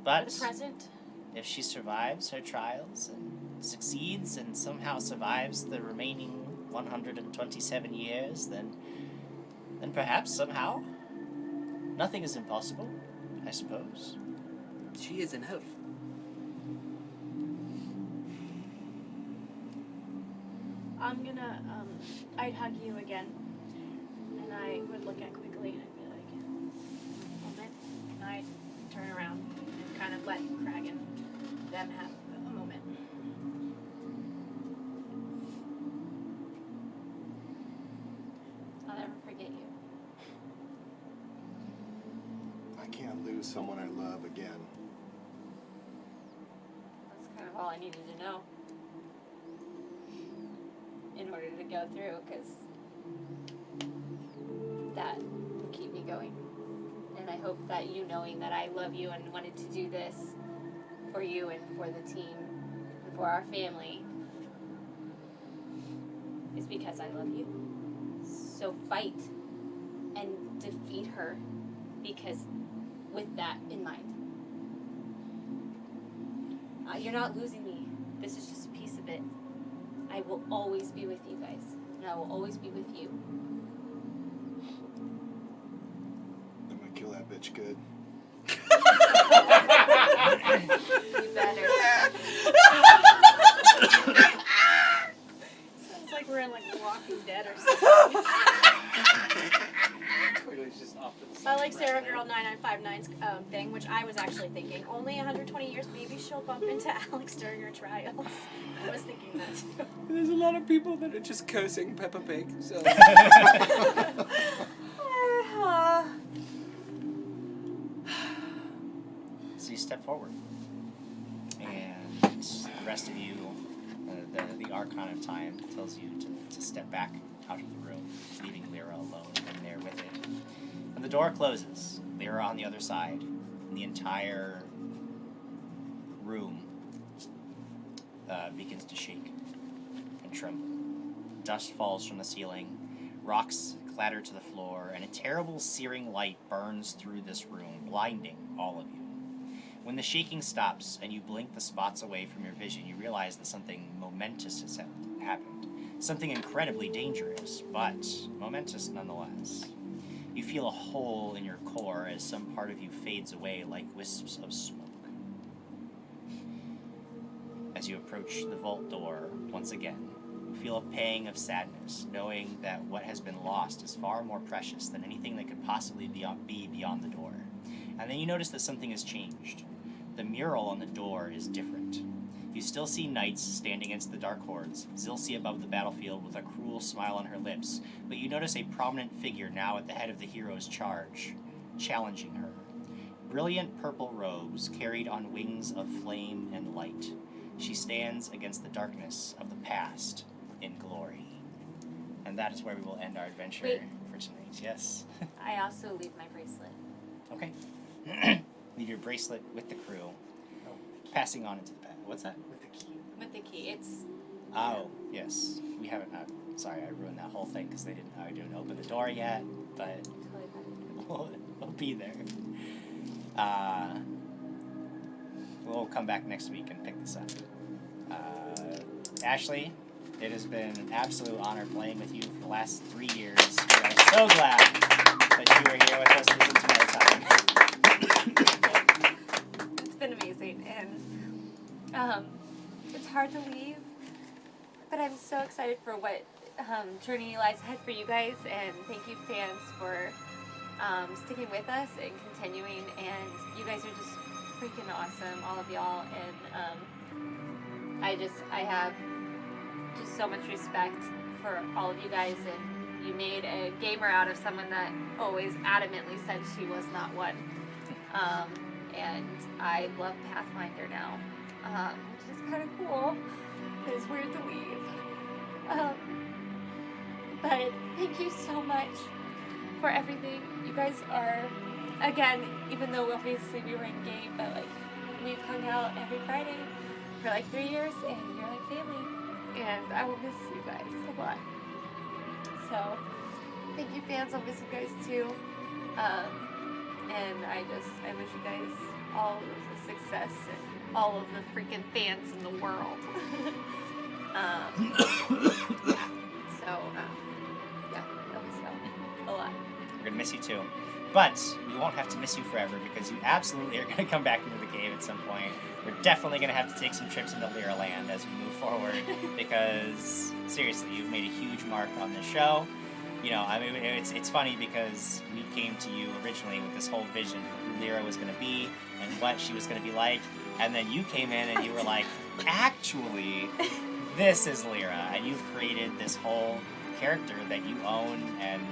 But The present? if she survives her trials and succeeds and somehow survives the remaining 127 years, then perhaps somehow nothing is impossible, I suppose. She is an elf. I'm gonna, I'd hug you again. And I would look at quickly and I'd be like, moment. And I'd turn around and kind of let Krag and them have a moment. I'll never forget you. I can't lose someone I love again. That's kind of all I needed to know in order to go through, because that will keep me going. And I hope that you knowing that I love you and wanted to do this for you and for the team and for our family is because I love you. So fight and defeat her, because with that in mind. You're not losing me. This is just a piece of it. I will always be with you guys, and I will always be with you. I'm gonna kill that bitch good. You better. Sounds like we're in like Walking Dead or something. Just off to the I like Sarah Girl 9959's thing, which I was actually thinking. Only 120 years, maybe she'll bump into Alex during her trials. I was thinking that too. There's a lot of people that are just cursing Peppa Pig. So. So you step forward, and the rest of you, the Archon of Time tells you to step back out of the room, leaving Lyra alone in there with it. And the door closes. Lyra on the other side, and the entire room begins to shake and tremble. Dust falls from the ceiling, rocks clatter to the floor, and a terrible searing light burns through this room, blinding all of you. When the shaking stops and you blink the spots away from your vision, you realize that something momentous has happened. Something incredibly dangerous, but momentous nonetheless. You feel a hole in your core as some part of you fades away like wisps of smoke. As you approach the vault door once again, you feel a pang of sadness, knowing that what has been lost is far more precious than anything that could possibly be beyond the door. And then you notice that something has changed. The mural on the door is different. You still see knights stand against the dark hordes, Zilcy above the battlefield with a cruel smile on her lips, but you notice a prominent figure now at the head of the hero's charge, challenging her. Brilliant purple robes carried on wings of flame and light. She stands against the darkness of the past in glory. And that is where we will end our adventure for tonight. Yes. I also leave my bracelet. Okay. Leave your bracelet with the crew. Passing on into the past. What's that? With the key. It's. Oh, yes. We haven't. Sorry, I ruined that whole thing because I didn't open the door yet, but we'll be there. We'll come back next week and pick this up. Ashley, it has been an absolute honor playing with you for the last 3 years. We are so glad that you were here with us this entire time. It's been amazing, and it's hard to leave, but I'm so excited for what journey lies ahead for you guys, and thank you fans for sticking with us and continuing, and you guys are just freaking awesome, all of y'all, and I have just so much respect for all of you guys, and you made a gamer out of someone that always adamantly said she was not one. And I love Pathfinder now, which is kind of cool. It's weird to leave. But thank you so much for everything. You guys are again, even though obviously we weren't gay, but like we've hung out every Friday for like 3 years, and you're like family, and I will miss you guys a lot. So thank you, fans. I'll miss you guys too. And I wish you guys all of the success and all of the freaking fans in the world. Yeah, I'll miss you a lot. We're gonna miss you too. But we won't have to miss you forever because you absolutely are gonna come back into the cave at some point. We're definitely gonna have to take some trips into Lyra Land as we move forward because seriously, you've made a huge mark on this show. You know, I mean, it's funny because we came to you originally with this whole vision for who Lyra was going to be and what she was going to be like, and then you came in and you were like, actually, this is Lyra, and you've created this whole character that you own, and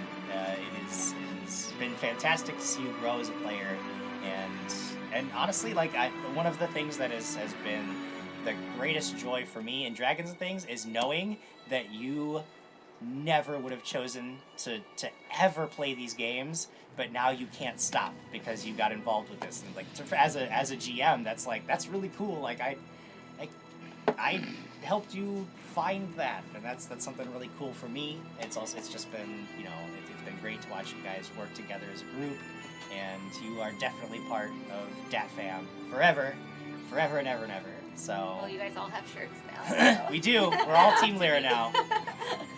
it's been fantastic to see you grow as a player, and honestly, like one of the things that has been the greatest joy for me in Dragons and Things is knowing that you never would have chosen to ever play these games, but now you can't stop because you got involved with this. And like as a GM, that's really cool. Like I helped you find that, and that's something really cool for me. It's just been, you know, it's been great to watch you guys work together as a group, and you are definitely part of Dat Fam forever and ever and ever. So well, you guys all have shirts now. So. We do. We're all Team Lyra now.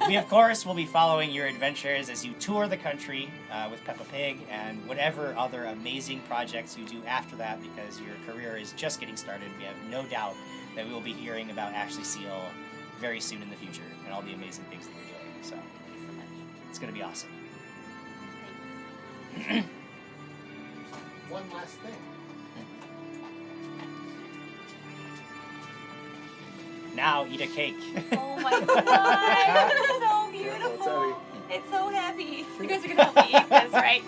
We, of course, will be following your adventures as you tour the country with Peppa Pig and whatever other amazing projects you do after that, because your career is just getting started. We have no doubt that we will be hearing about Ashley Seal very soon in the future and all the amazing things that you're doing. So it's going to be awesome. One last thing. Now eat a cake. Oh my god, it's so beautiful. It's so heavy. You guys are gonna help me eat this, right?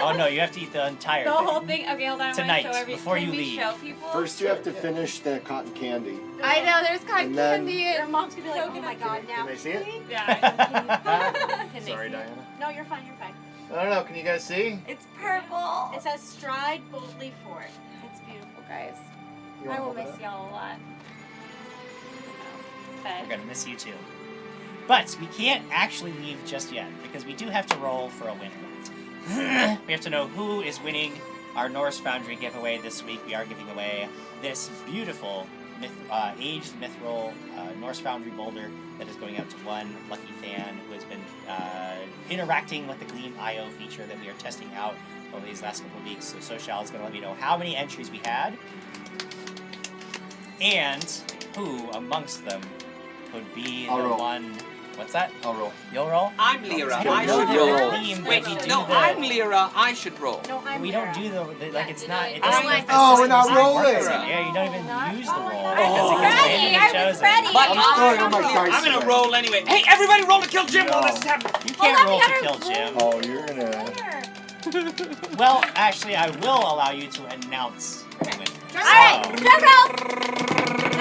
Oh no, you have to eat the entire The thing. whole thing? Okay, hold on. Tonight, I want to show before you Can we leave. show people? First, you have to finish the cotton candy. I know, there's cotton And then- candy. Your mom's gonna be like, oh my god, now. Can they see it? Yeah. Can they Sorry, see it? Diana. No, you're fine, you're fine. I don't know. Can you guys see? It's purple. It says stride boldly forth. It's beautiful, guys. You I wanna will hold it miss up? y'all a lot. But We're gonna miss you too. But we can't actually leave just yet because we do have to roll for a winner. We have to know who is winning our Norse Foundry giveaway this week. We are giving away this beautiful aged mithril Norse Foundry boulder that is going out to one lucky fan who has been interacting with the Gleam IO feature that we are testing out over these last couple of weeks. So Social is going to let me know how many entries we had and who amongst them could be I'll the roll. one. What's that? I'll roll. You'll roll? I'm Lyra. I don't I know should the roll. theme, Wait, but we do no, the- I'm Lyra. I should roll. No, I'm We don't do the like it's not. It I doesn't like the Oh, we're system not doesn't work rolling. the same. Yeah, you don't even use the roll Oh. because it gets randomly chosen. But I'm throwing all my dice I'm gonna away. roll anyway. Hey, everybody, roll to kill Jim while No. this is happening. You can't roll to kill Jim. Oh, you're gonna. Well, actually, I will allow you to announce the winner. alright, drum roll!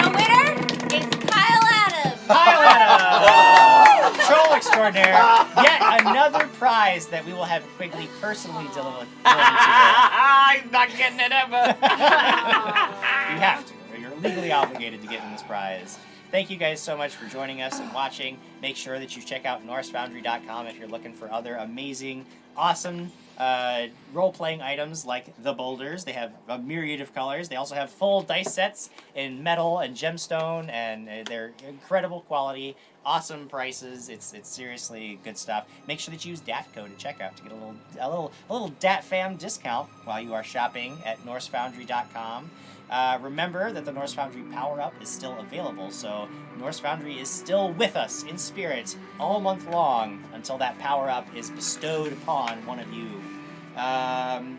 The winner is Kyle Adams. Kyle Adams, Troll Extraordinaire. Yet another prize that we will have Quigley personally deliver to you. He's not getting it ever. You have to. You're legally obligated to give him this prize. Thank you guys so much for joining us and watching. Make sure that you check out NorseFoundry.com if you're looking for other amazing, awesome role-playing items like the boulders. They have a myriad of colors. They also have full dice sets in metal and gemstone, and they're incredible quality, awesome prices. It's seriously good stuff. Make sure that you use DAT code at checkout to get a little DAT fam discount while you are shopping at NorseFoundry.com. Remember that the Norse Foundry power-up is still available, so Norse Foundry is still with us in spirit all month long until that power-up is bestowed upon one of you.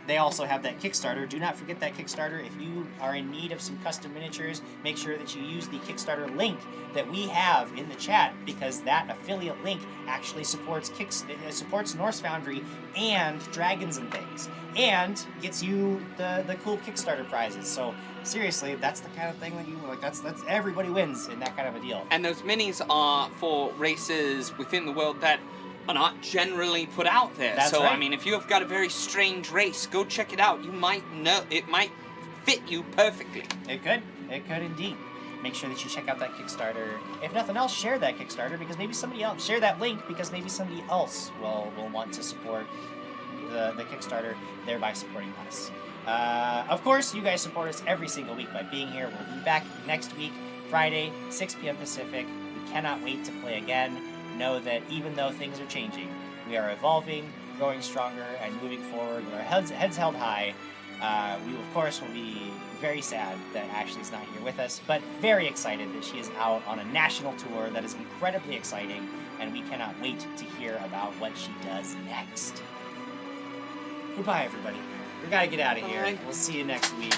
They also have that Kickstarter. Do not forget that Kickstarter. If you are in need of some custom miniatures, make sure that you use the Kickstarter link that we have in the chat, because that affiliate link actually supports supports Norse Foundry and Dragons and Things, and gets you the cool Kickstarter prizes. So seriously, that's the kind of thing that you like. That's everybody wins in that kind of a deal. And those minis are for races within the world that are not generally put out there. That's so right. I mean, if you have got a very strange race, go check it out. You might know it might fit you perfectly. It could indeed. Make sure that you check out that Kickstarter. If nothing else, share that Kickstarter because maybe somebody else share that link because maybe somebody else will want to support the Kickstarter, thereby supporting us. Of course, you guys support us every single week by being here. We'll be back next week, Friday, 6 p.m. Pacific. We cannot wait to play again. Know that even though things are changing, we are evolving, growing stronger, and moving forward with our heads held high. We, of course, will be very sad that Ashley's not here with us, but very excited that she is out on a national tour that is incredibly exciting, and we cannot wait to hear about what she does next. Goodbye, everybody. We gotta get out of here. Bye. We'll see you next week.